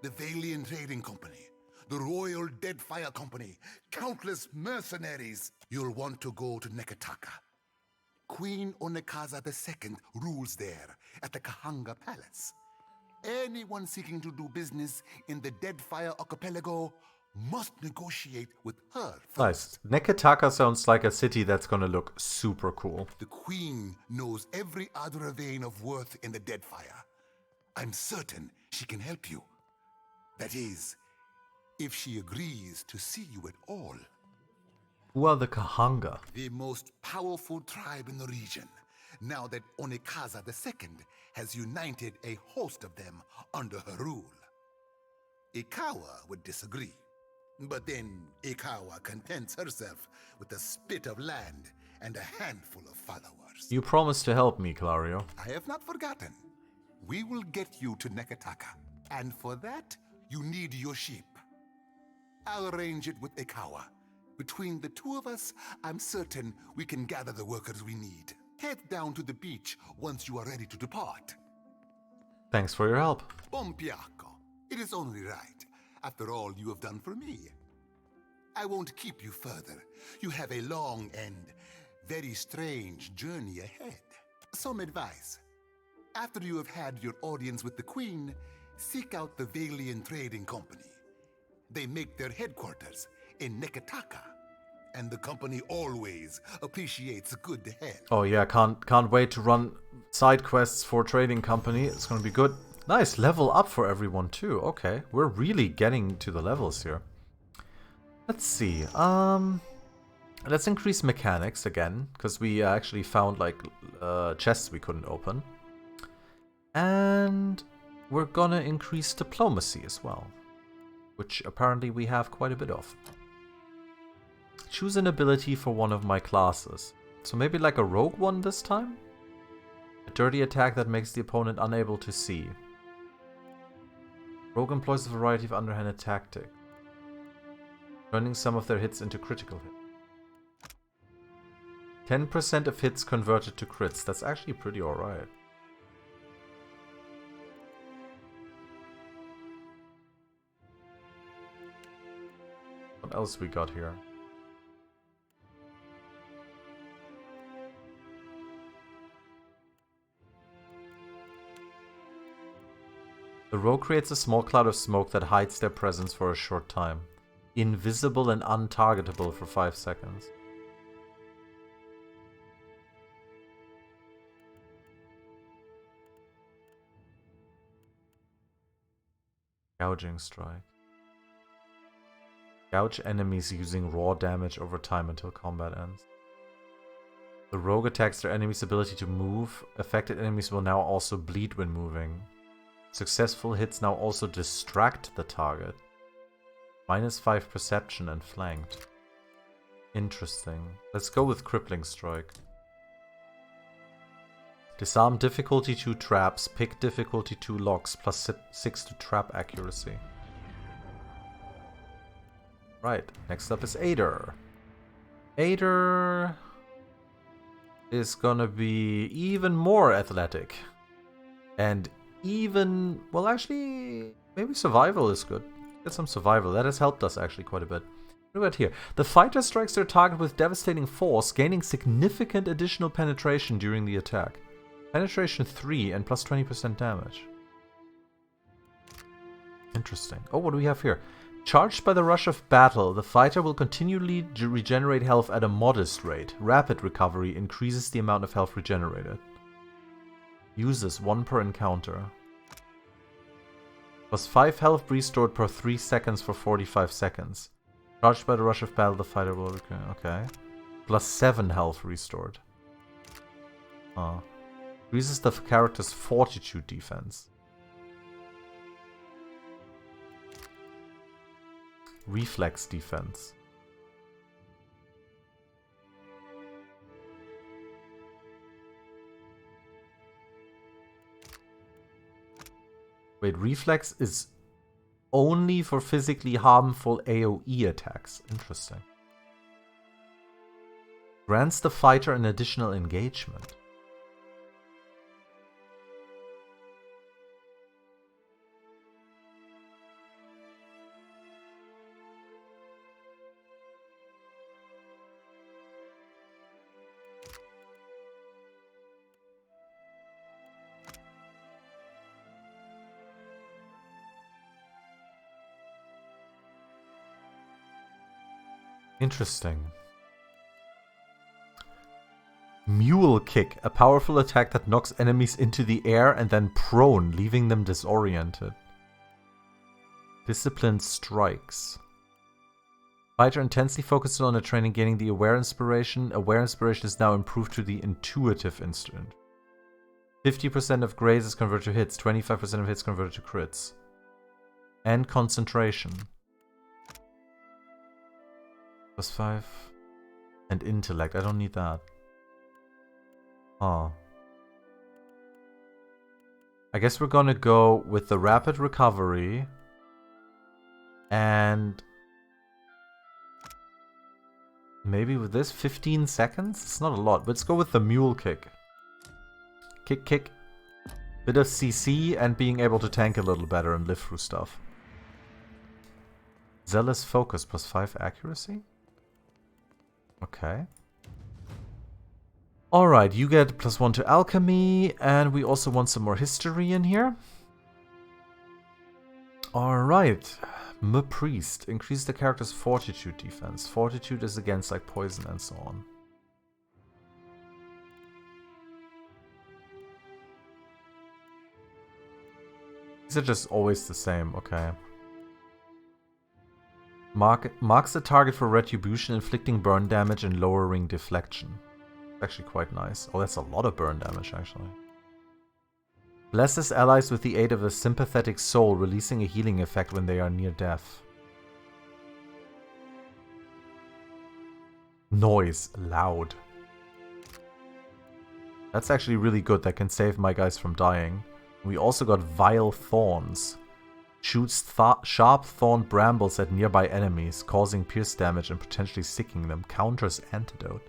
The Valiant Trading Company, the Royal Deadfire Company, countless mercenaries. You'll want to go to Neketaka. Queen Onekaza II rules there at the Kahanga Palace. Anyone seeking to do business in the Deadfire Archipelago must negotiate with her first. Nice. Neketaka sounds like a city that's gonna look super cool. The Queen knows every other vein of worth in the Deadfire. I'm certain she can help you. That is, if she agrees to see you at all. Who are the Kahanga? The most powerful tribe in the region, now that Onekaza II has united a host of them under her rule. Ikawa would disagree, but then Ikawa contents herself with a spit of land and a handful of followers. You promised to help me, Clario. I have not forgotten. We will get you to Neketaka, and for that, you need your sheep. I'll arrange it with Ikawa. Between the two of us, I'm certain we can gather the workers we need. Head down to the beach once you are ready to depart. Thanks for your help. Pompiaco. It is only right, after all you have done for me. I won't keep you further. You have a long and very strange journey ahead. Some advice. After you have had your audience with the Queen, seek out the Valiant Trading Company. They make their headquarters in Neketaka, and the company always appreciates a good head. Oh yeah, can't wait to run side quests for Trading Company. It's gonna be good. Nice, level up for everyone too. Okay, we're really getting to the levels here. Let's see. Let's increase mechanics again, because we actually found like chests we couldn't open. And we're gonna increase diplomacy as well, which apparently we have quite a bit of. Choose an ability for one of my classes. So maybe like a rogue one this time? A dirty attack that makes the opponent unable to see. Rogue employs a variety of underhanded tactics, turning some of their hits into critical hits. 10% of hits converted to crits. That's actually pretty alright. What else we got here? The rogue creates a small cloud of smoke that hides their presence for a short time. Invisible and untargetable for 5 seconds. Gouging strike. Gouge enemies using raw damage over time until combat ends. The rogue attacks their enemy's ability to move. Affected enemies will now also bleed when moving. Successful hits now also distract the target. -5 perception and flanked. Interesting. Let's go with Crippling Strike. Disarm difficulty 2 traps, pick difficulty 2 locks, +6 to trap accuracy. Right, next up is Aider. Aider is gonna be even more athletic. And even, well actually, maybe survival is good. Get some survival, that has helped us actually quite a bit. Look at here. The fighter strikes their target with devastating force, gaining significant additional penetration during the attack. Penetration 3 and +20% damage. Interesting. Oh, what do we have here? Charged by the rush of battle, the fighter will continually regenerate health at a modest rate. Rapid recovery increases the amount of health regenerated. Uses 1 per encounter. +5 health restored per 3 seconds for 45 seconds. Charged by the rush of battle, the fighter will... Okay. +7 health restored. Increases the character's fortitude defense. Reflex defense. Wait, reflex is only for physically harmful AoE attacks. Interesting. Grants the fighter an additional engagement. Interesting. Mule Kick, a powerful attack that knocks enemies into the air and then prone, leaving them disoriented. Disciplined Strikes. Fighter intensely focuses on a training gaining the Aware Inspiration. Aware Inspiration is now improved to the Intuitive Instant. 50% of graze is converted to hits, 25% of hits converted to crits. And Concentration. +5. And Intellect. I don't need that. I guess we're gonna go with the Rapid Recovery. And maybe with this, 15 seconds? It's not a lot. Let's go with the Mule Kick. Kick. Bit of CC and being able to tank a little better and live through stuff. Zealous Focus, +5 accuracy? Okay. Alright, you get +1 to Alchemy, and we also want some more history in here. Alright. Priest. Increase the character's fortitude defense. Fortitude is against like poison and so on. These are just always the same, okay. Marks the target for retribution, inflicting burn damage and lowering deflection. Actually quite nice. Oh, that's a lot of burn damage, actually. Blesses allies with the aid of a sympathetic soul, releasing a healing effect when they are near death. Noise. Loud. That's actually really good. That can save my guys from dying. We also got Vile Thorns. Shoots sharp thorn brambles at nearby enemies, causing pierce damage and potentially sicking them. Counters Antidote.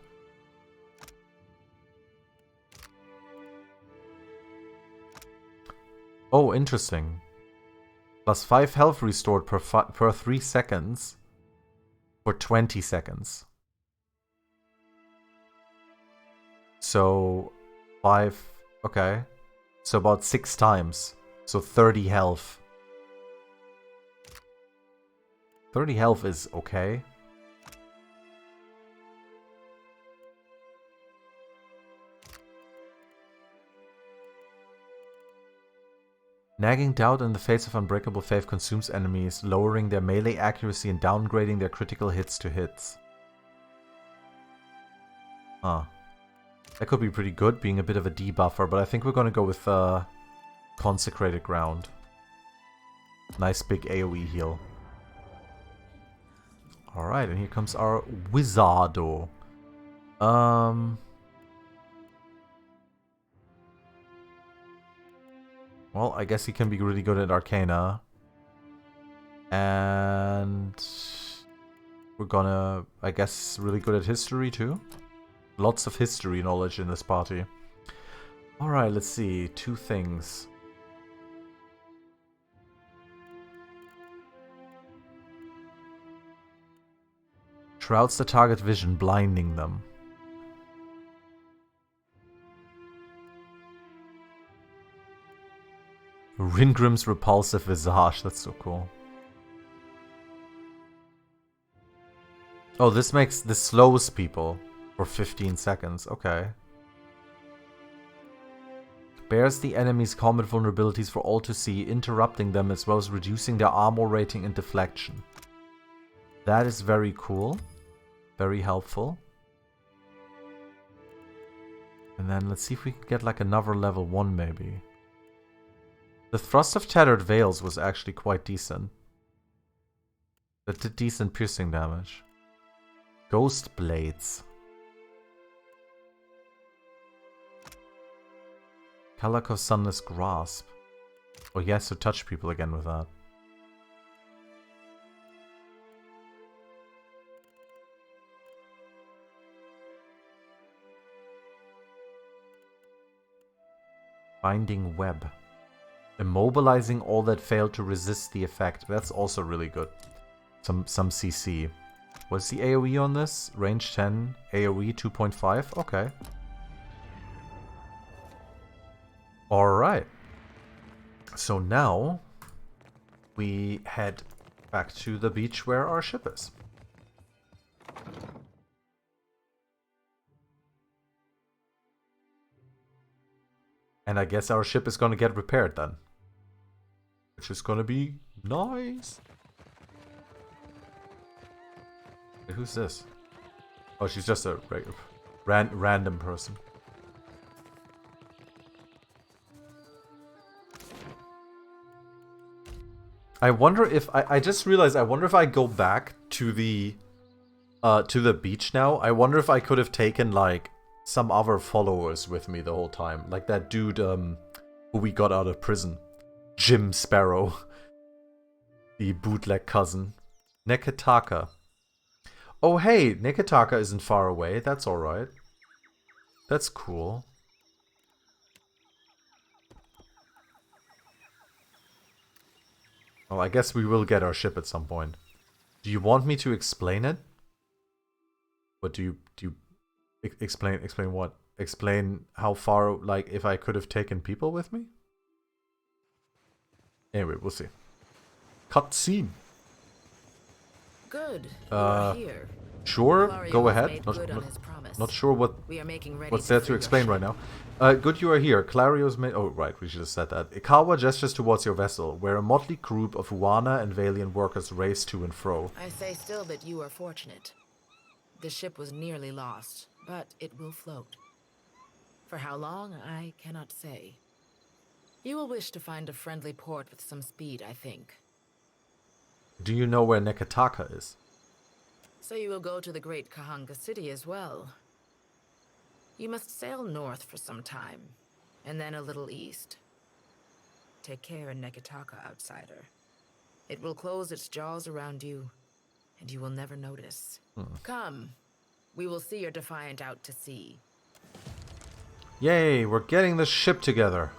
Oh, interesting. +5 health restored per 3 seconds for 20 seconds. So, 5... Okay. So about 6 times. So 30 health. 30 health is okay. Nagging doubt in the face of unbreakable faith consumes enemies, lowering their melee accuracy and downgrading their critical hits to hits. Huh. That could be pretty good, being a bit of a debuffer, but I think we're gonna go with Consecrated Ground. Nice big AoE heal. Alright, and here comes our Wizardo. Well, I guess he can be really good at Arcana. And we're gonna, I guess, really good at history too. Lots of history knowledge in this party. Alright, let's see. 2 things. Shrouds the target vision, blinding them. Ringrim's repulsive visage, that's so cool. Oh, this slows people for 15 seconds, okay. Bears the enemy's combat vulnerabilities for all to see, interrupting them as well as reducing their armor rating and deflection. That is very cool. Very helpful. And then let's see if we can get like another level 1 maybe. The Thrust of Tattered Veils was actually quite decent. That did decent piercing damage. Ghost Blades. Kalakov Sunless Grasp. Oh, he has to touch people again with that. Binding Web. Immobilizing all that failed to resist the effect. That's also really good. Some CC. What's the AoE on this? Range 10, AoE 2.5? Okay. Alright. So now we head back to the beach where our ship is. And I guess our ship is gonna get repaired then. Which is gonna be nice. Hey, who's this? Oh, she's just a random person. I wonder if I just realized I wonder if I go back to the beach now. I wonder if I could have taken like some other followers with me the whole time. Like that dude who we got out of prison. Jim Sparrow. The bootleg cousin. Nekataka. Oh hey, Nekataka isn't far away. That's alright. That's cool. Well, I guess we will get our ship at some point. Do you want me to explain it? What do you explain what? Explain how far, like, if I could have taken people with me? Anyway, we'll see. Cutscene. Good. You are here. Sure, Clario go has ahead. made good on his promise. Not sure what We are making ready what's to there free to your explain ship. right now. Good you are here. Clario's made... Oh, right, we should have said that. Ikawa gestures towards your vessel, where a motley group of Huana and Valiant workers race to and fro. I say still that you are fortunate. The ship was nearly lost, but it will float. For how long, I cannot say. You will wish to find a friendly port with some speed, I think. Do you know where Nekataka is? So you will go to the great Kahanga city as well. You must sail north for some time, and then a little east. Take care in Nekataka, outsider. It will close its jaws around you, and you will never notice. Come, we will see your defiant out to sea. Yay, we're getting the ship together.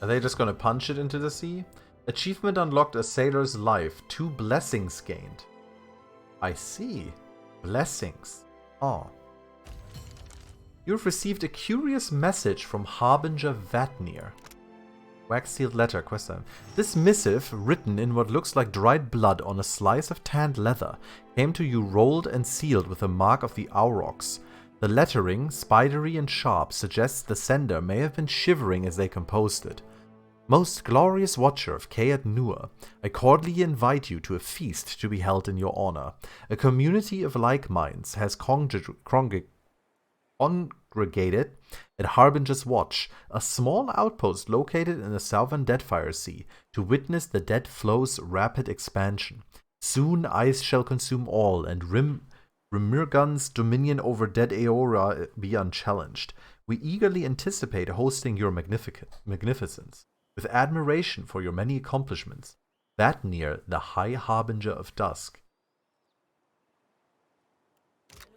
Are they just gonna punch it into the sea? Achievement unlocked: a sailor's life. 2 blessings gained. I see. Blessings. Oh. You've received a curious message from Harbinger Vatnir. Wax-sealed letter, question. This missive, written in what looks like dried blood on a slice of tanned leather, came to you rolled and sealed with the mark of the Aurochs. The lettering, spidery and sharp, suggests the sender may have been shivering as they composed it. Most glorious watcher of Caed Nur, I cordially invite you to a feast to be held in your honor. A community of like minds has congregated at Harbinger's Watch, a small outpost located in the southern Deadfire Sea, to witness the Dead Flow's rapid expansion. Soon ice shall consume all, and Rimirgun's dominion over Dead Aora be unchallenged. We eagerly anticipate hosting your magnificence, with admiration for your many accomplishments, that near the High Harbinger of Dusk.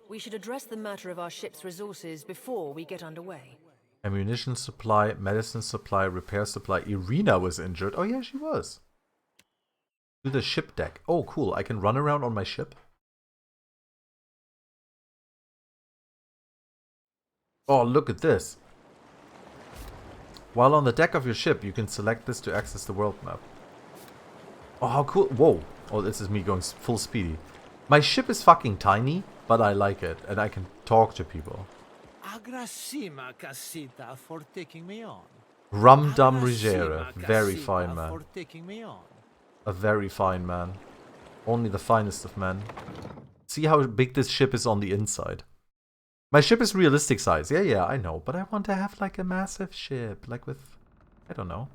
We should address the matter of our ship's resources before we get underway. Ammunition supply, medicine supply, repair supply. Irina was injured. Oh yeah, she was. To the ship deck. Oh cool, I can run around on my ship. Oh, look at this. While on the deck of your ship, you can select this to access the world map. Oh, how cool. Whoa. Oh, this is me going full speedy. My ship is fucking tiny, but I like it, and I can talk to people. Agrasima Casita for taking me on. Rum Dum Rigere. Very fine man. For taking me on. A very fine man. Only the finest of men. See how big this ship is on the inside. My ship is realistic size. Yeah, I know. But I want to have like a massive ship. Like with, I don't know.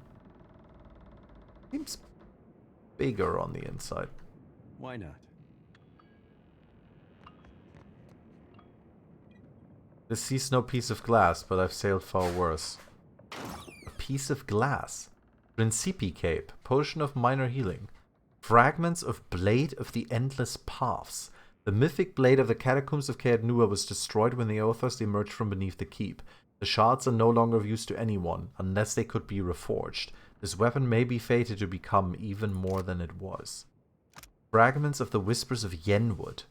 Seems bigger on the inside. Why not? This sees no piece of glass, but I've sailed far worse. A piece of glass. Principi Cape. Potion of minor healing. Fragments of Blade of the Endless Paths. The mythic blade of the catacombs of Caed Nur was destroyed when the Oathers emerged from beneath the keep. The shards are no longer of use to anyone, unless they could be reforged. This weapon may be fated to become even more than it was. Fragments of the Whispers of Yenwood.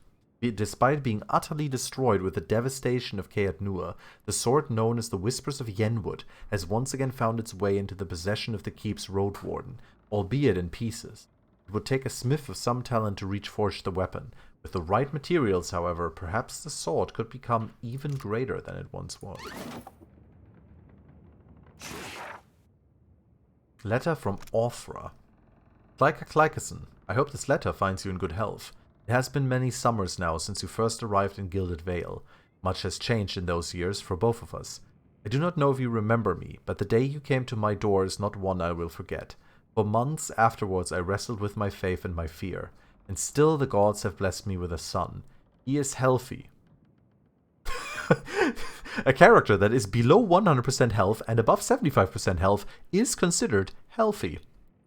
Despite being utterly destroyed with the devastation of Caed Nur, the sword known as the Whispers of Yenwood has once again found its way into the possession of the keep's road warden, albeit in pieces. It would take a smith of some talent to reforge the weapon. With the right materials, however, perhaps the sword could become even greater than it once was. Letter from Orthra. Klyka Klykason, I hope this letter finds you in good health. It has been many summers now since you first arrived in Gilded Vale. Much has changed in those years for both of us. I do not know if you remember me, but the day you came to my door is not one I will forget. For months afterwards I wrestled with my faith and my fear, and still the gods have blessed me with a son. He is healthy. A character that is below 100% health and above 75% health is considered healthy.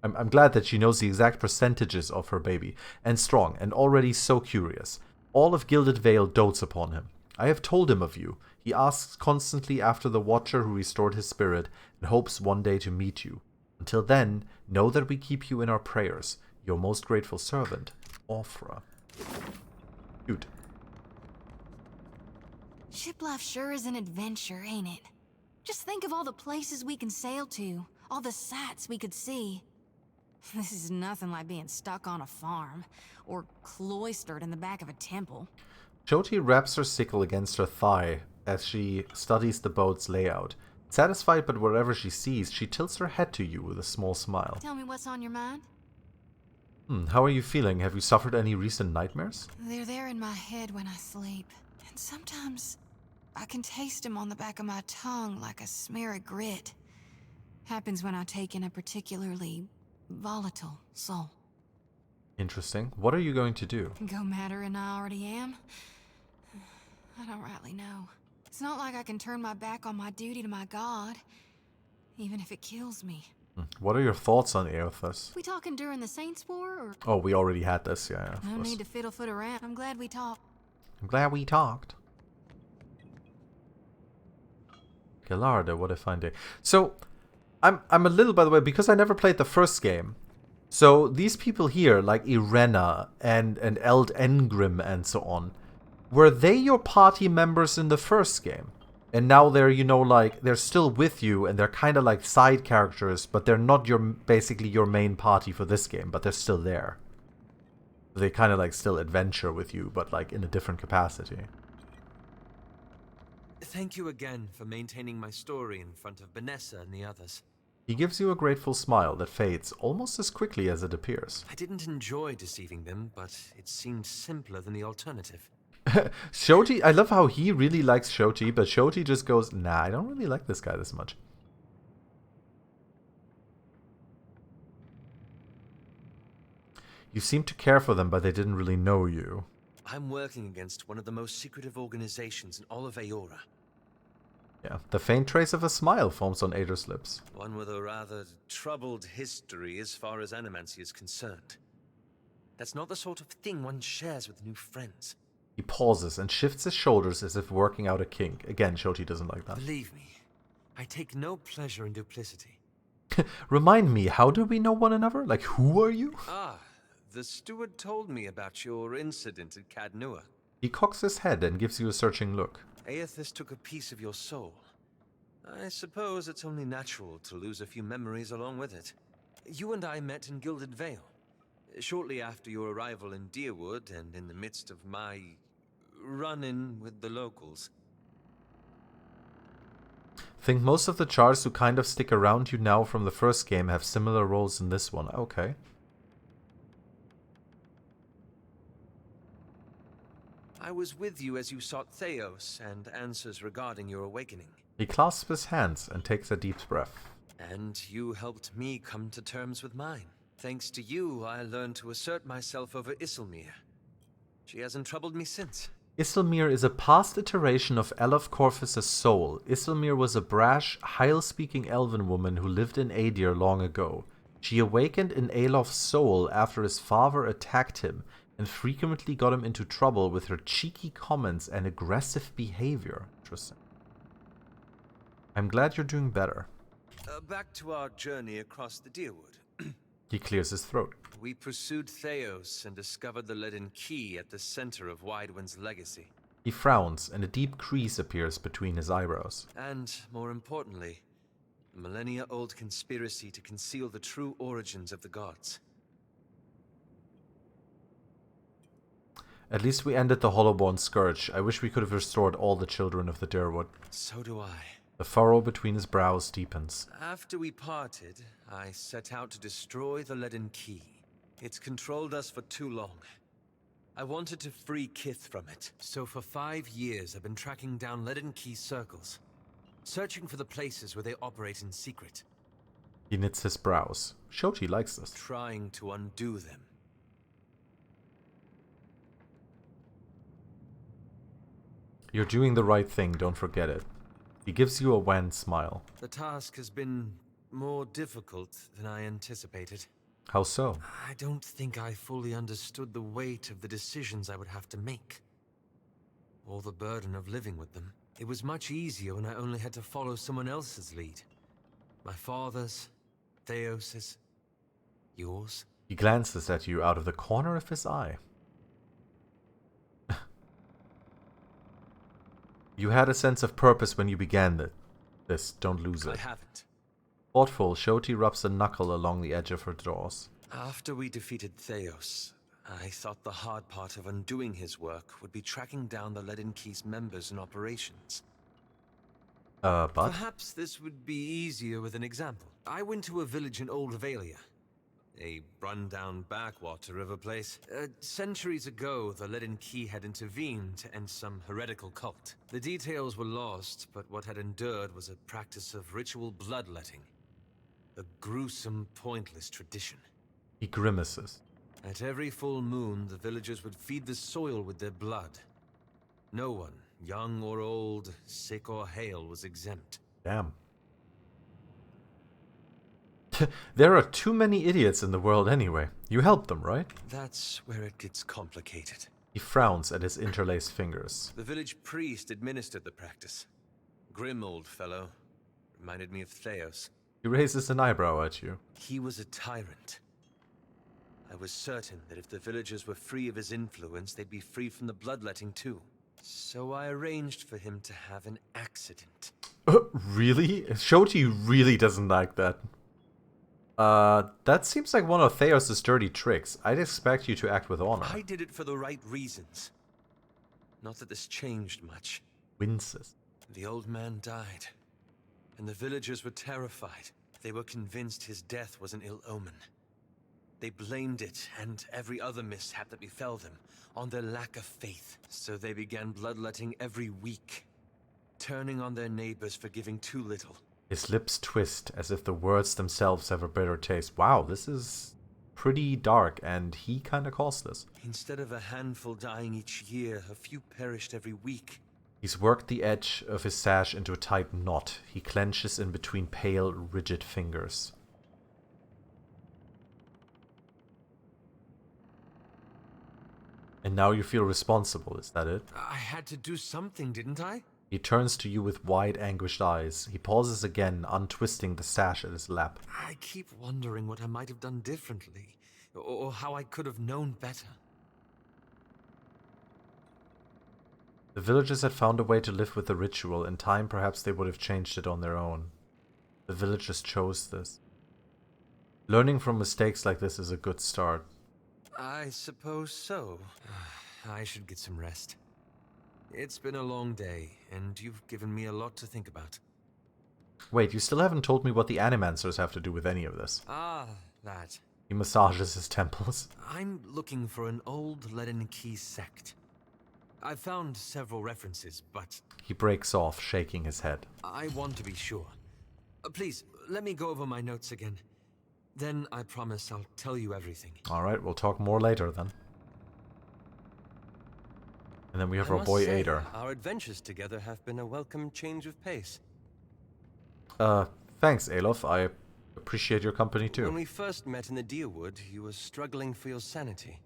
I'm glad that she knows the exact percentages of her baby, and strong, and already so curious. All of Gilded Vale dotes upon him. I have told him of you. He asks constantly after the Watcher who restored his spirit, and hopes one day to meet you. Until then, know that we keep you in our prayers. Your most grateful servant, Orthra. Cute. Ship life sure is an adventure, ain't it? Just think of all the places we can sail to, all the sights we could see. This is nothing like being stuck on a farm, or cloistered in the back of a temple. Jyoti wraps her sickle against her thigh as she studies the boat's layout. Satisfied by whatever she sees, she tilts her head to you with a small smile. Tell me what's on your mind? How are you feeling? Have you suffered any recent nightmares? They're there in my head when I sleep, and sometimes I can taste them on the back of my tongue like a smear of grit. Happens when I take in a particularly volatile soul. Interesting. What are you going to do? Go madder than I already am? I don't rightly know. It's not like I can turn my back on my duty to my god, even if it kills me. What are your thoughts on Aerithus? We talking during the Saints War, or? Oh, we already had this, yeah. No need to fiddle-foot around. I'm glad we talked. I'm glad we talked. Galarda, what a fine day. So, I'm a little, by the way, because I never played the first game. So these people here, like Irena and Eld Engrim and so on, were they your party members in the first game? And now they're, you know, like, they're still with you and they're kind of like side characters, but they're not basically your main party for this game, but they're still there. They kind of like still adventure with you, but like in a different capacity. Thank you again for maintaining my story in front of Vanessa and the others. He gives you a grateful smile that fades almost as quickly as it appears. I didn't enjoy deceiving them, but it seemed simpler than the alternative. Shoti, I love how he really likes Shoti, but Shoti just goes, nah, I don't really like this guy this much. You seem to care for them, but they didn't really know you. I'm working against one of the most secretive organizations in all of Aora. Yeah, the faint trace of a smile forms on Ader's lips. One with a rather troubled history as far as animancy is concerned. That's not the sort of thing one shares with new friends. He pauses and shifts his shoulders as if working out a kink. Again, Shoti doesn't like that. Believe me, I take no pleasure in duplicity. Remind me, how do we know one another? Like, who are you? Ah, the steward told me about your incident at Cadnua. He cocks his head and gives you a searching look. Aethys took a piece of your soul. I suppose it's only natural to lose a few memories along with it. You and I met in Gilded Vale, shortly after your arrival in Deerwood and in the midst of my run-in with the locals. Think most of the Chars who kind of stick around you now from the first game have similar roles in this one. Okay. I was with you as you sought Theos and answers regarding your awakening. He clasps his hands and takes a deep breath. And you helped me come to terms with mine. Thanks to you, I learned to assert myself over Isilmir. She hasn't troubled me since. Isilmir is a past iteration of Elof Corvus' soul. Isilmir was a brash, Heil-speaking elven woman who lived in Adir long ago. She awakened in Elof's soul after his father attacked him and frequently got him into trouble with her cheeky comments and aggressive behavior. Interesting. I'm glad you're doing better. Back to our journey across the Deerwood. He clears his throat. We pursued Theos and discovered the leaden key at the center of Widewind's legacy. He frowns, and a deep crease appears between his eyebrows. And, more importantly, a millennia-old conspiracy to conceal the true origins of the gods. At least we ended the Hollowborn Scourge. I wish we could have restored all the children of the Deerwood. So do I. The furrow between his brows deepens. After we parted, I set out to destroy the leaden key. It's controlled us for too long. I wanted to free Kith from it. So for 5 years I've been tracking down leaden key circles, searching for the places where they operate in secret. He knits his brows. Shoti likes this. Trying to undo them. You're doing the right thing, don't forget it. He gives you a wan smile. The task has been more difficult than I anticipated. How so? I don't think I fully understood the weight of the decisions I would have to make. Or the burden of living with them. It was much easier when I only had to follow someone else's lead. My father's, Theos's, yours. He glances at you out of the corner of his eye. You had a sense of purpose when you began this. Don't lose it. I haven't. Thoughtful, Shoti rubs a knuckle along the edge of her jaws. After we defeated Theos, I thought the hard part of undoing his work would be tracking down the Leaden Key's members and operations. But? Perhaps this would be easier with an example. I went to a village in Old Valia. A run-down backwater of a place. Centuries ago, the Leaden Key had intervened to end some heretical cult. The details were lost, but what had endured was a practice of ritual bloodletting. A gruesome, pointless tradition. He grimaces. At every full moon, the villagers would feed the soil with their blood. No one, young or old, sick or hale, was exempt. Damn. There are too many idiots in the world anyway. You help them, right? That's where it gets complicated. He frowns at his interlaced fingers. The village priest administered the practice. Grim old fellow. Reminded me of Theos. He raises an eyebrow at you. He was a tyrant. I was certain that if the villagers were free of his influence, they'd be free from the bloodletting too. So I arranged for him to have an accident. Really? Shoti really doesn't like that. That seems like one of Theos' dirty tricks. I'd expect you to act with honor. I did it for the right reasons. Not that this changed much. Winces. The old man died, and the villagers were terrified. They were convinced his death was an ill omen. They blamed it, and every other mishap that befell them, on their lack of faith. So they began bloodletting every week, turning on their neighbors for giving too little. His lips twist as if the words themselves have a bitter taste. Wow, this is pretty dark, and he kinda caused this. Instead of a handful dying each year, a few perished every week. He's worked the edge of his sash into a tight knot. He clenches in between pale, rigid fingers. And now you feel responsible, is that it? I had to do something, didn't I? He turns to you with wide, anguished eyes. He pauses again, untwisting the sash at his lap. I keep wondering what I might have done differently, or how I could have known better. The villagers had found a way to live with the ritual. In time, perhaps they would have changed it on their own. The villagers chose this. Learning from mistakes like this is a good start. I suppose so. I should get some rest. It's been a long day, and you've given me a lot to think about. Wait, you still haven't told me what the Animancers have to do with any of this. Ah, that. He massages his temples. I'm looking for an old leaden key sect. I've found several references, but... He breaks off, shaking his head. I want to be sure. Please, let me go over my notes again. Then I promise I'll tell you everything. Alright, we'll talk more later then. And then we have our boy Ader. Our adventures together have been a welcome change of pace. Thanks, Alof. I appreciate your company too. When we first met in the Deerwood, you were struggling for your sanity.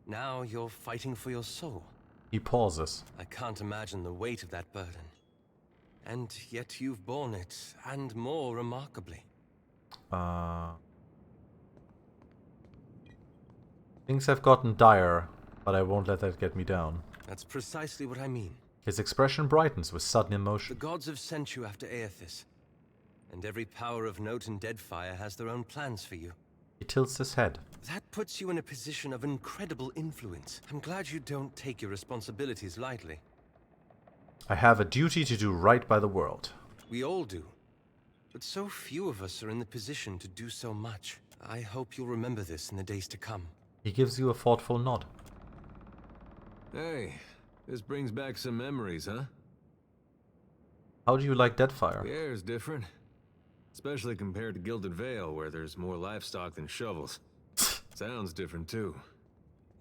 Now you're fighting for your soul. He pauses. I can't imagine the weight of that burden. And yet you've borne it, and more remarkably. Things have gotten dire, but I won't let that get me down. That's precisely what I mean. His expression brightens with sudden emotion. The gods have sent you after Aethys, and every power of note in Deadfire has their own plans for you. He tilts his head. That puts you in a position of incredible influence. I'm glad you don't take your responsibilities lightly. I have a duty to do right by the world. We all do. But so few of us are in the position to do so much. I hope you'll remember this in the days to come. He gives you a thoughtful nod. Hey, this brings back some memories, huh? How do you like Deadfire? The air's different. Especially compared to Gilded Vale, where there's more livestock than shovels. Sounds different, too.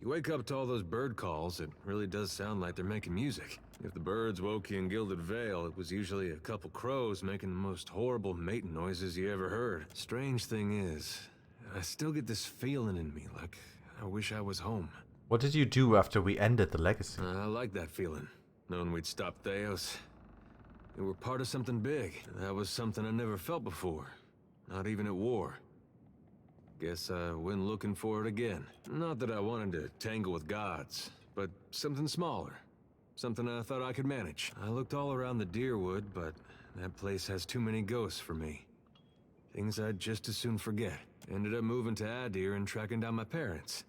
You wake up to all those bird calls, it really does sound like they're making music. If the birds woke you in Gilded Vale, it was usually a couple crows making the most horrible mating noises you ever heard. Strange thing is, I still get this feeling in me, like I wish I was home. What did you do after we ended the legacy? I like that feeling, knowing we'd stopped Theos. We were part of something big. That was something I never felt before. Not even at war. Guess I went looking for it again. Not that I wanted to tangle with gods, but something smaller. Something I thought I could manage. I looked all around the Deerwood, but that place has too many ghosts for me. Things I'd just as soon forget. Ended up moving to Adir and tracking down my parents.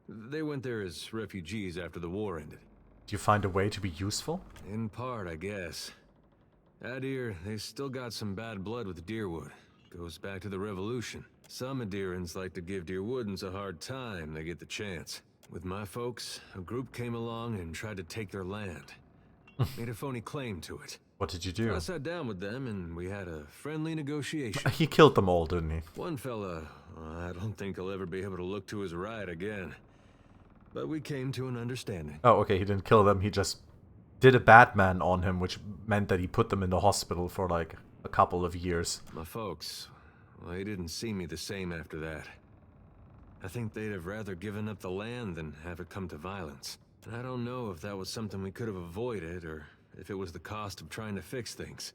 They went there as refugees after the war ended. Do you find a way to be useful? In part, I guess. Adir, they still got some bad blood with Deerwood. Goes back to the Revolution. Some Adirans like to give Deerwoodans a hard time they get the chance. With my folks, a group came along and tried to take their land. Made a phony claim to it. What did you do? I sat down with them and we had a friendly negotiation. He killed them all, didn't he? One fella, I don't think he'll ever be able to look to his right again. But we came to an understanding. Oh, okay, he didn't kill them, he just did a Batman on him, which meant that he put them in the hospital for like a couple of years. My folks, well, they didn't see me the same after that. I think they'd have rather given up the land than have it come to violence. And I don't know if that was something we could have avoided, or if it was the cost of trying to fix things.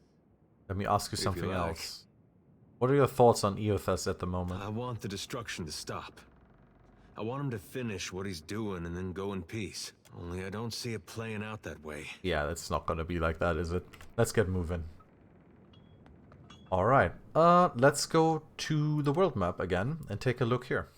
Let me ask you If something you like. else. What are your thoughts on Eothas at the moment? I want the destruction to stop. I want him to finish what he's doing and then go in peace. Only I don't see it playing out that way. Yeah, it's not gonna be like that, is it? Let's get moving. Alright, let's go to the world map again and take a look here.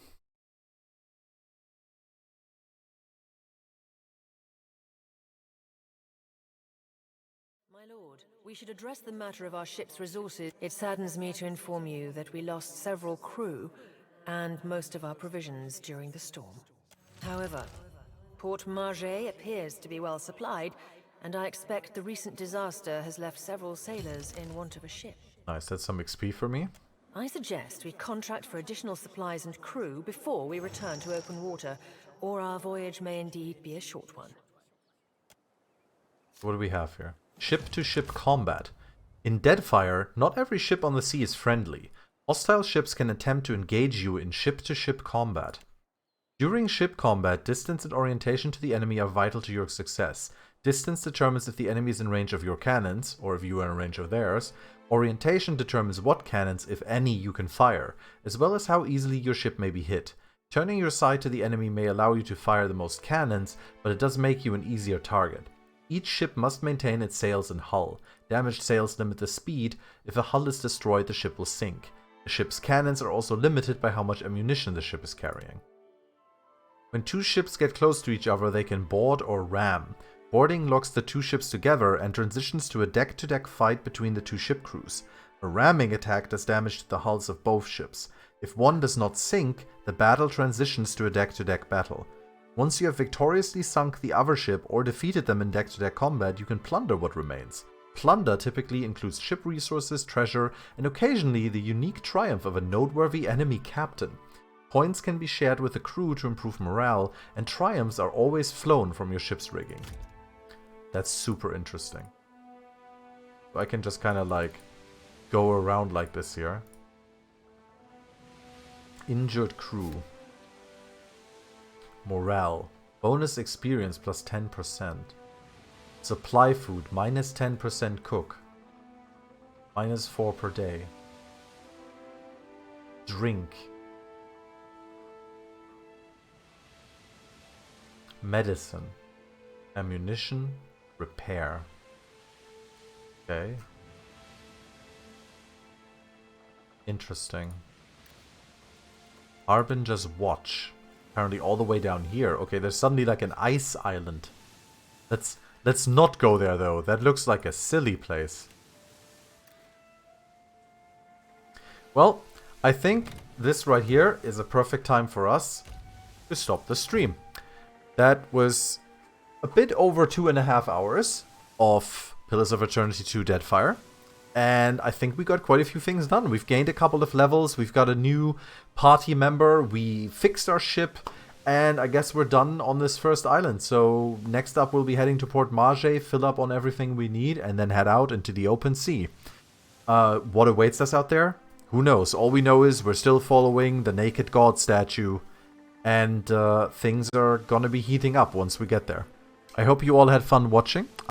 My lord, we should address the matter of our ship's resources. It saddens me to inform you that we lost several crew and most of our provisions during the storm. However, Port Margé appears to be well supplied, and I expect the recent disaster has left several sailors in want of a ship. Nice, that's some XP for me. I suggest we contract for additional supplies and crew before we return to open water, or our voyage may indeed be a short one. What do we have here? Ship-to-ship combat. In Deadfire, not every ship on the sea is friendly. Hostile ships can attempt to engage you in ship-to-ship combat. During ship combat, distance and orientation to the enemy are vital to your success. Distance determines if the enemy is in range of your cannons, or if you are in range of theirs. Orientation determines what cannons, if any, you can fire, as well as how easily your ship may be hit. Turning your side to the enemy may allow you to fire the most cannons, but it does make you an easier target. Each ship must maintain its sails and hull. Damaged sails limit the speed. If a hull is destroyed, the ship will sink. The ship's cannons are also limited by how much ammunition the ship is carrying. When two ships get close to each other, they can board or ram. Boarding locks the two ships together and transitions to a deck-to-deck fight between the two ship crews. A ramming attack does damage to the hulls of both ships. If one does not sink, the battle transitions to a deck-to-deck battle. Once you have victoriously sunk the other ship or defeated them in deck-to-deck combat, you can plunder what remains. Plunder typically includes ship resources, treasure, and occasionally the unique triumph of a noteworthy enemy captain. Points can be shared with the crew to improve morale, and triumphs are always flown from your ship's rigging. That's super interesting. I can just kind of like go around like this here. Injured crew. Morale. Bonus experience plus 10%. Supply food minus 10% cook. Minus 4 per day. Drink. Medicine. Ammunition. Repair. Okay. Interesting. Harbinger's Watch. Apparently all the way down here. Okay, there's suddenly like an ice island. Let's not go there though. That looks like a silly place. Well, I think this right here is a perfect time for us to stop the stream. That was a bit over 2.5 hours of Pillars of Eternity 2 Deadfire. And I think we got quite a few things done. We've gained a couple of levels. We've got a new party member. We fixed our ship. And I guess we're done on this first island. So next up we'll be heading to Port Margé, fill up on everything we need, and then head out into the open sea. What awaits us out there? Who knows? All we know is we're still following the naked god statue. And things are gonna be heating up once we get there. I hope you all had fun watching.